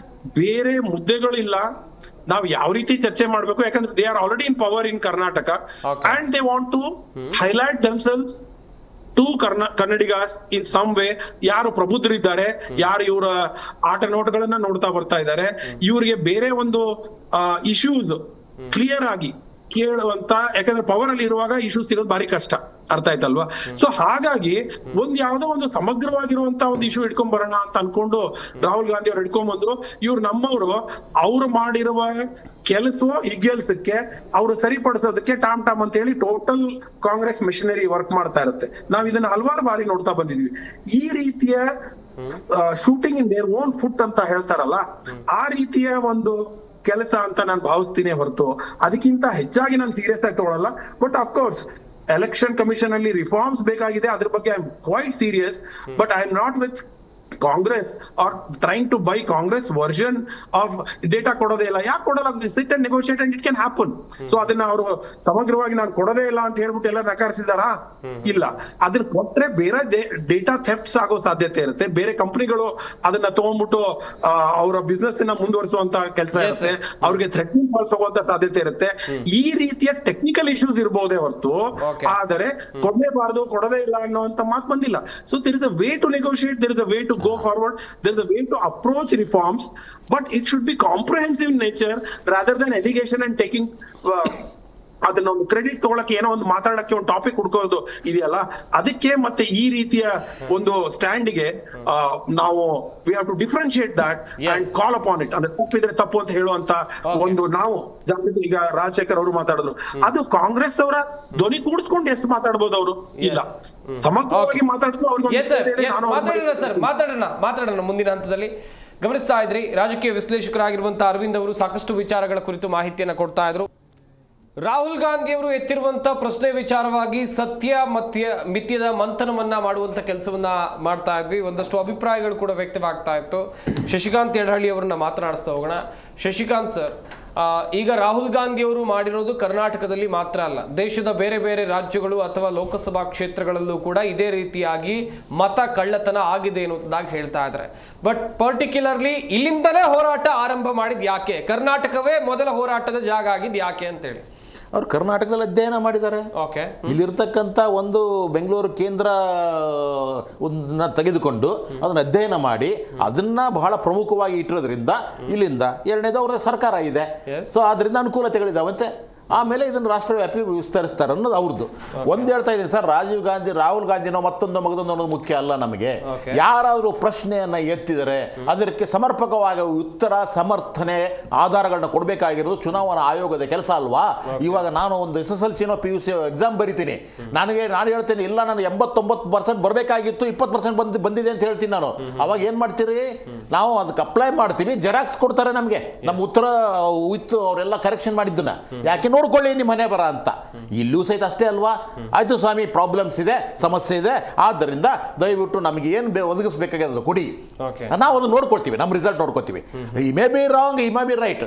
ಬೇರೆ ಮುದ್ದೆಗಳಿಲ್ಲ, ನಾವು ಯಾವ ರೀತಿ ಚರ್ಚೆ ಮಾಡ್ಬೇಕು. ಯಾಕಂದ್ರೆ they are already in power in Karnataka and they want to highlight themselves to Kannadigas in some way. ಯಾರು ಪ್ರಬುದ್ಧರಿದ್ದಾರೆ, ಯಾರು ಇವರ ಆಟ ನೋಟಗಳನ್ನ ನೋಡ್ತಾ ಬರ್ತಾ ಇದ್ದಾರೆ, ಇವರಿಗೆ ಬೇರೆ ಒಂದು ಇಶ್ಯೂಸ್ ಕ್ಲಿಯರ್ ಆಗಿ ಕೇಳುವಂತ, ಯಾಕಂದ್ರೆ ಪವರ್ ಅಲ್ಲಿ ಇರುವಾಗ ಇಶ್ಯೂ ಸಿಗೋದು ಬಾರಿ ಕಷ್ಟ, ಅರ್ಥ ಆಯ್ತಲ್ವಾ? ಸೊ ಹಾಗಾಗಿ ಯಾವ್ದೋ ಒಂದು ಸಮಗ್ರವಾಗಿರುವಂತ ಒಂದು ಇಶ್ಯೂ ಇಟ್ಕೊಂಡ್ ಬರೋಣ ಅಂತ ಅನ್ಕೊಂಡು ರಾಹುಲ್ ಗಾಂಧಿ ಅವ್ರು ಇಟ್ಕೊಂಡ್ ಬಂದ್ರು. ಇವ್ರು ನಮ್ಮವರು ಅವ್ರು ಮಾಡಿರುವ ಕೆಲಸಕ್ಕೆ ಅವ್ರು ಸರಿಪಡಿಸೋದಕ್ಕೆ ಟಾಮ್ ಟಾಮ್ ಅಂತ ಹೇಳಿ ಟೋಟಲ್ ಕಾಂಗ್ರೆಸ್ ಮೆಷಿನರಿ ವರ್ಕ್ ಮಾಡ್ತಾ ಇರುತ್ತೆ. ನಾವ್ ಇದನ್ನ ಹಲವಾರು ಬಾರಿ ನೋಡ್ತಾ ಬಂದಿದ್ವಿ. ಈ ರೀತಿಯ shooting in their own foot ಅಂತ ಹೇಳ್ತಾರಲ್ಲ, ಆ ರೀತಿಯ ಒಂದು ಕೆಲಸ ಅಂತ ನಾನು ಭಾವಿಸ್ತೀನಿ ಹೊರತು ಅದಕ್ಕಿಂತ ಹೆಚ್ಚಾಗಿ ನಾನು ಸೀರಿಯಸ್ ಆಗಿ ತಗೊಳ್ಳಲ್ಲ. ಬಟ್ ಅಫ್ಕೋರ್ಸ್ ಎಲೆಕ್ಷನ್ ಕಮಿಷನ್ ಅಲ್ಲಿ ರಿಫಾರ್ಮ್ಸ್ ಬೇಕಾಗಿದೆ, ಅದ್ರ ಬಗ್ಗೆ I am quite serious. But I am not with Congress are trying to buy Congress version of data ಕೊಡೋದೇ ಇಲ್ಲ. ಯಾಕೆ ಕೊಡಲ್ಲ? Sit and negotiate and it can happen. So ಅದನ್ನ ಅವರು ಸಮಗ್ರವಾಗಿ ನಾನು ಕೊಡೋದೇ ಇಲ್ಲ ಅಂತ ಹೇಳ್ಬಿಟ್ಟು ಎಲ್ಲ ನಕಾರಿಸಿದಾರಾ? ಇಲ್ಲ. ಅದನ್ನ ಕೊಟ್ರೆ ಬೇರೆ ಡೇಟಾ ಥೆಫ್ಟ್ಸ್ ಆಗೋ ಸಾಧ್ಯತೆ ಇರುತ್ತೆ. ಬೇರೆ ಕಂಪನಿಗಳು ಅದನ್ನ ತಗೊಂಡ್ಬಿಟ್ಟು ಅವರ ಬಿಸ್ನೆಸ್ ನ ಮುಂದುವರಿಸುವಂತ ಕೆಲಸ ಇರುತ್ತೆ. ಅವ್ರಿಗೆ ಥ್ರೆಟ್ನಿಂಗ್ ಕಾಲ್ಸ್ ಹೋಗುವಂತ ಸಾಧ್ಯತೆ ಇರುತ್ತೆ. ಈ ರೀತಿಯ ಟೆಕ್ನಿಕಲ್ ಇಶ್ಯೂಸ್ ಇರಬಹುದೇ ಹೊರತು ಆದರೆ ಕೊಡದೇ ಇಲ್ಲ ಅನ್ನುವಂತ ಮಾತು ಬಂದಿಲ್ಲ. So there is a way to negotiate, there is a way to go forward, there is a way to approach reforms, but it should be comprehensive in nature rather than allegation and taking ಅದನ್ನ ಒಂದು credit ತಗೊಳಕ್ಕೆ ಏನೋ ಒಂದು ಮಾತಾಡಕ್ಕೆ ಒಂದು topic ಹುಡ್ಕೋದು ಇದೆಯಲ್ಲ, ಅದಕ್ಕೆ ಮತ್ತೆ ಈ ರೀತಿಯ ಒಂದು ಸ್ಟ್ಯಾಂಡಿಗೆ ನಾವು we have to differentiate that and call upon it. ಅಂದ್ರೆ ತಪ್ಪಿದ್ರೆ ತಪ್ಪು ಅಂತ ಹೇಳುವಂತ ಒಂದು ನಾವು ಜಾಗೃತಿ. ಈಗ ರಾಜಶೇಖರ್ ಅವರು ಮಾತಾಡಿದ್ರು, ಅದು ಕಾಂಗ್ರೆಸ್ ಅವರ ಧ್ವನಿ ಕೂಡಿಸ್ಕೊಂಡು ಎಷ್ಟು ಮಾತಾಡ್ಬೋದು ಅವರು? ಇಲ್ಲ, ಸಮಗ್ರವಾಗಿ ಮಾತಾಡಿದ್ರು ಮಾತಾಡೋಣ ಮುಂದಿನ ಹಂತದಲ್ಲಿ. ಗಮನಿಸ್ತಾ ಇದ್ರಿ, ರಾಜಕೀಯ ವಿಶ್ಲೇಷಕರಾಗಿರುವಂತಹ ಅರವಿಂದ್ ಅವರು ಸಾಕಷ್ಟು ವಿಚಾರಗಳ ಕುರಿತು ಮಾಹಿತಿಯನ್ನು ಕೊಡ್ತಾ ಇದ್ರು. ರಾಹುಲ್ ಗಾಂಧಿ ಅವರು ಎತ್ತಿರುವಂತ ಪ್ರಶ್ನೆ ವಿಚಾರವಾಗಿ ಸತ್ಯ ಮಿಥ್ಯದ ಮಂಥನವನ್ನ ಮಾಡುವಂತ ಕೆಲಸವನ್ನ ಮಾಡ್ತಾ ಇದ್ವಿ. ಒಂದಷ್ಟು ಅಭಿಪ್ರಾಯಗಳು ಕೂಡ ವ್ಯಕ್ತವಾಗ್ತಾ ಇತ್ತು. ಶಶಿಕಾಂತ್ ಯಡಹಳ್ಳಿ ಅವರನ್ನ ಮಾತನಾಡಿಸ್ತಾ ಹೋಗೋಣ. ಶಶಿಕಾಂತ್ ಸರ್, ಈಗ ರಾಹುಲ್ ಗಾಂಧಿ ಅವರು ಮಾಡಿರೋದು ಕರ್ನಾಟಕದಲ್ಲಿ ಮಾತ್ರ ಅಲ್ಲ, ದೇಶದ ಬೇರೆ ಬೇರೆ ರಾಜ್ಯಗಳು ಅಥವಾ ಲೋಕಸಭಾ ಕ್ಷೇತ್ರಗಳಲ್ಲೂ ಕೂಡ ಇದೇ ರೀತಿಯಾಗಿ ಮತ ಕಳ್ಳತನ ಆಗಿದೆ ಅನ್ನೋದಾಗಿ ಹೇಳ್ತಾ ಇದ್ದಾರೆ. ಬಟ್ ಪರ್ಟಿಕ್ಯುಲರ್ಲಿ ಇಲ್ಲಿಂದಲೇ ಹೋರಾಟ ಆರಂಭ ಮಾಡಿದ್ ಯಾಕೆ? ಕರ್ನಾಟಕವೇ ಮೊದಲ ಹೋರಾಟದ ಜಾಗ ಆಗಿದ್ ಯಾಕೆ ಅಂತೇಳಿ ಅವ್ರು ಕರ್ನಾಟಕದಲ್ಲಿ ಅಧ್ಯಯನ ಮಾಡಿದ್ದಾರೆ. ಇಲ್ಲಿರ್ತಕ್ಕಂಥ ಒಂದು ಬೆಂಗಳೂರು ಕೇಂದ್ರ ತೆಗೆದುಕೊಂಡು ಅದನ್ನು ಅಧ್ಯಯನ ಮಾಡಿ ಅದನ್ನ ಬಹಳ ಪ್ರಮುಖವಾಗಿ ಇಟ್ಟಿರೋದ್ರಿಂದ ಇಲ್ಲಿಂದ ಎರಡನೇದು ಅವರ ಸರ್ಕಾರ ಇದೆ. ಸೊ ಆದ್ರಿಂದ ಅನುಕೂಲತೆಗಳಿದಾವಂತೆ. ಆಮೇಲೆ ಇದನ್ನು ರಾಷ್ಟ್ರವ್ಯಾಪಿ ವಿಸ್ತರಿಸ್ತಾರೆ ಅನ್ನೋದು ಅವ್ರದ್ದು. ಒಂದು ಹೇಳ್ತಾ ಇದ್ದೀನಿ ಸರ್, ರಾಹುಲ್ ಗಾಂಧಿನೋ ಮತ್ತೊಂದು ಮಗದೊಂದು ಅನ್ನೋದು ಮುಖ್ಯ ಅಲ್ಲ ನಮಗೆ. ಯಾರಾದರೂ ಪ್ರಶ್ನೆಯನ್ನು ಎತ್ತಿದರೆ ಅದಕ್ಕೆ ಸಮರ್ಪಕವಾಗಿ ಉತ್ತರ, ಸಮರ್ಥನೆ, ಆಧಾರಗಳನ್ನ ಕೊಡಬೇಕಾಗಿರೋದು ಚುನಾವಣಾ ಆಯೋಗದ ಕೆಲಸ ಅಲ್ವಾ? ಇವಾಗ ನಾನು ಒಂದು SSLC PUC ಎಕ್ಸಾಮ್ ಬರಿತೀನಿ, ನಾನು ಹೇಳ್ತೇನೆ ಇಲ್ಲ ನಾನು 89% ಬರಬೇಕಾಗಿತ್ತು, 20% ಬಂದಿದೆ ಅಂತ ಹೇಳ್ತೀನಿ ನಾನು. ಅವಾಗ ಏನು ಮಾಡ್ತೀರಿ? ನಾವು ಅದಕ್ಕೆ ಅಪ್ಲೈ ಮಾಡ್ತೀವಿ, ಜೆರಾಕ್ಸ್ ಕೊಡ್ತಾರೆ ನಮಗೆ, ನಮ್ಮ ಉತ್ತರ ಇತ್ತು ಅವರೆಲ್ಲ ಕರೆಕ್ಷನ್ ಮಾಡಿದ್ದನ್ನ, ಯಾಕೆ ನೋಡ್ಕೊಳ್ಳಿ ನಿಮ್ಮ ಮನೆ ಬರ ಅಂತ. ಇಲ್ಲೂ ಸಹಿತ ಅಷ್ಟೇ ಅಲ್ವಾ? ಆಯ್ತು ಸ್ವಾಮಿ, ಪ್ರಾಬ್ಲಮ್ಸ್ ಇದೆ, ಸಮಸ್ಯೆ ಇದೆ, ಆದ್ದರಿಂದ ದಯವಿಟ್ಟು ನಮಗೆ ಏನು ಒದಗಿಸಬೇಕಾಗಿದೆ ಕೊಡಿ, ನಾವು ಅದನ್ನು ನೋಡ್ಕೊಳ್ತೀವಿ, ನಮ್ಮ ರಿಸಲ್ಟ್ ನೋಡ್ಕೊಳ್ತೀವಿ. ಈ ಮೇ ಬಿ ರಾಂಗ್, ಈ ಮೇ ಬಿ ರೈಟ್.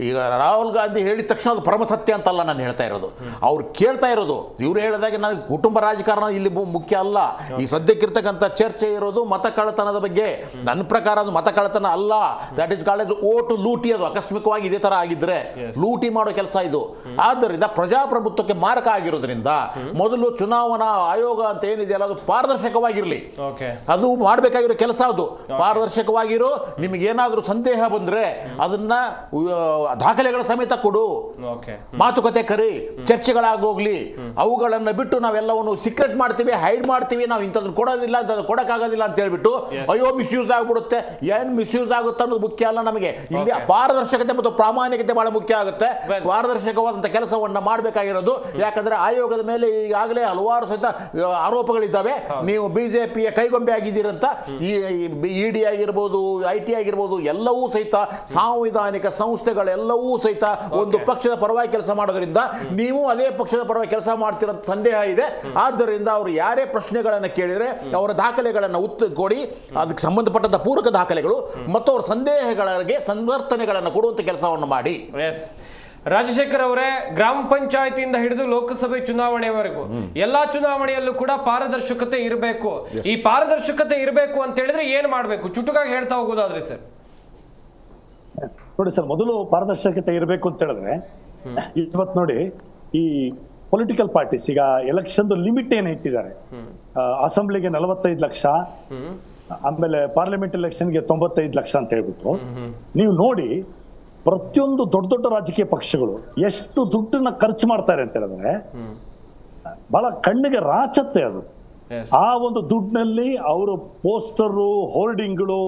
ಈಗ ರಾಹುಲ್ ಗಾಂಧಿ ಹೇಳಿದ ತಕ್ಷಣ ಅದು ಪರಮ ಸತ್ಯ ಅಂತಲ್ಲ ನಾನು ಹೇಳ್ತಾ ಇರೋದು. ಅವ್ರು ಕೇಳ್ತಾ ಇರೋದು, ಇವ್ರು ಹೇಳಿದಾಗ ನನಗೆ ಕುಟುಂಬ ರಾಜಕಾರಣ ಇಲ್ಲಿ ಮುಖ್ಯ ಅಲ್ಲ. ಈ ಸದ್ಯಕ್ಕಿರ್ತಕ್ಕಂಥ ಚರ್ಚೆ ಇರೋದು ಮತ ಕಳ್ಳತನದ ಬಗ್ಗೆ. ನನ್ನ ಪ್ರಕಾರ ಅದು ಮತ ಕಳ್ಳತನ ಅಲ್ಲ, ದಟ್ ಇಸ್ ಕಾಲ್ಡ್ ಓಟು ಲೂಟಿ. ಅದು ಆಕಸ್ಮಿಕವಾಗಿ ಇದೇ ತರ ಆಗಿದ್ರೆ ಲೂಟಿ ಮಾಡೋ ಕೆಲಸ ಇದು. ಆದ್ದರಿಂದ ಪ್ರಜಾಪ್ರಭುತ್ವಕ್ಕೆ ಮಾರಕ ಆಗಿರೋದ್ರಿಂದ ಮೊದಲು ಚುನಾವಣಾ ಆಯೋಗ ಅಂತ ಏನಿದೆಯಲ್ಲ ಅದು ಪಾರದರ್ಶಕವಾಗಿರಲಿ. ಅದು ಮಾಡಬೇಕಾಗಿರೋ ಕೆಲಸ ಅದು ಪಾರದರ್ಶಕವಾಗಿರೋ. ನಿಮಗೇನಾದ್ರೂ ಸಂದೇಹ ಬಂದ್ರೆ ಅದನ್ನ ದಾಖಲೆಗಳ ಸಮೇತ ಕೊಡು, ಮಾತುಕತೆ ಕರಿ, ಚರ್ಚೆಗಳಾಗೋಗ್ಲಿ. ಅವುಗಳನ್ನು ಬಿಟ್ಟು ನಾವೆಲ್ಲವನ್ನು ಸೀಕ್ರೆಟ್ ಮಾಡ್ತೀವಿ, ಹೈಡ್ ಮಾಡ್ತೀವಿ, ನಾವು ಇಂಥದ್ದು ಕೊಡೋದಿಲ್ಲ, ಇಂಥದ್ದು ಕೊಡಕ್ಕಾಗೋದಿಲ್ಲ ಅಂತ ಹೇಳ್ಬಿಟ್ಟು ಅಯ್ಯೋ ಮಿಸ್ಯೂಸ್ ಆಗ್ಬಿಡುತ್ತೆ. ಏನ್ ಮಿಸ್ಯೂಸ್ ಆಗುತ್ತೆ ಅನ್ನೋದು ಮುಖ್ಯ ಅಲ್ಲ ನಮಗೆ. ಇಲ್ಲಿ ಪಾರದರ್ಶಕತೆ ಮತ್ತು ಪ್ರಾಮಾಣಿಕತೆ ಬಹಳ ಮುಖ್ಯ ಆಗುತ್ತೆ. ಪಾರದರ್ಶಕವಾದಂಥ ಕೆಲಸವನ್ನ ಮಾಡಬೇಕಾಗಿರೋದು. ಯಾಕಂದ್ರೆ ಆಯೋಗದ ಮೇಲೆ ಈಗಾಗಲೇ ಹಲವಾರು ಸಹಿತ ಆರೋಪಗಳಿದ್ದಾವೆ. ನೀವು ಬಿಜೆಪಿಯ ಕೈಗೊಂಬೆ ಆಗಿದ್ದೀರಂತ. ಇಡಿ ಆಗಿರ್ಬೋದು, IT ಆಗಿರ್ಬೋದು, ಎಲ್ಲವೂ ಸಹಿತ ಸಾಂವಿಧಾನಿಕ ಸಂಸ್ಥೆಗಳೆಲ್ಲವೂ ಸಹಿತ ಒಂದು ಪಕ್ಷದ ಪರವಾಗಿ ಕೆಲಸ ಮಾಡೋದ್ರಿಂದ ನೀವು ಅದೇ ಪಕ್ಷದ ಪರವಾಗಿ ಕೆಲಸ ಮಾಡ್ತಿರೋ ಸಂದೇಹ ಇದೆ. ಆದ್ದರಿಂದ ಅವರು ಯಾರೇ ಪ್ರಶ್ನೆಗಳನ್ನು ಕೇಳಿದರೆ ಅವರ ದಾಖಲೆಗಳನ್ನು ಕೊಡಿ, ಅದಕ್ಕೆ ಸಂಬಂಧಪಟ್ಟಂತ ಪೂರಕ ದಾಖಲೆಗಳು ಮತ್ತು ಅವರ ಸಂದೇಹಗಳಿಗೆ ಸಮರ್ಥನೆಗಳನ್ನು ಕೊಡುವಂತ ಕೆಲಸವನ್ನು ಮಾಡಿ. ರಾಜಶೇಖರ್ ಅವರೇ, ಗ್ರಾಮ ಪಂಚಾಯತಿಯಿಂದ ಹಿಡಿದು ಲೋಕಸಭೆ ಚುನಾವಣೆವರೆಗೂ ಎಲ್ಲಾ ಚುನಾವಣೆಯಲ್ಲೂ ಕೂಡ ಪಾರದರ್ಶಕತೆ ಇರಬೇಕು. ಈ ಪಾರದರ್ಶಕತೆ ಇರಬೇಕು ಅಂತ ಹೇಳಿದ್ರೆ ಏನ್ ಮಾಡ್ಬೇಕು? ಚುಟುಕಾಗಿ ಹೇಳ್ತಾ ಹೋಗೋದಾದ್ರೆ ಸರ್. ನೋಡಿ ಸರ್, ಮೊದಲು ಪಾರದರ್ಶಕತೆ ಇರಬೇಕು ಅಂತ ಹೇಳಿದ್ರೆ ಇವತ್ತು ನೋಡಿ, ಈ ಪೊಲಿಟಿಕಲ್ ಪಾರ್ಟೀಸ್ ಈಗ ಎಲೆಕ್ಷನ್ ಲಿಮಿಟ್ ಏನು ಇಟ್ಟಿದ್ದಾರೆ. ಅಸೆಂಬ್ಲಿಗೆ 45 ಲಕ್ಷ, ಆಮೇಲೆ ಪಾರ್ಲಿಮೆಂಟ್ ಎಲೆಕ್ಷನ್ಗೆ 95 ಲಕ್ಷ ಅಂತ ಹೇಳ್ಬಿಟ್ಟು ನೀವು ನೋಡಿ, ಪ್ರತಿಯೊಂದು ದೊಡ್ಡ ದೊಡ್ಡ ರಾಜಕೀಯ ಪಕ್ಷಗಳು ಎಷ್ಟು ದುಡ್ಡನ್ನ ಖರ್ಚು ಮಾಡ್ತಾರೆ ಅಂತ ಹೇಳಿದ್ರೆ ಬಹಳ ಕಣ್ಣಿಗೆ ರಾಚತ್ತೆ ಅದು. ಆ ಒಂದು ದುಡ್ಡಿನಲ್ಲಿ ಅವರು ಪೋಸ್ಟರು, ಹೋರ್ಡಿಂಗ್ಗಳು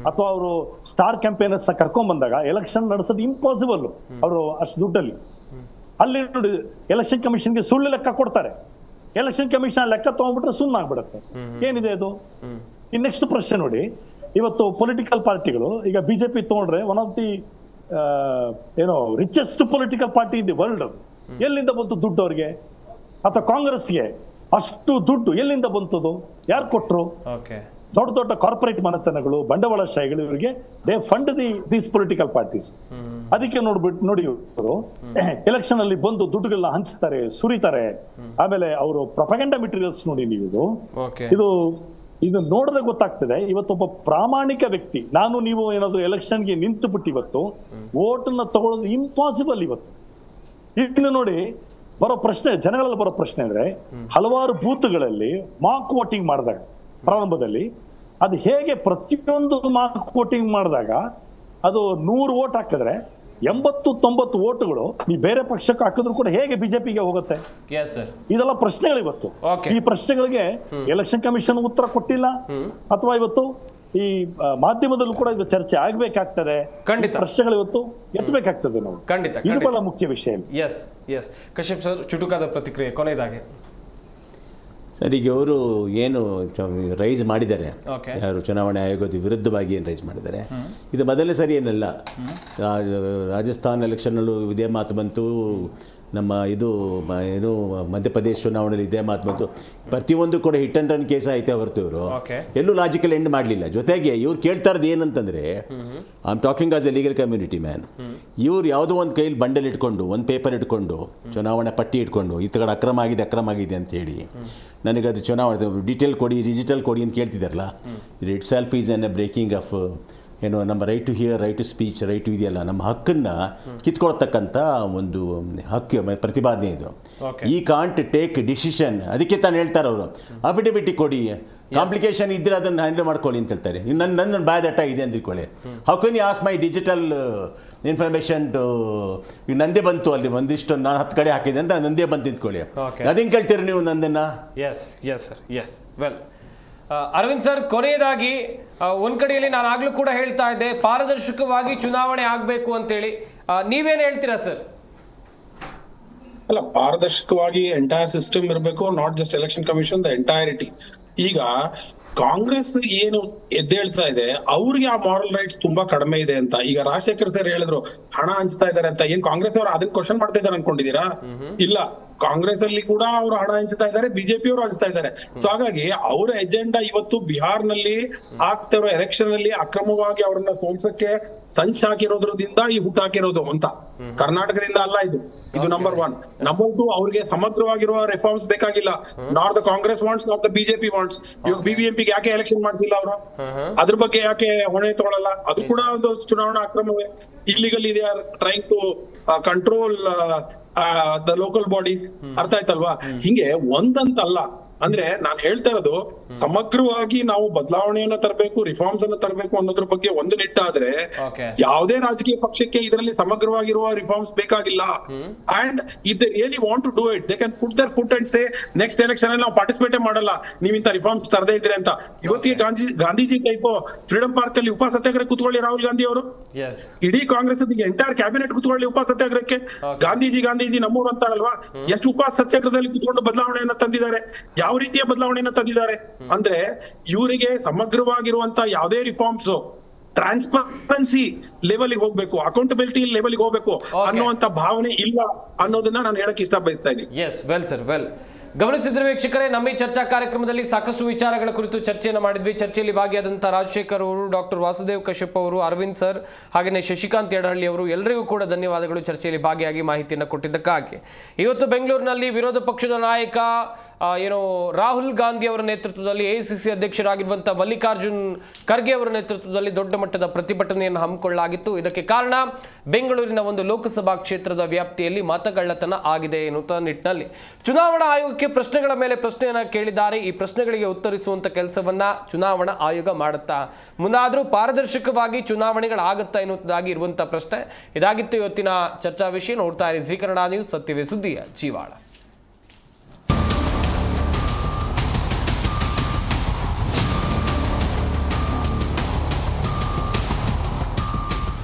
ಅಥವಾ ಅವರು ಸ್ಟಾರ್ ಕ್ಯಾಂಪೇನರ್ಸ್ ಕರ್ಕೊಂಡ್ ಬಂದಾಗ ಎಲೆಕ್ಷನ್ ನಡೆಸೋದು ಇಂಪಾಸಿಬಲ್ ಅವರು ಅಷ್ಟು ದುಡ್ಡಲ್ಲಿ. ಅಲ್ಲಿ ನೋಡಿ, ಎಲೆಕ್ಷನ್ ಕಮಿಷನ್ಗೆ ಸುಳ್ಳು ಲೆಕ್ಕ ಕೊಡ್ತಾರೆ. ಎಲೆಕ್ಷನ್ ಕಮಿಷನ್ ಲೆಕ್ಕ ತಗೊಂಡ್ಬಿಟ್ರೆ ಸುಮ್ಮನಾಗ್ಬಿಡುತ್ತೆ. ಏನಿದೆ ಅದು? ಇನ್ ನೆಕ್ಸ್ಟ್ ಪ್ರಶ್ನೆ ನೋಡಿ, ಇವತ್ತು ಪೊಲಿಟಿಕಲ್ ಪಾರ್ಟಿಗಳು ಈಗ ಬಿಜೆಪಿ ತಗೊಂಡ್ರೆ one of the richest political party in the world. ಎಲ್ಲಿಂದ ಬಂತು ದುಡ್ಡು ಅವ್ರಿಗೆ? ಅಥವಾ ಕಾಂಗ್ರೆಸ್ಗೆ ಅಷ್ಟು ದುಡ್ಡು ಎಲ್ಲಿಂದ ಬಂತದು? ಯಾರು ಕೊಟ್ರು? ದೊಡ್ಡ ದೊಡ್ಡ ಕಾರ್ಪೊರೇಟ್ ಮನೆತನಗಳು, ಬಂಡವಾಳಶಾಹಿಗಳು ಇವರಿಗೆ they fund these political parties. ಅದಕ್ಕೆ ನೋಡಿ ಇವರು ಎಲೆಕ್ಷನ್ ಅಲ್ಲಿ ಬಂದು ದುಡ್ಡುಗಳನ್ನ ಹಂಚ್ತಾರೆ, ಸುರಿತಾರೆ. ಆಮೇಲೆ ಅವರು ಪ್ರೊಪಗಂಡಾ ಮೆಟೀರಿಯಲ್ಸ್ ನೋಡಿ ನೀವು ಇದು ನೋಡಿದ್ರೆ ಗೊತ್ತಾಗ್ತದೆ. ಇವತ್ತೊಬ್ಬ ಪ್ರಾಮಾಣಿಕ ವ್ಯಕ್ತಿ, ನಾನು ನೀವು ಏನಾದ್ರು ಎಲೆಕ್ಷನ್ಗೆ ನಿಂತು ಬಿಟ್ಟು ಇವತ್ತು ವೋಟನ್ನ ತಗೊಳ್ಳೋದು ಇಂಪಾಸಿಬಲ್ ಇವತ್ತು. ಇನ್ನು ನೋಡಿ ಬರೋ ಪ್ರಶ್ನೆ, ಜನಗಳಲ್ಲಿ ಬರೋ ಪ್ರಶ್ನೆ ಅಂದ್ರೆ ಹಲವಾರು ಬೂತ್ಗಳಲ್ಲಿ ಮಾಕ್ ವೋಟಿಂಗ್ ಮಾಡಿದಾಗ ಪ್ರಾರಂಭದಲ್ಲಿ ಅದು ಹೇಗೆ ಪ್ರತಿಯೊಂದು ಮಾಕ್ ವೋಟಿಂಗ್ ಮಾಡಿದಾಗ ಅದು 100 ವೋಟ್ ಹಾಕಿದ್ರೆ 80-90 ವೋಟ್ಗಳು ಈ ಬೇರೆ ಪಕ್ಷಕ್ಕೆ ಹಾಕಿದ್ರು ಕೂಡ ಹೇಗೆ ಬಿಜೆಪಿಗೆ ಹೋಗುತ್ತೆ? ಇದೆಲ್ಲ ಪ್ರಶ್ನೆಗಳು ಇವತ್ತು. ಈ ಪ್ರಶ್ನೆಗಳಿಗೆ ಎಲೆಕ್ಷನ್ ಕಮಿಷನ್ ಉತ್ತರ ಕೊಟ್ಟಿಲ್ಲ, ಅಥವಾ ಇವತ್ತು ಈ ಮಾಧ್ಯಮದಲ್ಲೂ ಕೂಡ ಇದು ಚರ್ಚೆ ಆಗ್ಬೇಕಾಗ್ತದೆ. ಪ್ರಶ್ನೆಗಳು ಇವತ್ತು ಎತ್ತಬೇಕಾಗ್ತದೆ ನಾವು. ಇದು ಬಹಳ ಮುಖ್ಯ ವಿಷಯ. ಕಶ್ಯಪ್ ಸರ್, ಚುಟುಕಾದ ಪ್ರತಿಕ್ರಿಯೆ ಕೊನೆಯದಾಗಿ. ಸರ್, ಈಗ ಅವರು ಏನು ರೈಸ್ ಮಾಡಿದ್ದಾರೆ, ಯಾರು ಚುನಾವಣೆ ಆಯೋಗದ ವಿರುದ್ಧವಾಗಿ ಏನು ರೈಸ್ ಮಾಡಿದ್ದಾರೆ, ಇದು ಮೊದಲನೇ ಸರಿ ಏನಲ್ಲ. ರಾಜಸ್ಥಾನ್ ಎಲೆಕ್ಷನ್ನಲ್ಲೂ ಇದೇ ಮಾತು ಬಂತು, ನಮ್ಮ ಏನು ಮಧ್ಯಪ್ರದೇಶ ಚುನಾವಣೆಯಲ್ಲಿ ಇದೇ ಮಾತು ಬಂತು. ಪ್ರತಿಯೊಂದು ಕೂಡ ಹಿಟ್ ಅಂಡ್ ರನ್ ಕೇಸ್ ಐತೆ ಹೊರತು ಇವರು ಎಲ್ಲೂ ಲಾಜಿಕಲ್ ಎಂಡ್ ಮಾಡಲಿಲ್ಲ. ಜೊತೆಗೆ ಇವ್ರು ಕೇಳ್ತಾ ಇರೋದು ಏನಂತಂದರೆ, I am talking as A legal community man. ಇವ್ರು ಯಾವುದೋ ಒಂದು ಕೈಲಿ ಬಂಡಲ್ ಇಟ್ಕೊಂಡು, ಒಂದು ಪೇಪರ್ ಇಟ್ಕೊಂಡು, ಚುನಾವಣಾ ಪಟ್ಟಿ ಇಟ್ಕೊಂಡು, ಈ ಕಡೆ ಅಕ್ರಮ ಆಗಿದೆ ಅಂತೇಳಿ ನನಗದು ಚುನಾವಣೆ ಡೀಟೇಲ್ ಕೊಡಿ, ಡಿಜಿಟಲ್ ಕೊಡಿ ಅಂತ ಕೇಳ್ತಿದ್ದಾರಲ್ಲ, itself is an a breaking of ಏನು ನಮ್ಮ right to hear, right to speech, right to ಇದೆಯಲ್ಲ, ನಮ್ಮ ಹಕ್ಕನ್ನು ಕಿತ್ಕೊಳ್ತಕ್ಕಂಥ ಒಂದು ಹಕ್ಕು ಪ್ರತಿಪಾದನೆ ಇದು. ಈ ಕಾಂಟ್ ಟೇಕ್ ಡಿಸಿಷನ್. ಅದಕ್ಕೆ ತಾನು ಹೇಳ್ತಾರೆ ಅವರು, ಅಫಿಡವಿಟಿ ಕೊಡಿ, ಕಾಂಪ್ಲಿಕೇಶನ್ ಇದ್ದರೆ ಅದನ್ನು ಹ್ಯಾಂಡಲ್ ಮಾಡ್ಕೊಳ್ಳಿ ಅಂತ ಹೇಳ್ತಾರೆ. ನನ್ನ ಬಾಯದಟ್ಟ ಇದೆ ಅಂದ್ಕೊಳ್ಳಿ, how can you ask my digital information to, ಈಗ ನಂದೇ ಬಂತು ಅಲ್ಲಿ ಒಂದಿಷ್ಟು, ನಾನು 10 ಕಡೆ ಹಾಕಿದೆ ಅಂತ ನಂದೇ ಬಂತು ನಿಂತ್ಕೊಳ್ಳಿ, ಅದೇನು ಕೇಳ್ತೀರಿ ನೀವು ನಂದನ್ನು? ವೆಲ್, ಅರವಿಂದ್ ಸರ್, ಕೊನೆಯದಾಗಿ ಒಂದ್ ಕಡೆಯಲ್ಲಿ ನಾನು ಆಗ್ಲೂ ಕೂಡ ಹೇಳ್ತಾ ಇದ್ದೆ ಪಾರದರ್ಶಕವಾಗಿ ಚುನಾವಣೆ ಆಗ್ಬೇಕು ಅಂತೇಳಿ, ನೀವೇನ್ ಹೇಳ್ತೀರಾ ಸರ್? ಅಲ್ಲ, ಪಾರದರ್ಶಕವಾಗಿ ಎಂಟೈರ್ ಸಿಸ್ಟಮ್ ಇರಬೇಕು, not just election commission, the entirety. ಈಗ ಕಾಂಗ್ರೆಸ್ ಏನು ಎದ್ದೇಳ್ತಾ ಇದೆ, ಅವ್ರಿಗೆ ಆ ಮಾರಲ್ ರೈಟ್ಸ್ ತುಂಬಾ ಕಡಿಮೆ ಇದೆ ಅಂತ. ಈಗ ರಾಜಶೇಖರ್ ಸರ್ ಹೇಳಿದ್ರು ಹಣ ಹಂಚ್ತಾ ಇದಾರೆ ಅಂತ. ಏನ್ ಕಾಂಗ್ರೆಸ್ ಅವರು ಅದನ್ನ ಕ್ವಶನ್ ಮಾಡ್ತಾ ಇದಾರೆ ಅನ್ಕೊಂಡಿದೀರಾ? ಇಲ್ಲ, ಕಾಂಗ್ರೆಸ್ ಅಲ್ಲಿ ಕೂಡ ಅವರು ಹಣ ಹಂಚ್ತಾ ಇದ್ದಾರೆ, ಬಿಜೆಪಿ ಅವರು ಹಂಚ್ತಾ ಇದ್ದಾರೆ. ಸೊ ಹಾಗಾಗಿ ಅವರ ಎಜೆಂಡಾ ಇವತ್ತು ಬಿಹಾರ್ನಲ್ಲಿ ಆಗ್ತಿರೋ ಎಲೆಕ್ಷನ್ ಅಲ್ಲಿ ಅಕ್ರಮವಾಗಿ ಅವರನ್ನ ಸೋಲ್ಸಕ್ಕೆ ಸಂಚ್ ಹಾಕಿರೋದ್ರಿಂದ ಈ ಹುಟ್ಟಾಕಿರೋದು ಅಂತ. ಕರ್ನಾಟಕದಿಂದ ಅಲ್ಲ ಇದು ನಂಬರ್ 1. ನಂಬರ್ 2, ಅವ್ರಿಗೆ ಸಮಗ್ರವಾಗಿರುವ ರಿಫಾರ್ಮ್ಸ್ ಬೇಕಾಗಿಲ್ಲ. Not the Congress wants, not the BJP wants. ಇವಾಗ ಬಿಬಿಎಂಪಿಗೆ ಯಾಕೆ ಎಲೆಕ್ಷನ್ ಮಾಡಿಸಿಲ್ಲ ಅವರು? ಅದ್ರ ಬಗ್ಗೆ ಯಾಕೆ ಹೊಣೆ ತಗೊಳ್ಳಲ್ಲ? ಅದು ಕೂಡ ಒಂದು ಚುನಾವಣಾ ಅಕ್ರಮವೇ. Illegal they are trying to control the local bodies. ಅರ್ಥ ಆಯ್ತಲ್ವಾ? ಹಿಂಗೆ ಒಂದಂತಲ್ಲ. ಅಂದ್ರೆ ನಾನ್ ಹೇಳ್ತಾ ಇರೋದು, ಸಮಗ್ರವಾಗಿ ನಾವು ಬದಲಾವಣೆಯನ್ನ ತರಬೇಕು, ರಿಫಾರ್ಮ್ಸ್ ಅನ್ನ ತರಬೇಕು ಅನ್ನೋದ್ರ ಬಗ್ಗೆ ಒಂದು ನಿಟ್ಟಾದ್ರೆ ಯಾವುದೇ ರಾಜಕೀಯ ಪಕ್ಷಕ್ಕೆ ಇದರಲ್ಲಿ ಸಮಗ್ರವಾಗಿರುವ ರಿಫಾರ್ಮ್ಸ್ ಬೇಕಾಗಿಲ್ಲ. And if they really want to do it, they can put their foot and say next election ಅಲ್ಲಿ ನಾವು ಪಾರ್ಟಿಸಿಪೇಟ್ ಮಾಡಲ್ಲ ನೀವು ಇಂತ ರಿಫಾರ್ಮ್ಸ್ ತರದೇ ಇದ್ರೆ ಅಂತ. ಇವತ್ತಿಗೆ ಗಾಂಧೀಜಿ ಟೈಪ್ ಫ್ರೀಡಂ ಪಾರ್ಕ್ ಅಲ್ಲಿ ಉಪ ಸತ್ಯಾಗ್ರಹ ಕೂತ್ಕೊಳ್ಳಿ ರಾಹುಲ್ ಗಾಂಧಿ ಅವರು. ಇಡೀ ಕಾಂಗ್ರೆಸ್ ಎಂಟೈರ್ ಕ್ಯಾಬಿನೆಟ್ ಕೂತ್ಕೊಳ್ಳಿ ಉಪ ಸತ್ಯಾಗ್ರಹಕ್ಕೆ. ಗಾಂಧೀಜಿ ನಮ್ಮೂರು ಅಂತಾರಲ್ವಾ, ಎಷ್ಟು ಉಪ ಸತ್ಯಾಗ್ರಹದಲ್ಲಿ ಕೂತ್ಕೊಂಡು ಬದಲಾವಣೆಯನ್ನ ತಂದಿದ್ದಾರೆ, ಯಾವ ರೀತಿಯ ಬದಲಾವಣೆಯನ್ನ ತಂದಿದ್ದಾರೆ ಅಂದ್ರೆ, ಇವರಿಗೆ ಸಮಗ್ರವಾಗಿರುವಂತ ಯಾವುದೇ ರಿಫಾರ್ಮ್ಸ್ ಟ್ರಾನ್ಸ್ಪರೆನ್ಸಿ ಲೆವೆಲ್ ಹೋಗ್ಬೇಕು, ಅಕೌಂಟಬಿಲಿಟಿ ಲೆವೆಲ್ ಹೋಗ್ಬೇಕು ಅನ್ನುವಂತ ಭಾವನೆ ಇಲ್ಲ ಅನ್ನೋದನ್ನ ನಾನು ಹೇಳಕ್ ಇಷ್ಟ ಬಯಸ್ತಾ ಇದ್ದೀನಿ. ಗಮನಿಸಿದ್ರೆ ವೀಕ್ಷಕರೇ, ನಮ್ಮ ಈ ಚರ್ಚಾ ಕಾರ್ಯಕ್ರಮದಲ್ಲಿ ಸಾಕಷ್ಟು ವಿಚಾರಗಳ ಕುರಿತು ಚರ್ಚೆಯನ್ನು ಮಾಡಿದ್ವಿ. ಚರ್ಚೆಯಲ್ಲಿ ಭಾಗಿಯಾದಂತಹ ರಾಜಶೇಖರ್ ಅವರು, ಡಾಕ್ಟರ್ ವಾಸುದೇವ್ ಕಶ್ಯಪ್ ಅವರು, ಅರವಿಂದ್ ಸರ್, ಹಾಗೆಯೇ ಶಶಿಕಾಂತ್ ಯಡಹಳ್ಳಿ ಅವರು, ಎಲ್ಲರಿಗೂ ಕೂಡ ಧನ್ಯವಾದಗಳು ಚರ್ಚೆಯಲ್ಲಿ ಭಾಗಿಯಾಗಿ ಮಾಹಿತಿಯನ್ನು ಕೊಟ್ಟಿದ್ದಕ್ಕಾಗಿ. ಇವತ್ತು ಬೆಂಗಳೂರಿನಲ್ಲಿ ವಿರೋಧ ಪಕ್ಷದ ನಾಯಕ ರಾಹುಲ್ ಗಾಂಧಿ ಅವರ ನೇತೃತ್ವದಲ್ಲಿ ಎಐಸಿಸಿ ಅಧ್ಯಕ್ಷರಾಗಿರುವಂಥ ಮಲ್ಲಿಕಾರ್ಜುನ್ ಖರ್ಗೆ ಅವರ ನೇತೃತ್ವದಲ್ಲಿ ದೊಡ್ಡ ಮಟ್ಟದ ಪ್ರತಿಭಟನೆಯನ್ನು ಹಮ್ಮಿಕೊಳ್ಳಲಾಗಿತ್ತು. ಇದಕ್ಕೆ ಕಾರಣ ಬೆಂಗಳೂರಿನ ಒಂದು ಲೋಕಸಭಾ ಕ್ಷೇತ್ರದ ವ್ಯಾಪ್ತಿಯಲ್ಲಿ ಮತಗಳ್ಳತನ ಆಗಿದೆ ಎನ್ನುವ ನಿಟ್ಟಿನಲ್ಲಿ ಚುನಾವಣಾ ಆಯೋಗಕ್ಕೆ ಪ್ರಶ್ನೆಗಳ ಮೇಲೆ ಪ್ರಶ್ನೆಯನ್ನು ಕೇಳಿದ್ದಾರೆ. ಈ ಪ್ರಶ್ನೆಗಳಿಗೆ ಉತ್ತರಿಸುವಂತ ಕೆಲಸವನ್ನ ಚುನಾವಣಾ ಆಯೋಗ ಮಾಡುತ್ತಾ, ಮುಂದಾದರೂ ಪಾರದರ್ಶಕವಾಗಿ ಚುನಾವಣೆಗಳಾಗುತ್ತಾ ಎನ್ನುವುದಾಗಿ ಇರುವಂತಹ ಪ್ರಶ್ನೆ. ಇದಾಗಿತ್ತು ಇವತ್ತಿನ ಚರ್ಚಾ ವಿಷಯ. ನೋಡ್ತಾ ಇರಿ ಜಿ ಕನ್ನಡ ನ್ಯೂಸ್, ಸತ್ಯವೇ ಸುದ್ದಿಯ ಜೀವಾಳ.